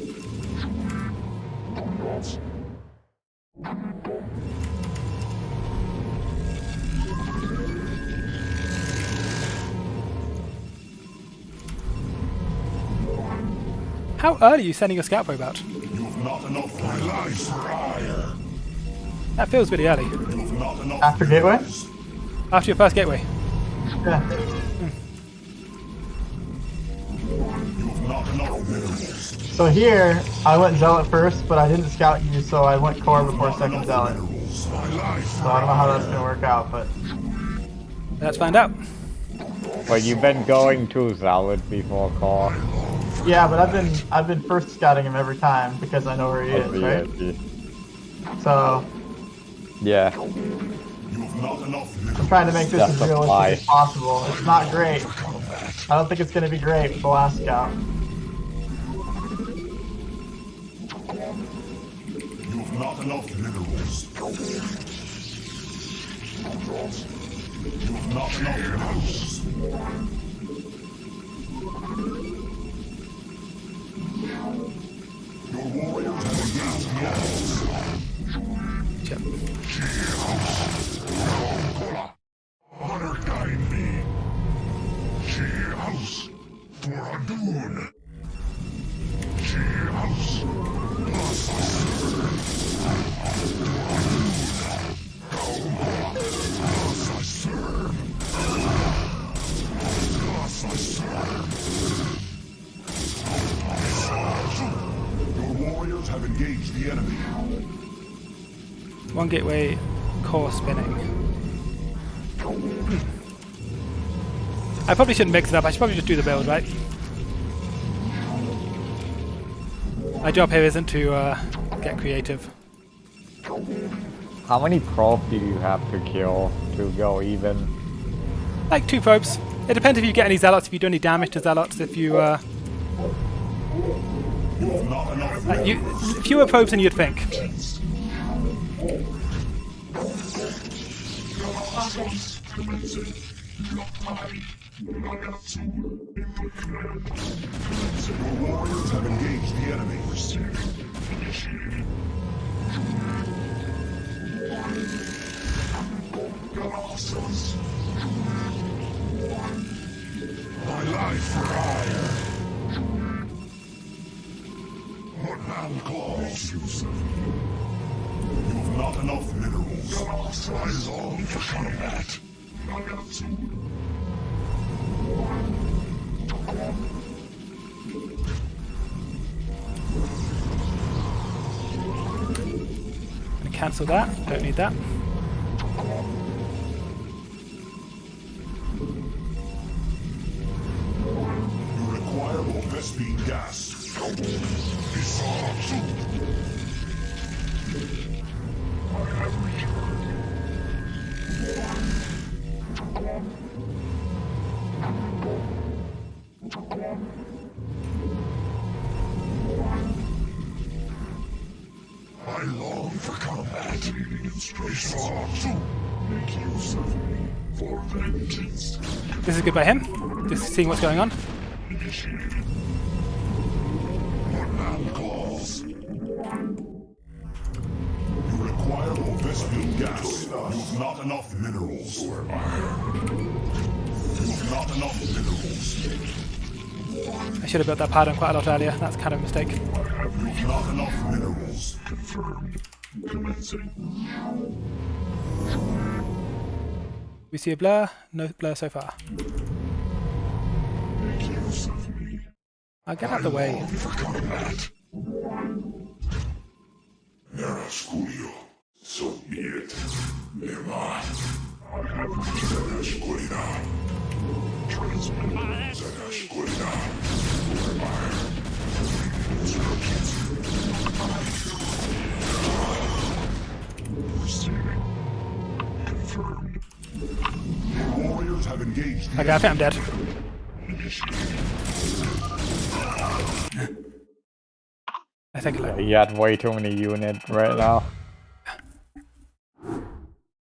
How early are you sending your scout probe out? You've not enough minerals. That feels really early. You've not enough After gateway? minerals. After your first gateway. Yeah. You've not enough minerals. So here, I went Zealot first, but I didn't scout you, so I went Core before second Zealot. Minerals. So I don't know how that's gonna work out, but Let's find out. But you've been going to Zealot before core. yeah, but I've been first scouting him every time because I know where he is, right? So Yeah. You've not enough I'm minerals. trying to make this as Justify. realistic as possible. It's not great. I don't think it's gonna be great with the last scout. You've not enough minerals. You've not enough minerals. Your warriors have engaged yours. Yep. Honor guide me. She house for Adun. She house. 1 gateway core spinning. I probably shouldn't mix it up. I should probably just do the build, right? My job here isn't to get creative. How many probe do you have to kill to go even? Like 2 probes. It depends if you get any zealots, if you do any damage to zealots, if you fewer probes than you'd think. Your warriors have engaged the enemy. My life for hire. What man calls you? You've not enough minerals. I long for combat. Gonna cancel that. Don't need that. You require more Vespine gas. I have returned. I long for combat. Instructions. Make use of me for vengeance. This is good by him. Just seeing what's going on. What man calls? You require more Vespine gas. You've not enough minerals. You've not enough minerals. I should have built that pylon quite a lot earlier. That's kind of a mistake. You've not enough minerals. Confirmed. Commencing. We see a blur. No blur so far. Make use of me. I'll get out of the way. Long for combat. Nera Sculio. So be it. Nema. I have Zena Sculina. Transmit. Zena Sculina. Instructions. Receiving. Confirmed. Your warriors have engaged the Okay, I think I'm dead. I think like, You had way too many units right now.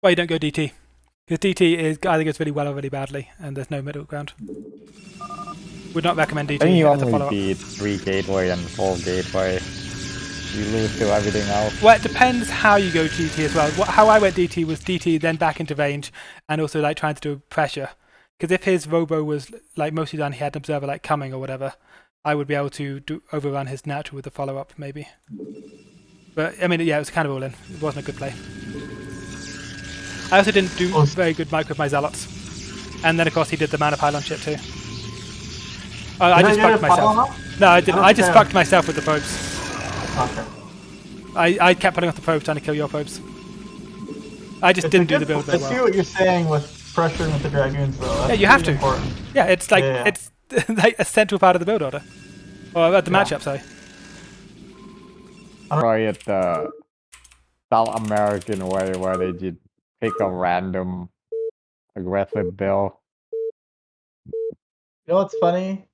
well, you don't go DT. Because DT is either goes really well or really badly, and there's no middle ground. Would not recommend DT I think you as a only follow-up. beat 3 gateway and 4 gateway. You lose to everything else. Well, it depends how you go DT as well. How I went DT was DT, then back into range, and also like trying to do pressure. Because if his robo was like mostly done, he had an observer like coming or whatever, I would be able to overrun his natural with the follow-up maybe. But I mean, yeah, it was kind of all in. It wasn't a good play. I also didn't do very good micro with my zealots, and then of course he did the mana pylon shit too. I just fucked myself. No, I didn't. I just fucked myself with the probes. Okay. I kept putting off the probes trying to kill your probes. I just didn't do the build very I see well. what you're saying with pressuring with the dragoons, though. That's Yeah, you have to. important. Yeah, it's like Yeah. it's like a central part of the build order, or the matchup. Sorry. Try it the South American way where they just pick a random aggressive build. You know what's funny?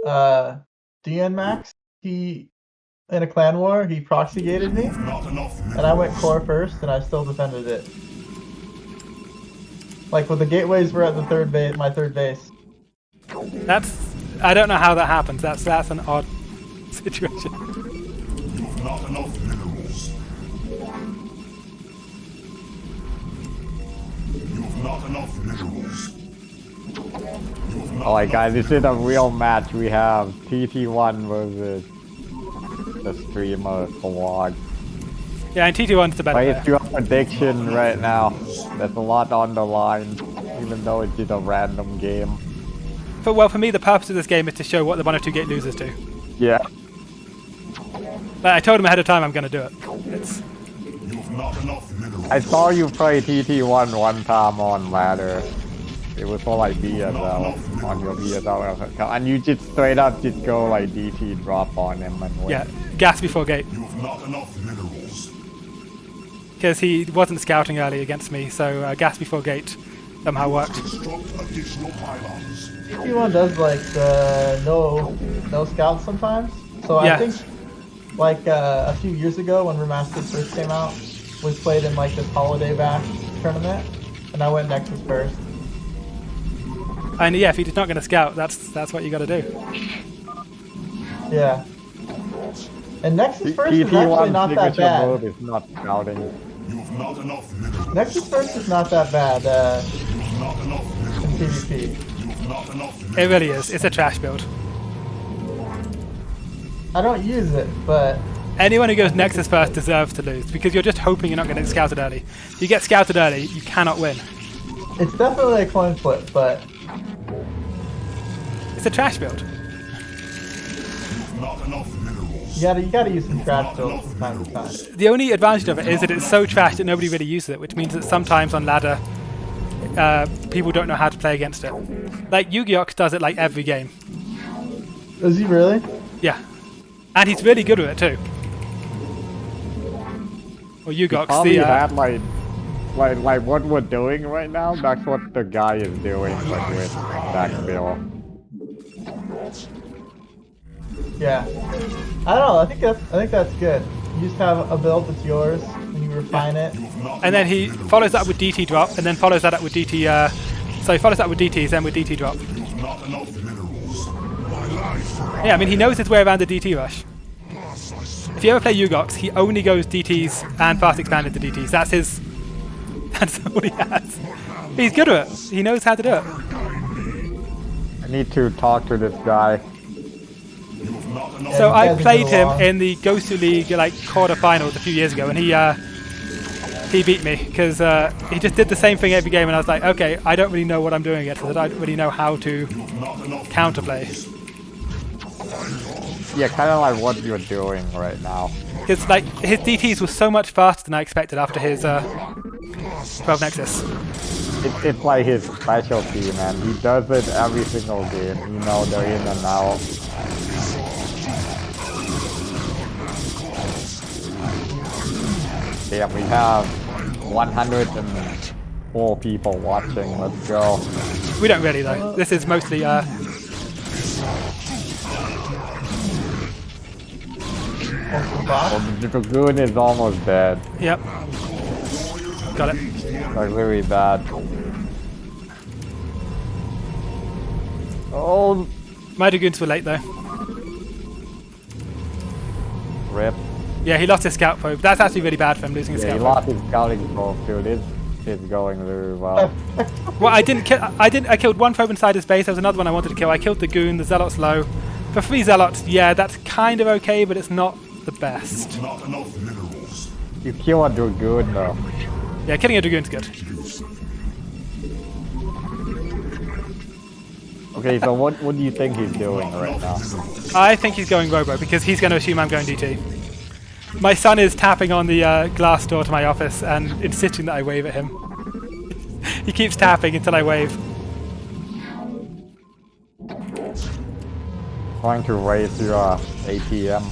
DN Max, he in a clan war, he proxy gated me, Not enough and I went core first, and I still defended it. Like when the gateways were at the third base, my third base. I don't know how that happens. That's an odd situation. You've not enough minerals. You've not enough minerals. Alright guys, this is a real match. We have TT1 versus the streamer squad. Yeah, and TT1's the better But player. it's your prediction right now. There's a lot on the line, even though it's just a random game. But well, for me, the purpose of this game is to show what the 1 or 2 gate losers do. Yeah. Like, I told him ahead of time I'm going to do it. It's not enough minerals. I saw you play TT1 one time on ladder. It was for like BSL on your BSL account, and you just straight up just go like DT drop on him and win. Yeah, gas before gate. You have not enough minerals. Because he wasn't scouting early against me, so gas before gate somehow worked. Construct additional pylons. T1 does like no scouts sometimes. So Yeah. I think like a few years ago when Remastered first came out, we played in like this holiday bash tournament, and I went Nexus first. And yeah, if he's not going to scout, that's what you got to do. Yeah. And Nexus first is actually TT1 not that signature bad. move is not scouting. You have not enough minerals. Nexus first is not that bad You have not enough in minerals. PvP. You have not enough minerals. It really is. It's a trash build. I don't use it, but Anyone who goes Nexus first deserves to lose, because you're just hoping you're not going to get scouted early. If you get scouted early, you cannot win. it's definitely a coin flip. But It's a trash build. You have not enough minerals. you gotta use some trash builds from time to time. The only advantage of it is that it's so trash that nobody really uses it, which means that sometimes on ladder, people don't know how to play against it. Like Yu-Gi-Oh! Does it like every game. Is he really? Yeah. And he's really good at it too. Or Yu-Gi-Oh! Probably The, had like what we're doing right now. That's what the guy is doing, like with that bill. Yeah. I don't know. I think that's good. You just have a build that's yours, and you refine it. and then he follows that with DT drop, and then follows that up with DT. So he follows that with DTs, then with DT drop. You have not enough minerals. My life. Yeah, I mean he knows his way around the DT rush. If you ever play Yu-Gi-Oh! He only goes DTs and fast expand into DTs. That's his. That's all he has. He's good at it. He knows how to do it. I need to talk to this guy. You have not enough. So he I doesn't played get him along. in the Ghost League like quarterfinals a few years ago, and he beat me because he just did the same thing every game, and I was like, okay, I don't really know what I'm doing against this. I don't really know how to Not enough. counterplay. Yeah, kind of like what you're doing right now. Because like his DTs were so much faster than I expected after his 12 Nexus. It's like his specialty, man. He does it every single game. You know, they're in and out. Damn, we have 104 people watching. Let's go. We don't really though. This is mostly Well, the Dragoon is almost dead. yep. Got it. Like, really bad. Oh, My Dragoons were late though. rip. Yeah, he lost his scout probe. That's actually really bad for him losing his Yeah, he scout probe. lost his scouting probe too. This is going very well. Well, I didn't kill. I killed one probe inside his base. There was another one I wanted to kill. I killed the goon. The zealot's low. For 3 zealots, yeah, that's kind of okay, but it's not the best. Not enough minerals. You kill a Dragoon though. Yeah, killing a dragoon's good. Okay, so what do you think he's doing right now? I think he's going Robo because he's going to assume I'm going DT. My son is tapping on the glass door to my office and insisting that I wave at him. He keeps tapping until I wave. Trying to raise your ATM.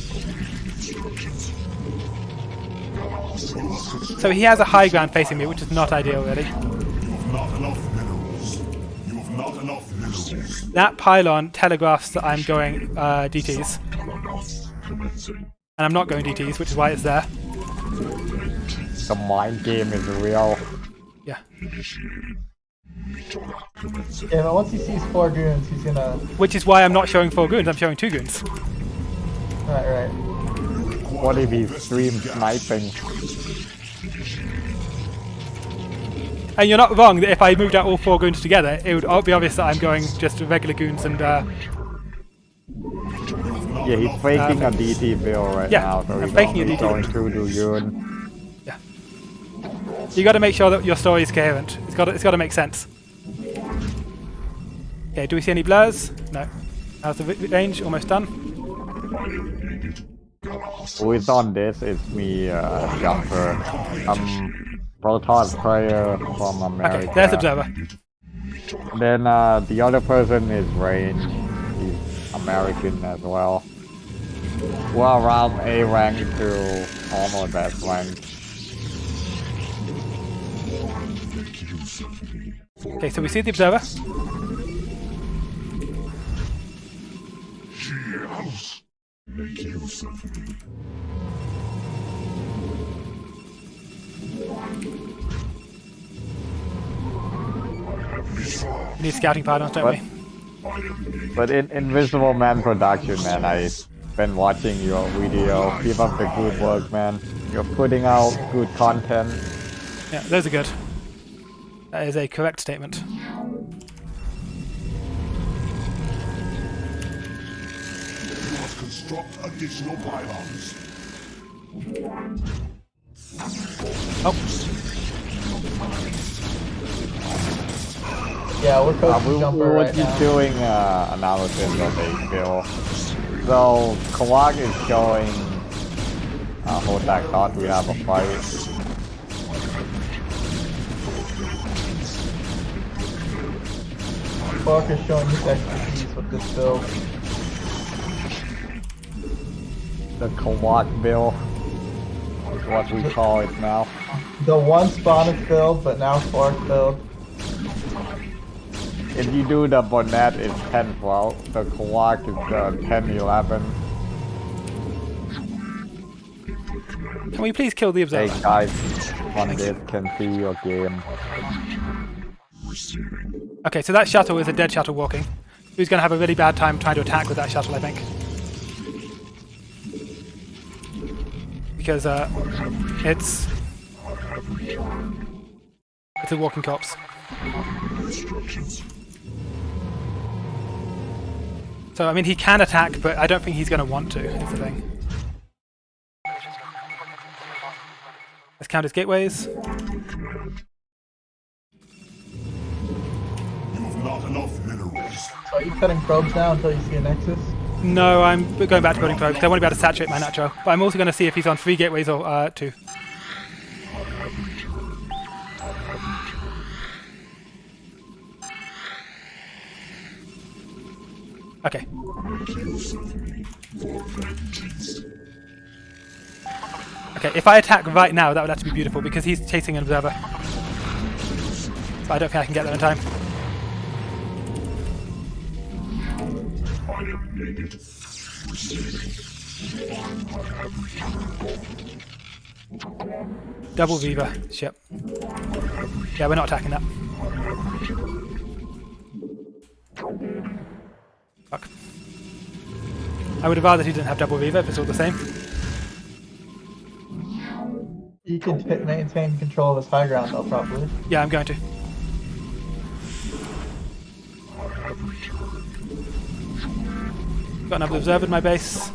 So he has a high ground facing me, which is not ideal really. You have not enough minerals. You have not enough minerals. That pylon telegraphs that I'm going DTs. And I'm not going DTs, which is why it's there. The mind game is real. Yeah. Yeah, but once he sees 4 goons, he's gonna. Which is why I'm not showing 4 goons, I'm showing 2 goons. Right. What if he streams sniping? And you're not wrong that if I moved out all 4 goons together, it would be obvious that I'm going just regular goons and Yeah, he's faking a DT bill right yeah, now, so I'm he's faking a only DT going bill. through Dragoon. you got to make sure that your story is coherent. It's got to make sense. Okay, do we see any blurs? No. How's the range? Almost done. Who is on this? It's me, Jumper. Protoss player from America. Okay, there's Observer. Then the other person is Range. He's American as well. We're around A rank to almost S rank. Okay, so we see the Observer. Make use of me. We need scouting pylons, don't we? But in Invisible Man Production, man, I've been watching your video. Keep up the good work, man. You're putting out good content. Yeah, those are good. That is a correct statement. Construct additional pylons. Oh, Yeah, we're coaching Jumper we right keep now. doing analysis of a bill. So Kawak is showing Hotak thought we have a fight. Clark is showing his expertise with this build. The Kawak bill is what we call it now. The one Bonyth build, but now Clark build. If you do the Bonyth, it's 10-12. The Kawak is the 10-11. can we please kill the Hey Observer? guys, on this can see your game. Okay, so that shuttle is a dead shuttle walking. Who's going to have a really bad time trying to attack with that shuttle, I think. Because it's a walking corpse. So I mean, he can attack, but I don't think he's going to want to. Is the thing. Let's count his gateways. You have not enough minerals. So are you cutting probes now until you see a Nexus? No, I'm going back to building probes. I want to be able to saturate my nitro. But I'm also going to see if he's on 3 gateways or 2. Okay. Okay, if I attack right now, that would have to be beautiful because he's chasing an observer. So I don't think I can get there in time. Double Viva, ship. Yeah, we're not attacking that. Fuck. I would have rather he didn't have double Viva if it's all the same. You can maintain control of his high ground though, probably. Yeah, I'm going to. Got another observer in my base.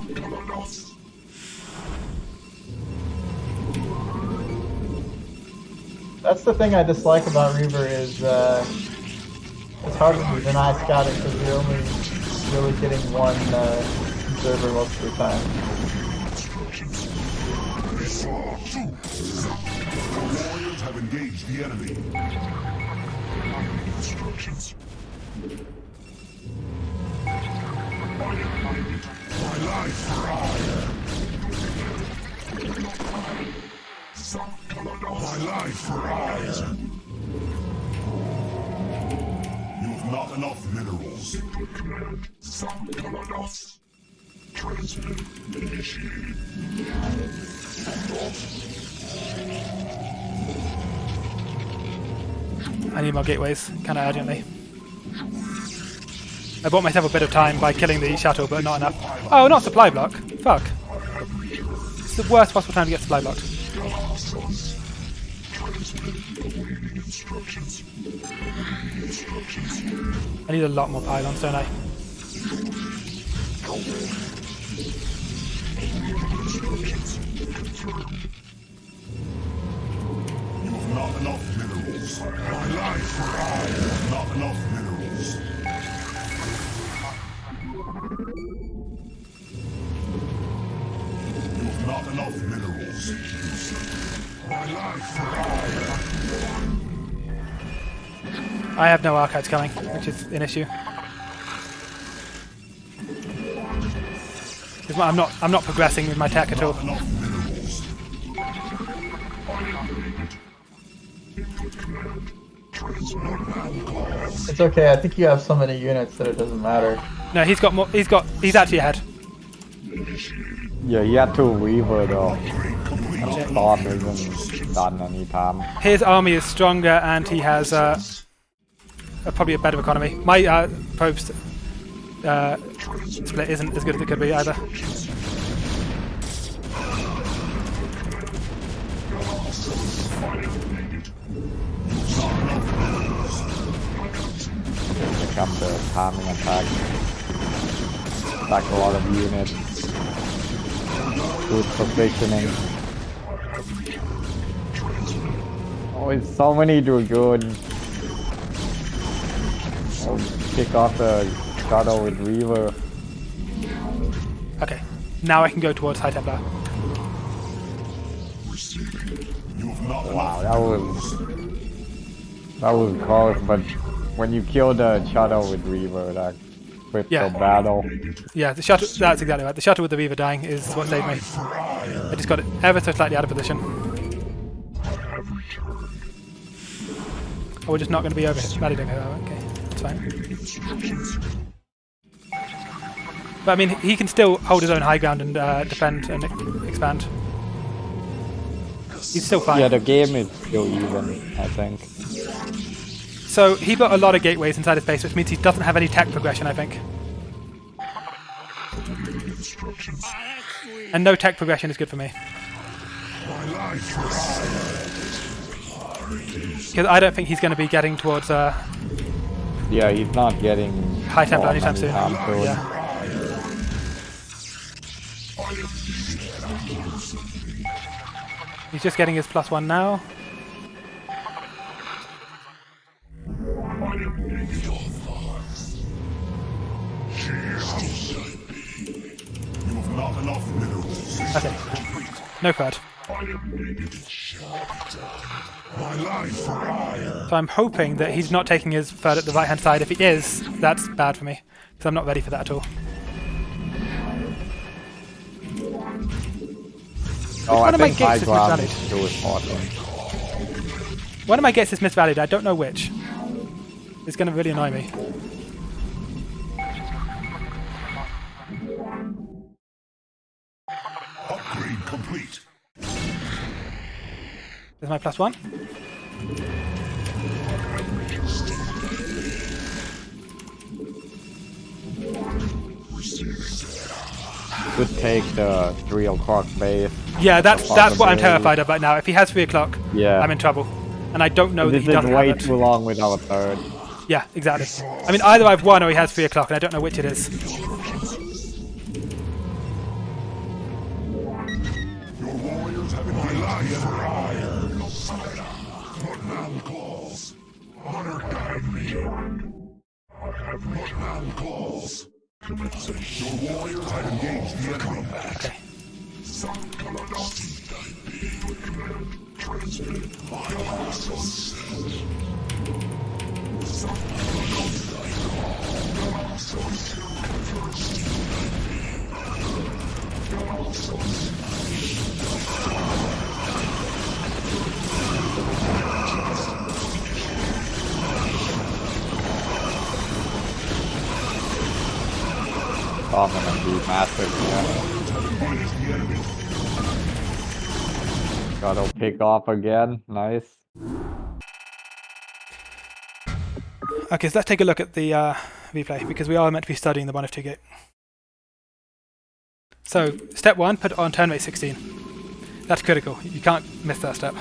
That's the thing I dislike about Reaver is it's hard to deny scouting because you're only really getting one observer most of the time. Warriors have engaged the enemy. My life for hire. My life for hire. You have not enough minerals. Transmit initiated. I need more gateways, kind of urgently. I bought myself a bit of time by killing the shuttle, but not enough. Oh, not supply block. Fuck. It's the worst possible time to get supply blocked. I need a lot more pylons, don't I? You have not enough minerals. My life for hire. Not enough minerals. I have no archives coming, which is an issue. 'Cause I'm not progressing with my tech at all. It's okay. I think you have so many units that it doesn't matter. No, he's got more. He's actually ahead. Yeah, he had to Weaver though. Storm isn't done anytime. His army is stronger, and he has probably a better economy. My probe split isn't as good as it could be either. Here comes the timing attack. Attack a lot of units. Good positioning. Oh, it's so many Dragoon. Oh, kick off the Shadow with Reaver. Okay, now I can go towards High Templar. Wow, that was close, but when you kill the Shadow with Reaver, that flips Yeah. the battle. Yeah, the shuttle. That's exactly right. The shuttle with the Reaver dying is what saved me. I just got it ever so slightly out of position. Oh, we're just not going to be over validating her. Okay, that's fine. But I mean, he can still hold his own high ground and defend and expand. He's still fine. Yeah, the game is still even, I think. So he got a lot of gateways inside his base, which means he doesn't have any tech progression, I think. And no tech progression is good for me. Because I don't think he's going to be getting towards Yeah, he's not getting High Templar Storm anytime soon. Yeah. He's just getting his +1 now. You have not enough minerals. Okay. No crud. My life for hire. So I'm hoping that he's not taking his third at the right hand side. If he is, that's bad for me. Because I'm not ready for that at all. Oh, I one of my think high gates is ground misvalued? is still important. One of my gates is misvalued. I don't know which. It's going to really annoy me. Upgrade complete. There's my +1. Could take the 3 o'clock base. Yeah, that's what I'm possibility. terrified of right now. If he has 3 o'clock, Yeah. I'm in trouble. And I don't know that This he is doesn't way have it. too long without a third. Yeah, exactly. I mean, either I've won or he has 3 o'clock, and I don't know which it is. Your warriors have my life for hire. What man calls? Honor guide me. I have what man calls. Your warriors have engaged the enemy. Okay. Transmit my losses. Oh, I'm gonna be massive here. Gotta pick off again. Nice. Okay, so let's take a look at the replay, because we are meant to be studying the Bonyth 2 gate. So, step 1, put it on turn rate 16. That's critical. You can't miss that step.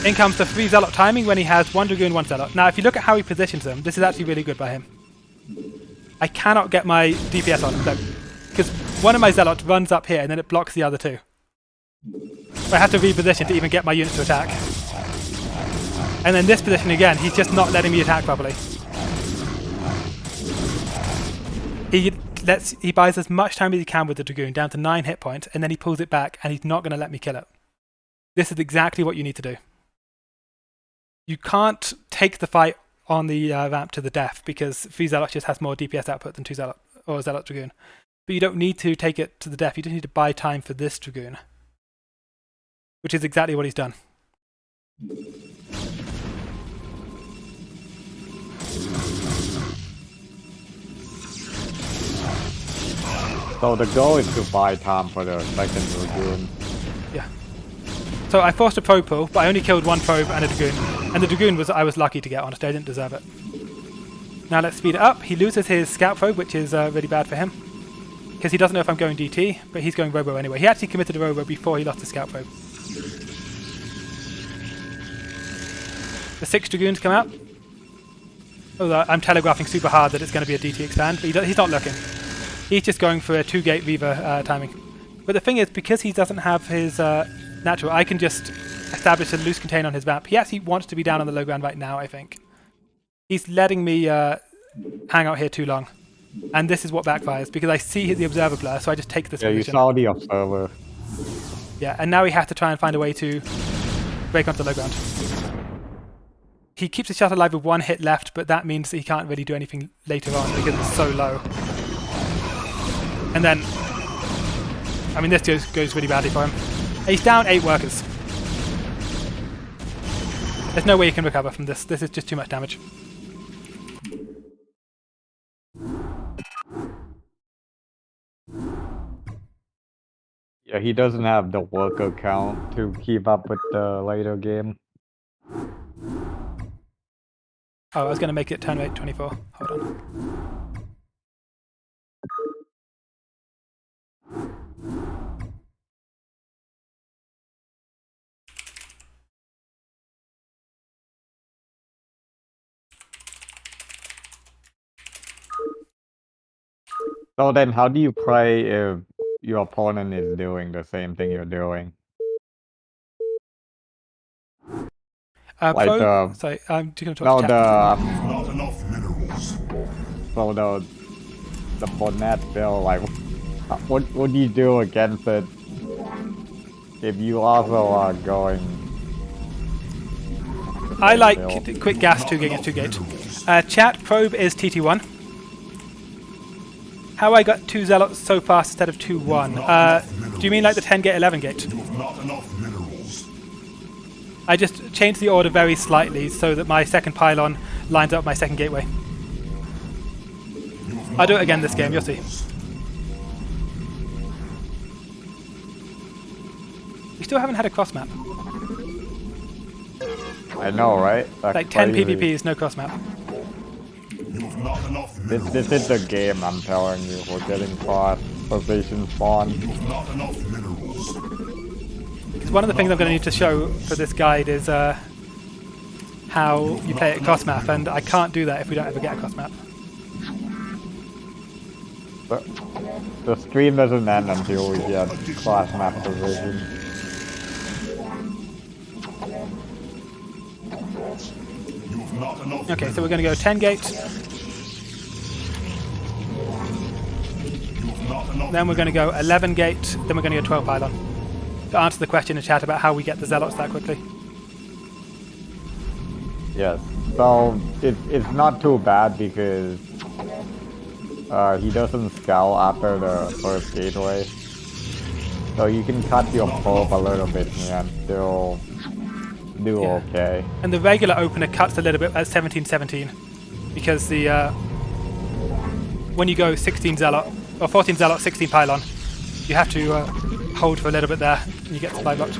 In comes the 3 Zealot timing when he has 1 Dragoon, 1 Zealot. Now, if you look at how he positions them, this is actually really good by him. I cannot get my DPS on him, though, because one of my Zealots runs up here and then it blocks the other 2. So I have to reposition to even get my units to attack. And then this position again, he's just not letting me attack properly. He he buys as much time as he can with the Dragoon down to 9 hit points, and then he pulls it back, and he's not going to let me kill it. This is exactly what you need to do. You can't take the fight on the ramp to the death because 3 Zealots just has more DPS output than 2 Zealot or Zealot Dragoon. But you don't need to take it to the death. You just need to buy time for this Dragoon, which is exactly what he's done. So the goal is to buy time for the second Dragoon. Yeah. So I forced a probe pull, but I only killed 1 probe and a Dragoon. And the Dragoon I was lucky to get, honestly. I didn't deserve it. Now let's speed it up. He loses his scout probe, which is really bad for him. Because he doesn't know if I'm going DT, but he's going Robo anyway. He actually committed a Robo before he lost his scout probe. The 6 Dragoons come out. Oh, I'm telegraphing super hard that it's going to be a DT expand, but he's not looking. He's just going for a 2-gate Reaver timing. But the thing is, because he doesn't have his natural, I can just establish a loose container on his ramp. He actually wants to be down on the low ground right now, I think. He's letting me hang out here too long. And this is what backfires, because I see the observer blur, so I just take this Yeah, position. you saw the observer. Yeah, and now he has to try and find a way to break onto the low ground. He keeps the shot alive with 1 hit left, but that means he can't really do anything later on because it's so low. And then, I mean, this goes really badly for him. He's down 8 workers. There's no way he can recover from this. This is just too much damage. Yeah, he doesn't have the worker count to keep up with the later game. Oh, I was going to make it turn rate 24. Hold on. So then how do you play if your opponent is doing the same thing you're doing? Like sorry, I'm just going to no, talk to chat. Not enough minerals. So the Bonyth bill, like, what do you do against it if you also are going? I like bill? quick gas 2 gate against 2 gate. Chat probe is TT1. How I got 2 Zealots so fast instead of 2-1? Do you mean like the 10 gate 11 gate? You have not enough minerals. I just changed the order very slightly so that my second pylon lines up with my second gateway. I'll do it again this game, you'll see. We still haven't had a cross map. I know, right? That's Like 10 crazy. PvPs, no cross map. You have not enough minerals. This is the game, I'm telling you. We're getting cross position spawn. You have not enough minerals. Because one of the things I'm going to need to show for this guide is how you play it cross map, and I can't do that if we don't ever get a cross map. But the stream doesn't end until we get cross map position. You have not enough. Okay, so we're going to go 10 gate, You have not enough. then we're going to go 11 gate, then we're going to go 12 pylon. To answer the question in chat about how we get the Zealots that quickly. Yes. So it's not too bad because he doesn't scout after the first gateway. So you can cut your probe a little bit here and still do Yeah. okay. And the regular opener cuts a little bit at 17-17 because the when you go 16 Zealot or 14 Zealot, 16 pylon, you have to hold for a little bit there and you get supply blocked.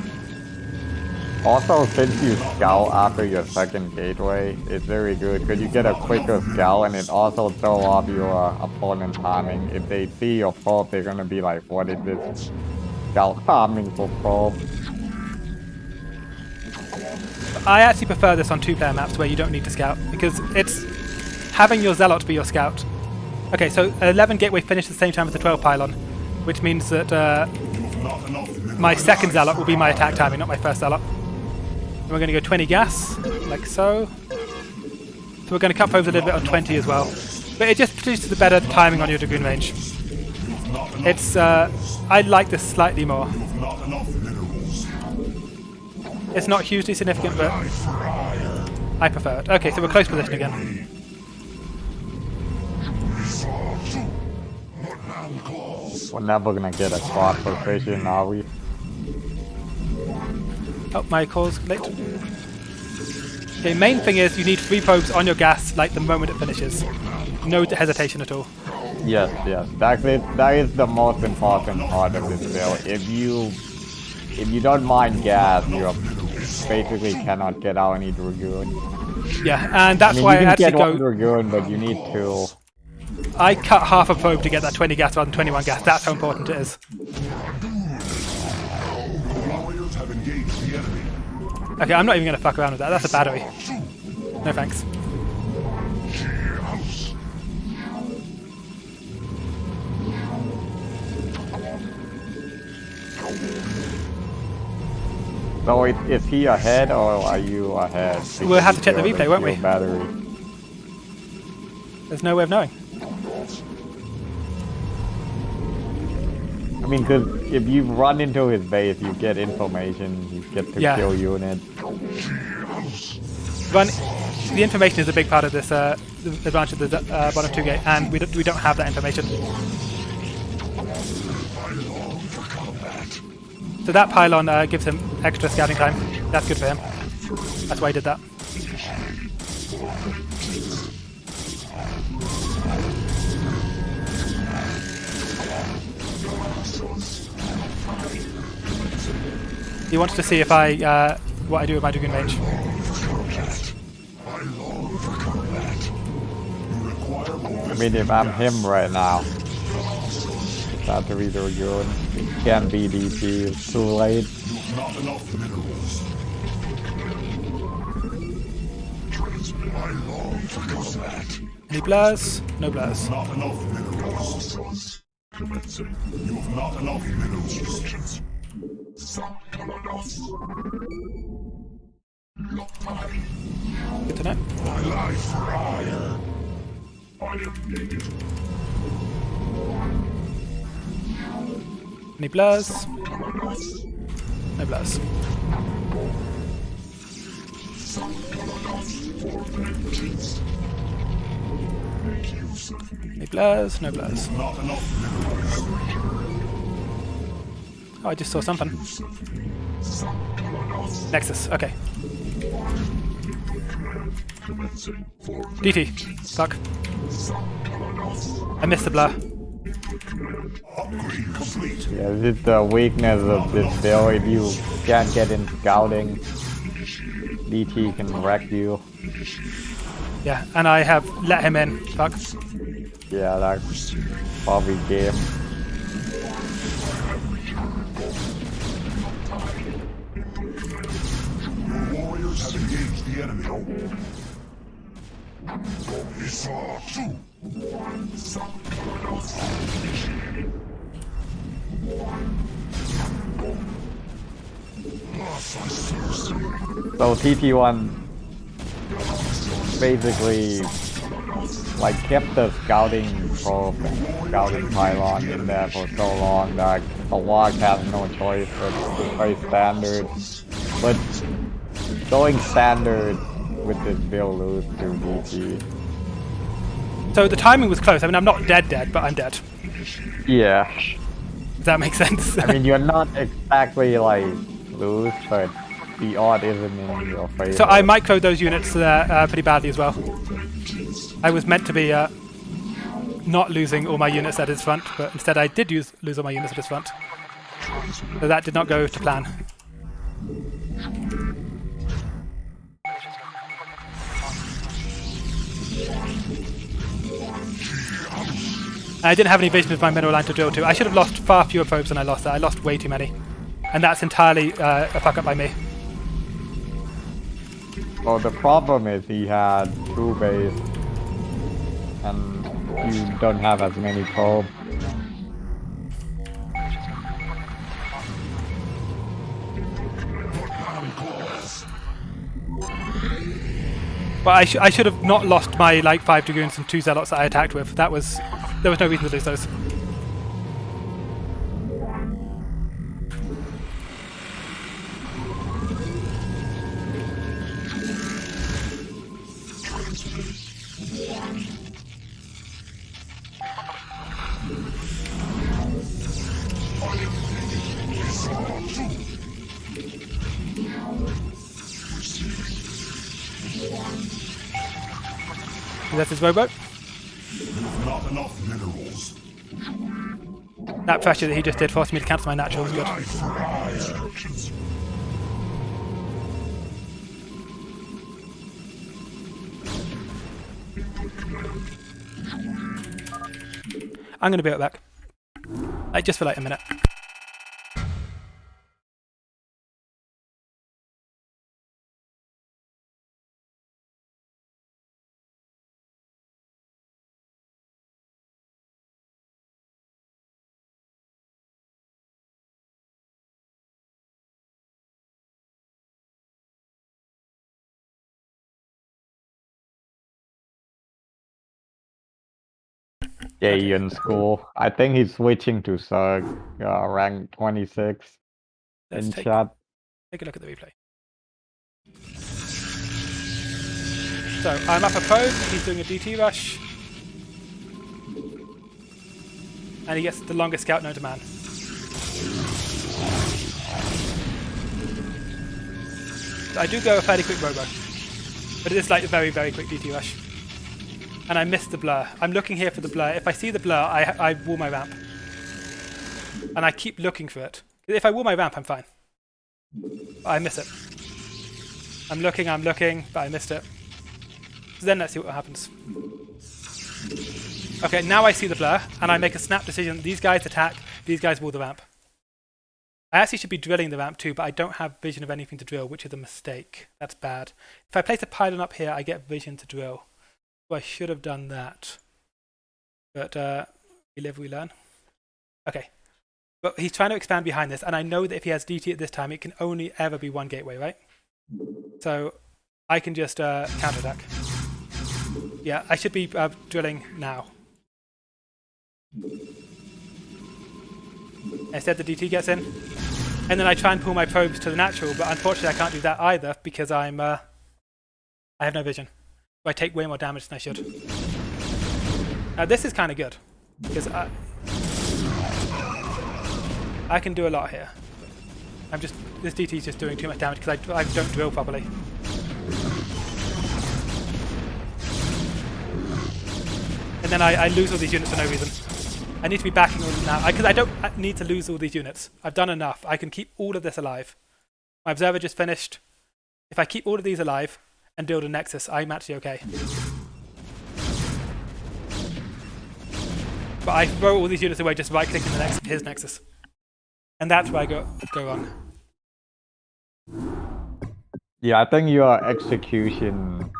Also, since you scout after your second gateway, it's very good because you get a quicker scout and it also throw off your opponent's timing. If they see your probe, they're gonna be like, what is this scout timing for probe? I actually prefer this on 2-player maps where you don't need to scout because it's having your Zealot be your scout. Okay, so 11 gateway finished at the same time as the 12 pylon, which means that my second Zealot will be my attack timing, not my first Zealot. And we're going to go 20 gas, like so. So we're going to cut probes a little bit on 20 as well. but it just produces a better timing on your Dragoon range. It's I like this slightly more. Not enough minerals. It's not hugely significant, but I prefer it. Okay, so we're close position again. We're never gonna get a spot for fishing, are we? Oh, my call's late. Okay, main thing is you need 3 probes on your gas like the moment it finishes. No hesitation at all. Yes, yes. That is the most important part of this build. If you don't mind gas, you basically cannot get out any Dragoon. Yeah, and that's I mean, why you I can actually get go. one Dragoon, but you need to. I cut half a probe to get that 20 gas rather than 21 gas. That's how important it is. Warriors have engaged the enemy. Okay, I'm not even going to fuck around with that. That's a battery. No thanks. So is he ahead or are you ahead? We'll have to check the replay, won't we? Battery. There's no way of knowing. I mean, because if you run into his base, you get information, you get to kill units. The information is a big part of this the advantage of the bottom 2 gate, and we don't have that information. So that pylon gives him extra scouting time. That's good for him. That's why he did that. He wants to see if what I do with my Dragoon range. I mean, if I'm him right now, it's not to be Dragoon. It can't be DP, it's too late. Not enough minerals. I long for combat. Any blurs? No blurs. Not enough minerals. Commencing. You have not enough mineral instructions. Good to know. My life for hire. I am needed. Any blurs? No blurs. Any blurs? No blurs. Oh, I just saw something. Nexus, okay. DT, fuck. I missed the blur. Yeah, this is the weakness of this build. If you can't get in scouting, DT can wreck you. Yeah, and I have let him in. Fuck. Yeah, that's probably game. Warriors have engaged the enemy. So TT1 basically like kept the scouting probe and scouting pylon in there for so long that the log has no choice but to play standard. But going standard with this build lose to DT. So the timing was close. I mean, I'm not dead, but I'm dead. Yeah. Does that make sense? I mean, you're not exactly like lose, but the odd isn't in your favor. So I microed those units pretty badly as well. I was meant to be not losing all my units at his front, but instead I did lose all my units at his front. So that did not go to plan. I didn't have any vision of my mineral line to drill to. I should have lost far fewer probes than I lost there. I lost way too many. And that's entirely a fuck up by me. Well, the problem is he had 2 base, and you don't have as many probes. But I should have not lost my like 5 dragoons and 2 zealots that I attacked with. There was no reason to lose those. That's his rowboat. Not enough minerals. That pressure that he just did forced me to cancel my natural was good. Life for high instructions. I'm going to be right back. Like, just for like a minute. Yeah, Ian's cool. I think he's switching to Zerg, rank 26 Let's in take chat. a look at the replay. So, I'm up a probe, he's doing a DT rush. And he gets the longest scout known to man. So I do go a fairly quick robo. But it is like a very, very quick DT rush. And I missed the blur. I'm looking here for the blur. If I see the blur, I wall my ramp. And I keep looking for it. If I wall my ramp, I'm fine. But I miss it. I'm looking, but I missed it. So then let's see what happens. Okay, now I see the blur, and I make a snap decision. These guys attack, these guys wall the ramp. I actually should be drilling the ramp too, but I don't have vision of anything to drill, which is a mistake. That's bad. If I place a pylon up here, I get vision to drill. So I should have done that. But we live, we learn. Okay. But he's trying to expand behind this, and I know that if he has DT at this time, it can only ever be one gateway, right? So I can just counterattack. Yeah, I should be drilling now. Instead, the DT gets in. And then I try and pull my probes to the natural, but unfortunately I can't do that either because I have no vision. So I take way more damage than I should. Now this is kind of good because I can do a lot here. This DT is just doing too much damage because I don't drill properly. And then I lose all these units for no reason. I need to be backing all of them now because I don't need to lose all these units. I've done enough. I can keep all of this alive. My observer just finished. If I keep all of these alive and build a nexus, I'm actually okay. But I throw all these units away just right-clicking his nexus. And that's where I go wrong. Yeah, I think your execution,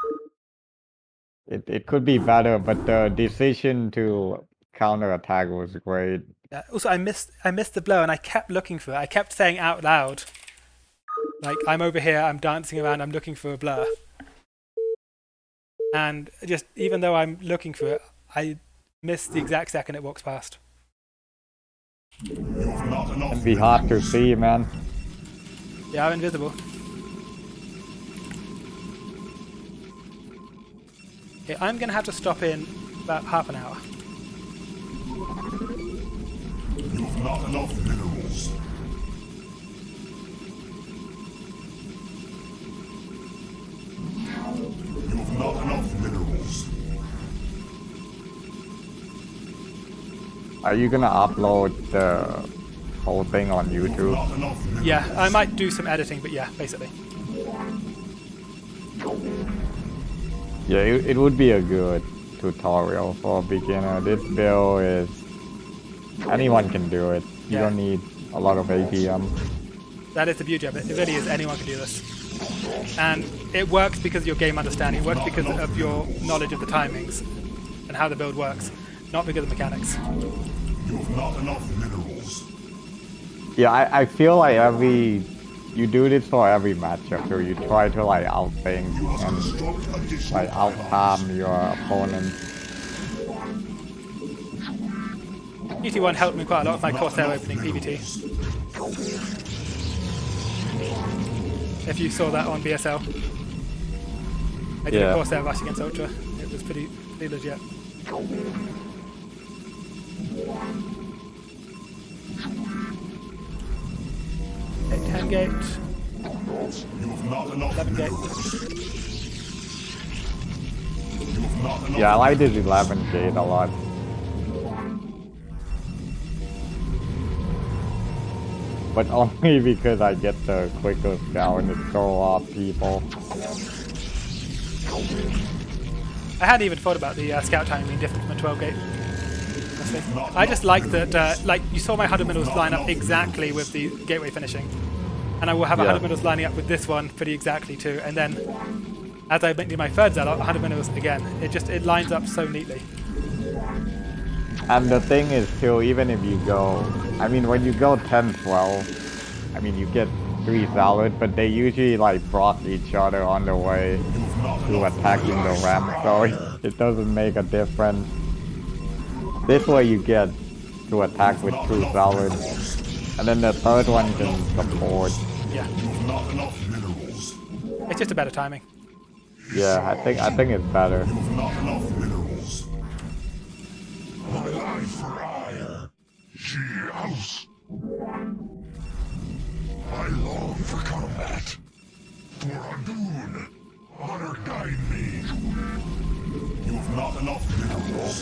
it could be better, but the decision to counterattack was great. Yeah. Also, I missed the blow, and I kept looking for it. I kept saying out loud, like, I'm over here, I'm dancing around, I'm looking for a blur. And just, even though I'm looking for it, I missed the exact second it walks past. It'd be hard to see, man. Yeah, I'm invisible. Okay, I'm going to have to stop in about half an hour. You've not enough minerals. You've not enough minerals. Are you gonna upload the whole thing on YouTube? Not enough minerals. Yeah, I might do some editing, but yeah, basically. Yeah, it would be a good tutorial for a beginner. This build is... anyone can do it. You Yeah. don't need a lot of APM. That is the beauty of it. It really is. Anyone can do this. And it works because of your game understanding. It works because of your knowledge of the timings and how the build works, not because of mechanics. You've not enough minerals. Yeah, I feel like every you do this for every matchup, so you try to like outthink and like out-farm your opponent. GT1 helped me quite a lot with my Corsair opening PvT. If you saw that on BSL. I did a Corsair rush against Ultra. It was pretty legit. 10 gate. 11 gate. Yeah, I like this 11 gate a lot. But only because I get the quicker scout and it throw off people. I hadn't even thought about the scout timing being different from a 12 gate. I just like that, like you saw my 100 middles line up exactly with the gateway finishing. And I will have 100 middles lining up with this one pretty exactly too. And then as I make my third zealot, 100 middles again. It lines up so neatly. And the thing is too, even if you go, I mean when you go 10-12, I mean you get 3 zealot, but they usually like block each other on the way to attacking the ramp, so it doesn't make a difference. This way you get to attack with 2 zealot, and then the third one can support. Yeah. It's just a better timing. Yeah, I think it's better. My life for hire. She house. I long for combat. For Adun, honor guide me. You have not enough minerals.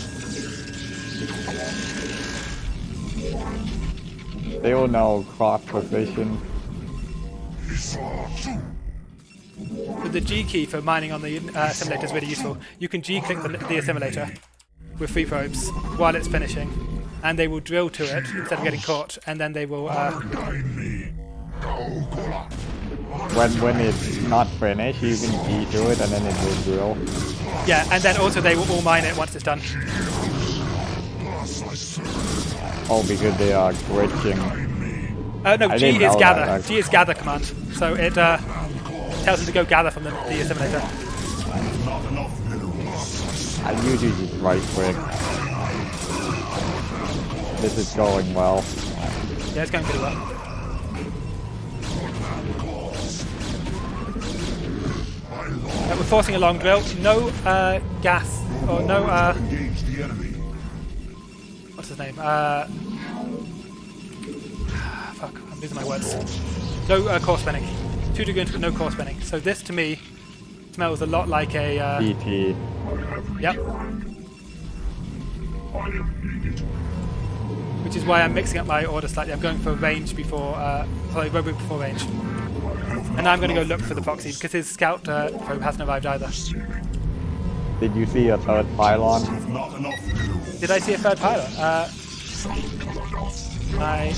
Still no cross position. But the G key for mining on the assimilator is really useful. You can G click the assimilator with 3 probes while it's finishing, and they will drill to it instead of getting caught, and then they will. When it's not finished, you can G to it, and then it will drill. Yeah, and then also they will all mine it once it's done. Oh, because they are glitching. No, G is gather. G is gather command. So it tells them to go gather from the assimilator. I usually just right click. This is going well. Yeah, it's going pretty well. We're forcing a long drill. No gas or no. What's his name? Fuck, I'm losing my words. No core spinning. 2 dragoons but no core spinning. So this to me smells a lot like a PT. Yep. Which is why I'm mixing up my order slightly. I'm going for range before, sorry, robo before range. And now I'm going to go look for the proxy because his scout probe hasn't arrived either. Did you see a third pylon? Did I see a third pylon? I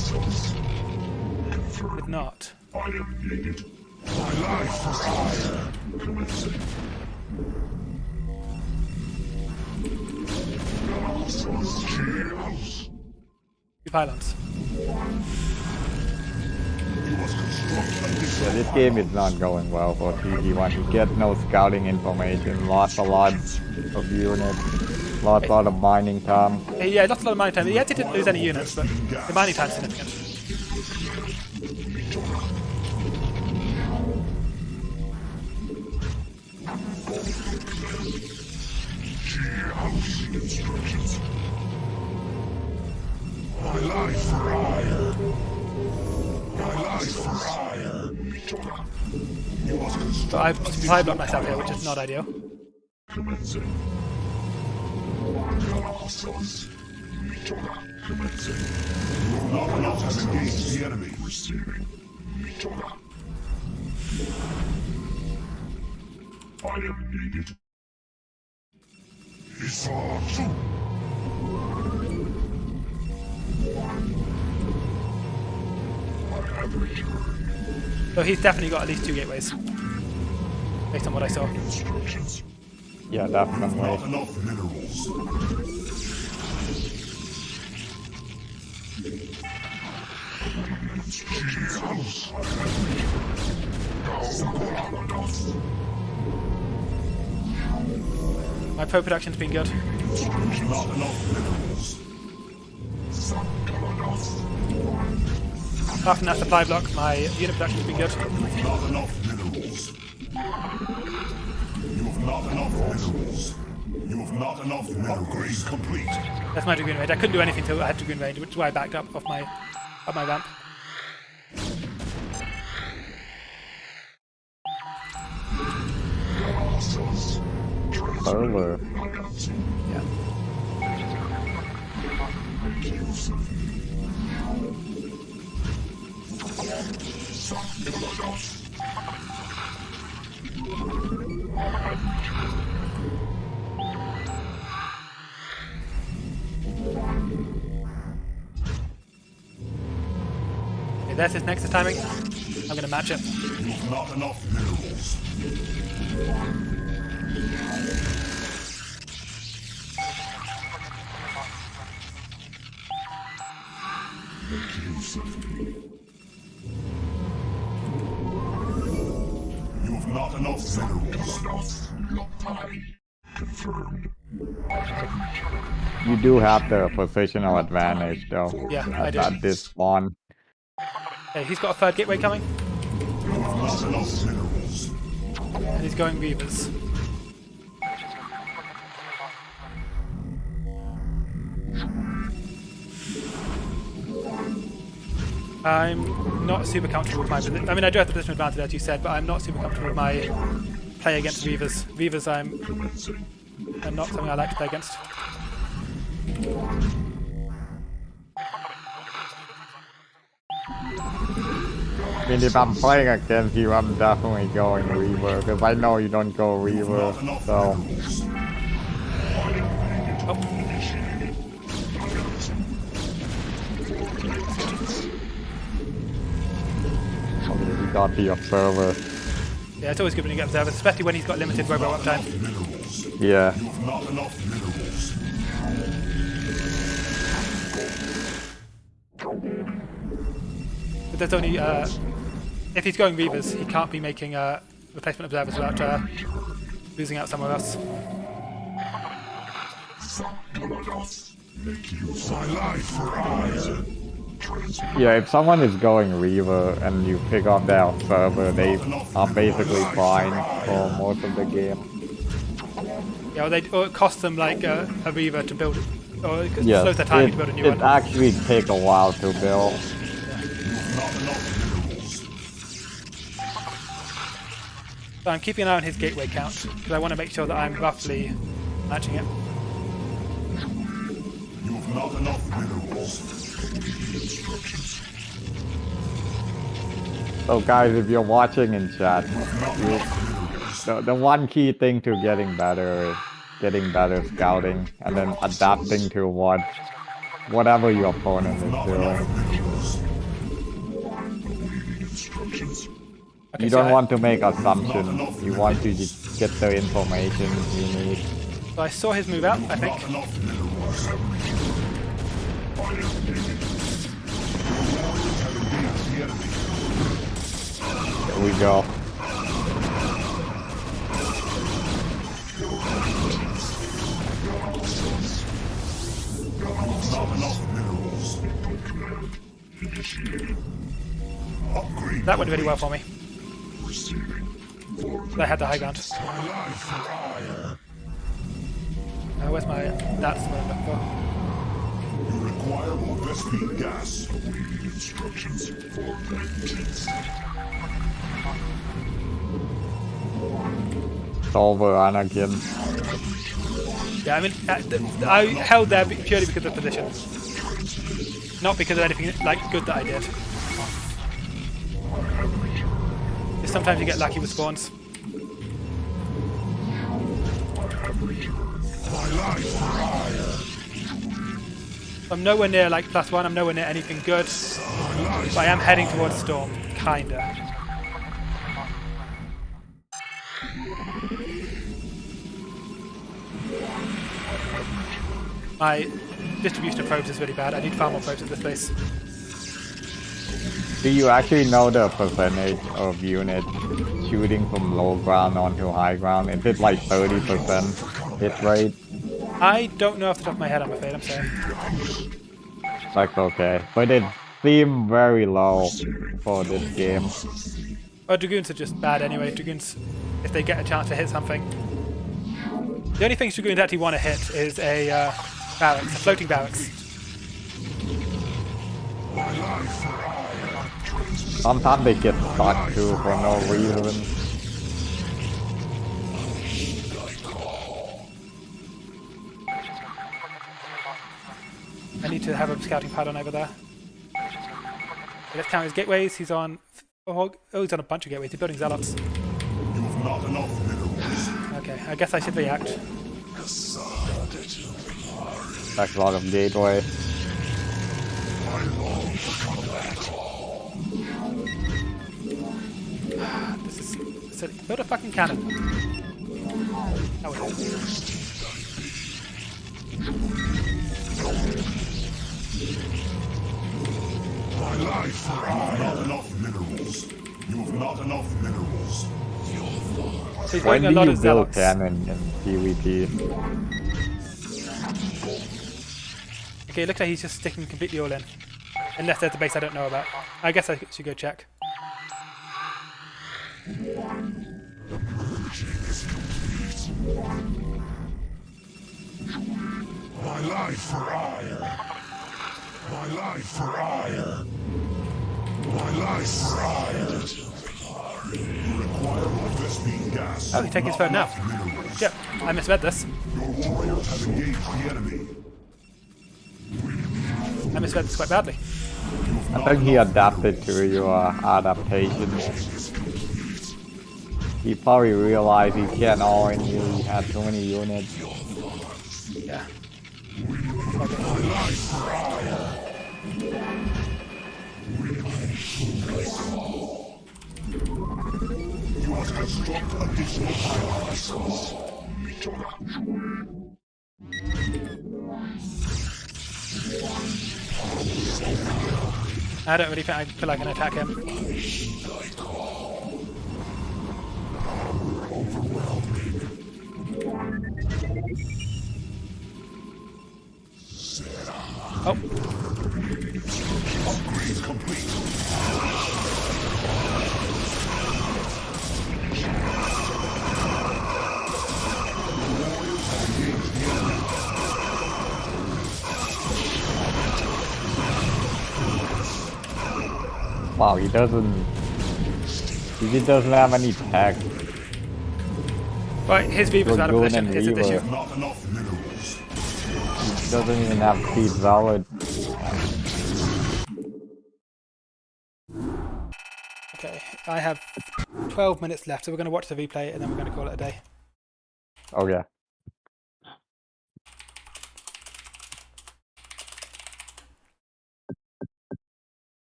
did not. Two pylons. Yeah, this game is not going well for TG1. You get no scouting information, lost a lot of units, lost a lot of mining time. Yeah, lost a lot of mining time. He actually didn't lose any units, but the mining time's significant. My life for hire. My life for hire. So I've supply blocked myself here, which is not ideal. Commencing. Commencing. Not enough has engaged the enemy. Receiving. I am needed. Isatsu. I have returned. So he's definitely got at least 2 gateways, based on what I saw. Instructions. Yeah, definitely. Not enough minerals. Instructions. My pro production's been good. Not enough minerals. Apart from that supply block, my unit production's been good. Not enough minerals. You have not enough minerals. You have not enough minerals. Upgrade complete. That's my Dragoon range. I couldn't do anything until I had Dragoon range, which is why I backed up off my ramp. Over. Yeah. Okay, there's his Nexus timing. I'm gonna match it. You have not enough minerals. You have not enough minerals. Confirmed. You do have the positional advantage though. Yeah, I do. At this spawn. Okay, he's got a third gateway coming, You have not enough minerals. and he's going Reavers. I'm not super comfortable with my position. I mean, I do have the position advantage, as you said, but I'm not super comfortable with my play against Reavers. Reavers are not something I like to play against. I mean, if I'm playing against you, I'm definitely going Reaver, because I know you don't go Reaver, so... Oh. We got the observer. Yeah, it's always good when you get observers, especially when he's got limited robo uptime. Yeah. You have not enough minerals. But there's only, if he's going Reavers, he can't be making replacement observers without losing out somewhere else. My life for hire. Yeah, if someone is going Reaver and you pick up their observer, they are basically fine for most of the game. Yeah, or it costs them like a Reaver to build, or it Yes, slows their timing to build a new it one. actually takes a while to build. So I'm keeping an eye on his gateway count, because I want to make sure that I'm roughly matching it. You have not enough minerals. So guys, if you're watching in chat, the one key thing to getting better is getting better scouting and then adapting to whatever your opponent is doing. Okay, You so don't want to make assumptions, you want to just get the information you need. So I saw his move out, I think. There we go. That went really well for me. I had the high ground. Where's my... That's what I'm looking for. You require more Vespine gas. Awaiting instructions for Solver Anakin. Yeah, I mean, I held there purely because of position. Not because of anything like good that I did. Just sometimes you get lucky with spawns. I'm nowhere near like +1, I'm nowhere near anything good. But I am heading towards Storm, kinda. My distribution of probes is really bad. I need far more probes at this place. Do you actually know the percentage of units shooting from low ground onto high ground? Is it like 30%? hit rate? I don't know off the top of my head, I'm afraid. I'm sorry. That's okay. But it seemed very low for this game. Well, Dragoons are just bad anyway. Dragoons, if they get a chance to hit something. The only thing Dragoons actually want to hit is a barracks, a floating barracks. Sometimes they get stuck too for no reason. I need to have a scouting pylon over there. Okay, let's count his gateways. He's on. Oh, he's on a bunch of gateways. He's building zealots. You have not enough minerals. Okay, I guess I should react. That's a lot of gateway. I long for combat. This is silly. Build a fucking cannon. That was it. My life for not enough minerals. You have not enough minerals. So he's When building a do lot you of build zealots. cannon in PvP? Okay, looks like he's just sticking completely all in. Unless there's a base I don't know about. I guess I should go check. My life for ire. My life for ire. My life for ire. You require more Vespine gas. Oh, he's taking his phone now. Minerals. Yep, I misread this. Your warriors have engaged the enemy. I misread this quite badly. I think he adapted to your adaptation. He probably realized he can't all in you, he had too many units. Yeah. You must construct additional pylons. I don't really think I feel like I can attack him. Oh. Upgrade complete. Wow, he doesn't have any tech. Right, his Reaver's out of Dragoon position and is an Reaver. issue. Not enough minerals. He doesn't even have speed valid. Okay, I have 12 minutes left, so we're going to watch the replay and then we're going to call it a day. Oh yeah.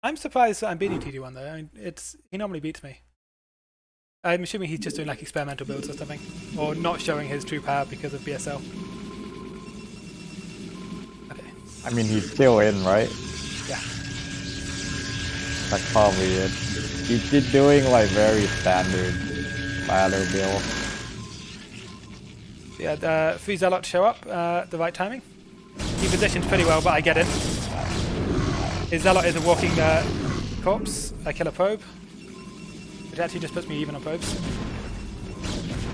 I'm surprised that I'm beating TD1 though. I mean, he normally beats me. I'm assuming he's just doing like experimental builds or something, or not showing his true power because of BSL. Okay, I mean, he's still in, right? yeah. That's probably it. He's just doing like very standard ladder build. Yeah, the 3 Zealots show up the right timing. He positions pretty well, but I get in. His Zealot is a walking corpse. I kill a probe. It actually just puts me even on probes.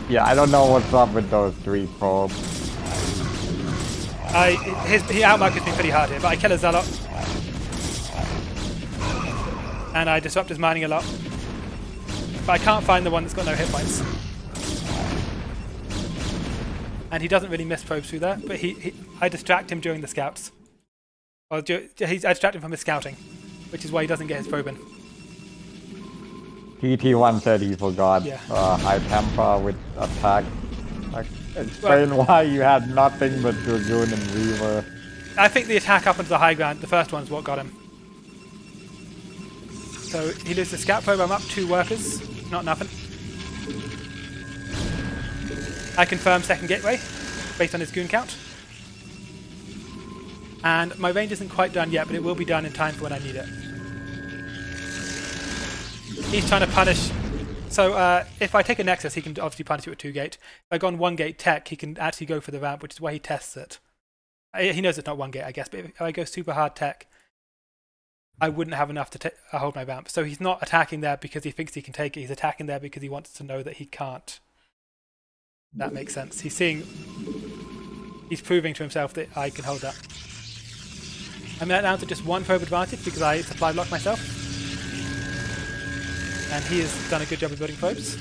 Yeah, I don't know what's up with those 3 probes. He outmarkets me pretty hard here, but I kill a Zealot. And I disrupt his mining a lot. But I can't find the one that's got no hit points. And he doesn't really miss probes through there, but I distract him during the scouts. I distract him from his scouting, which is why he doesn't get his probe in. PT1 said he forgot Yeah. high temper with attack. Like, explain why you had nothing but Dragoon and Reaver. I think the attack up onto the high ground, the first one's what got him. So he loses the scout probe, I'm up 2 workers, not nothing. I confirm second gateway, based on his goon count. And my range isn't quite done yet, but it will be done in time for when I need it. He's trying to punish. So if I take a Nexus, he can obviously punish it with 2 gate. If I go on 1 gate tech, he can actually go for the ramp, which is where he tests it. He knows it's not 1 gate, I guess, but if I go super hard tech, I wouldn't have enough to hold my ramp. So he's not attacking there because he thinks he can take it. He's attacking there because he wants to know that he can't. That makes sense. He's proving to himself that I can hold that. I'm down to just 1 probe advantage because I supply block myself. And he has done a good job of building probes.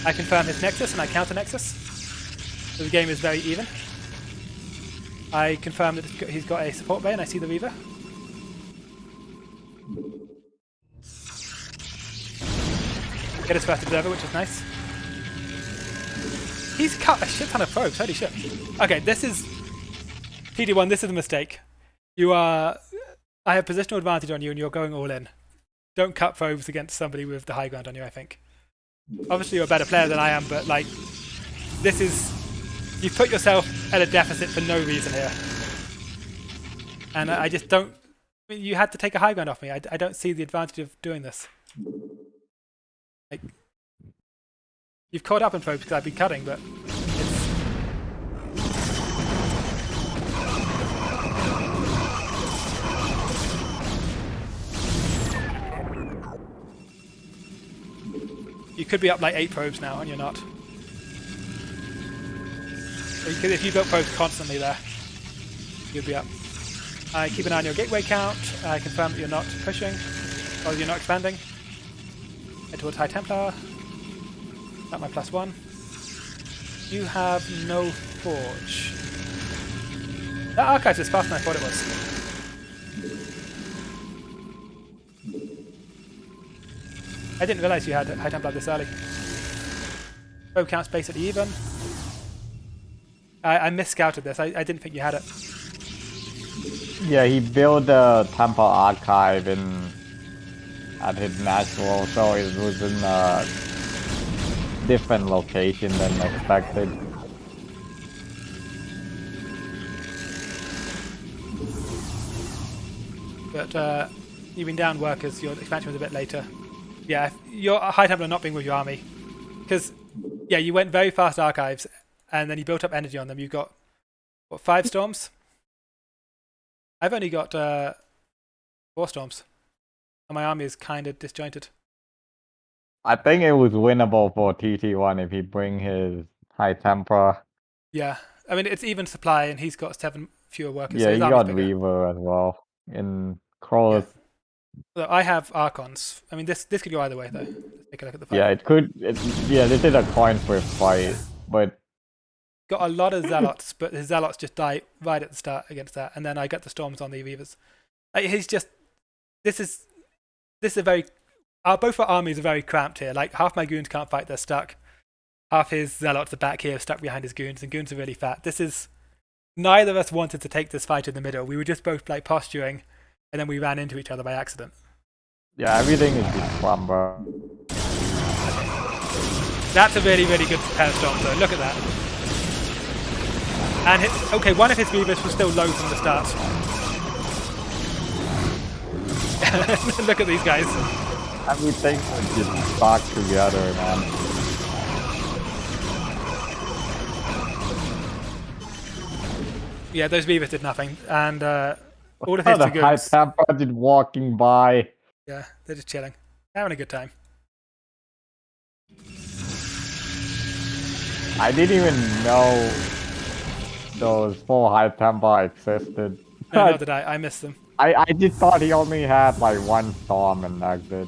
I confirm his Nexus and I counter Nexus. So the game is very even. I confirm that he's got a support bay and I see the Reaver. Get his first observer, which is nice. He's cut a shit ton of probes, holy shit. Okay, this is... PD1, this is a mistake. I have positional advantage on you and you're going all in. Don't cut probes against somebody with the high ground on you, I think. Obviously you're a better player than I am, but like... This is... You've put yourself at a deficit for no reason here. And I just don't... I mean, you had to take a high ground off me. I don't see the advantage of doing this. Like, you've caught up in probes because I've been cutting, but it's... You could be up like 8 probes now, and you're not. Because if you built probes constantly there, you'd be up. I keep an eye on your gateway count. I confirm that you're not pushing, or you're not expanding. Head towards High Templar. Not my +1. You have no forge. That archives is faster than I thought it was. I didn't realise you had High Templar this early. Probe count's basically even. I mis-scouted this. I didn't think you had it. Yeah, he built a temple archive at his natural, so it was in a different location than expected. But you've been down workers. Your expansion was a bit later. Yeah, your High Templar not being with your army, because yeah, you went very fast archives, and then you built up energy on them. You've got what, 5 storms? I've only got 4 storms, and my army is kind of disjointed. I think it was winnable for TT1 if he bring his high temper. Yeah, I mean it's even supply, and he's got 7 fewer workers. Yeah, so he his army's got bigger. Reaver as well in Cross. Yeah. So I have Archons. I mean this could go either way though. Let's take a look at the fight. Yeah, it could. Yeah, this is a coin flip fight, but Got a lot of Zealots, but his Zealots just die right at the start against that, and then I get the Storms on the Reavers. He's just... This is a very... both our armies are very cramped here. Like, half my goons can't fight, they're stuck. Half his Zealots are back here, stuck behind his goons, and goons are really fat. This is... Neither of us wanted to take this fight in the middle. We were just both, like, posturing, and then we ran into each other by accident. yeah, everything is just slumber. That's a really, really good pair of Storms, though. Look at that. And okay, one of his Reavers was still low from the start. Look at these guys. Everything is just stuck together, man. Yeah, those Reavers did nothing, and all of his The high goons. temper just walking by. Yeah, they're just chilling, having a good time. I didn't even know those 4 high temper existed. No, nor did I. I missed them. I just thought he only had like 1 storm and that's it.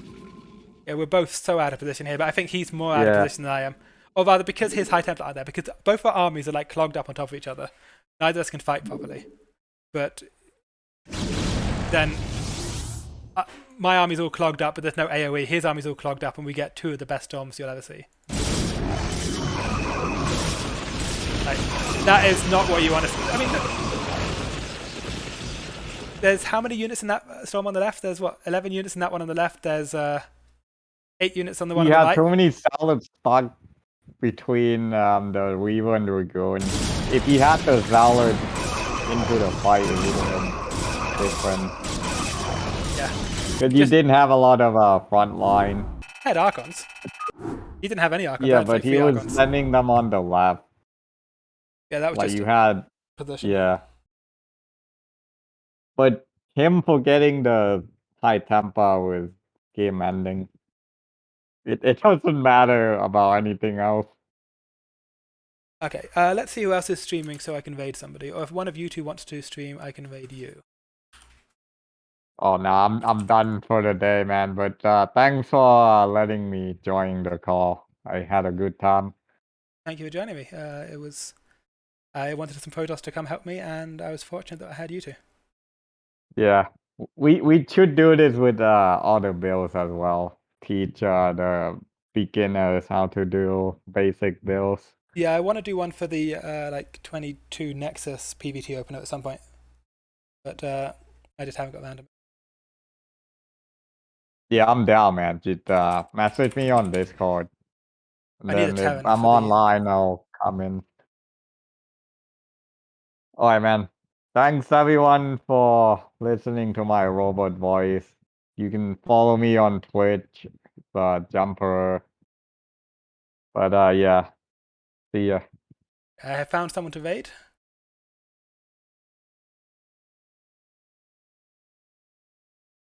Yeah, we're both so out of position here, but I think he's more out of position than I am. Or rather, because his high Templar are there, because both our armies are like clogged up on top of each other. Neither of us can fight properly. But then my army's all clogged up, but there's no AoE. His army's all clogged up, and we get 2 of the best storms you'll ever see. Like, that is not what you want to see. I mean, there's how many units in that storm on the left? There's what, 11 units in that one on the left. There's 8 units on the one on the Yeah, right. too many zealots stuck between the Reaver and the Dragoon. If he had the zealot into the fight, it would have been different. Yeah. Because you Just- didn't have a lot of front line. I had Archons. He didn't have any Archons. I Yeah, had but like he 3 was Archons. sending them on the left. Yeah, that was Like just you had, position. yeah. But him forgetting the high tempo was game ending. It doesn't matter about anything else. Okay, let's see who else is streaming so I can raid somebody. Or if one of you two wants to stream, I can raid you. Oh no, I'm done for the day, man. But thanks for letting me join the call. I had a good time. Thank you for joining me. I wanted some Protoss to come help me, and I was fortunate that I had you two. Yeah, we should do this with other builds as well. Teach the beginners how to do basic builds. Yeah, I want to do one for the like 22 Nexus PvT opener at some point, but I just haven't got around to it. Yeah, I'm down, man. Just message me on Discord. And I need a then if Terran I'm for the. online, I'll come in. Alright, man. Thanks everyone for listening to my robot voice. You can follow me on Twitch, Jumper. But yeah, see ya. I have found someone to raid.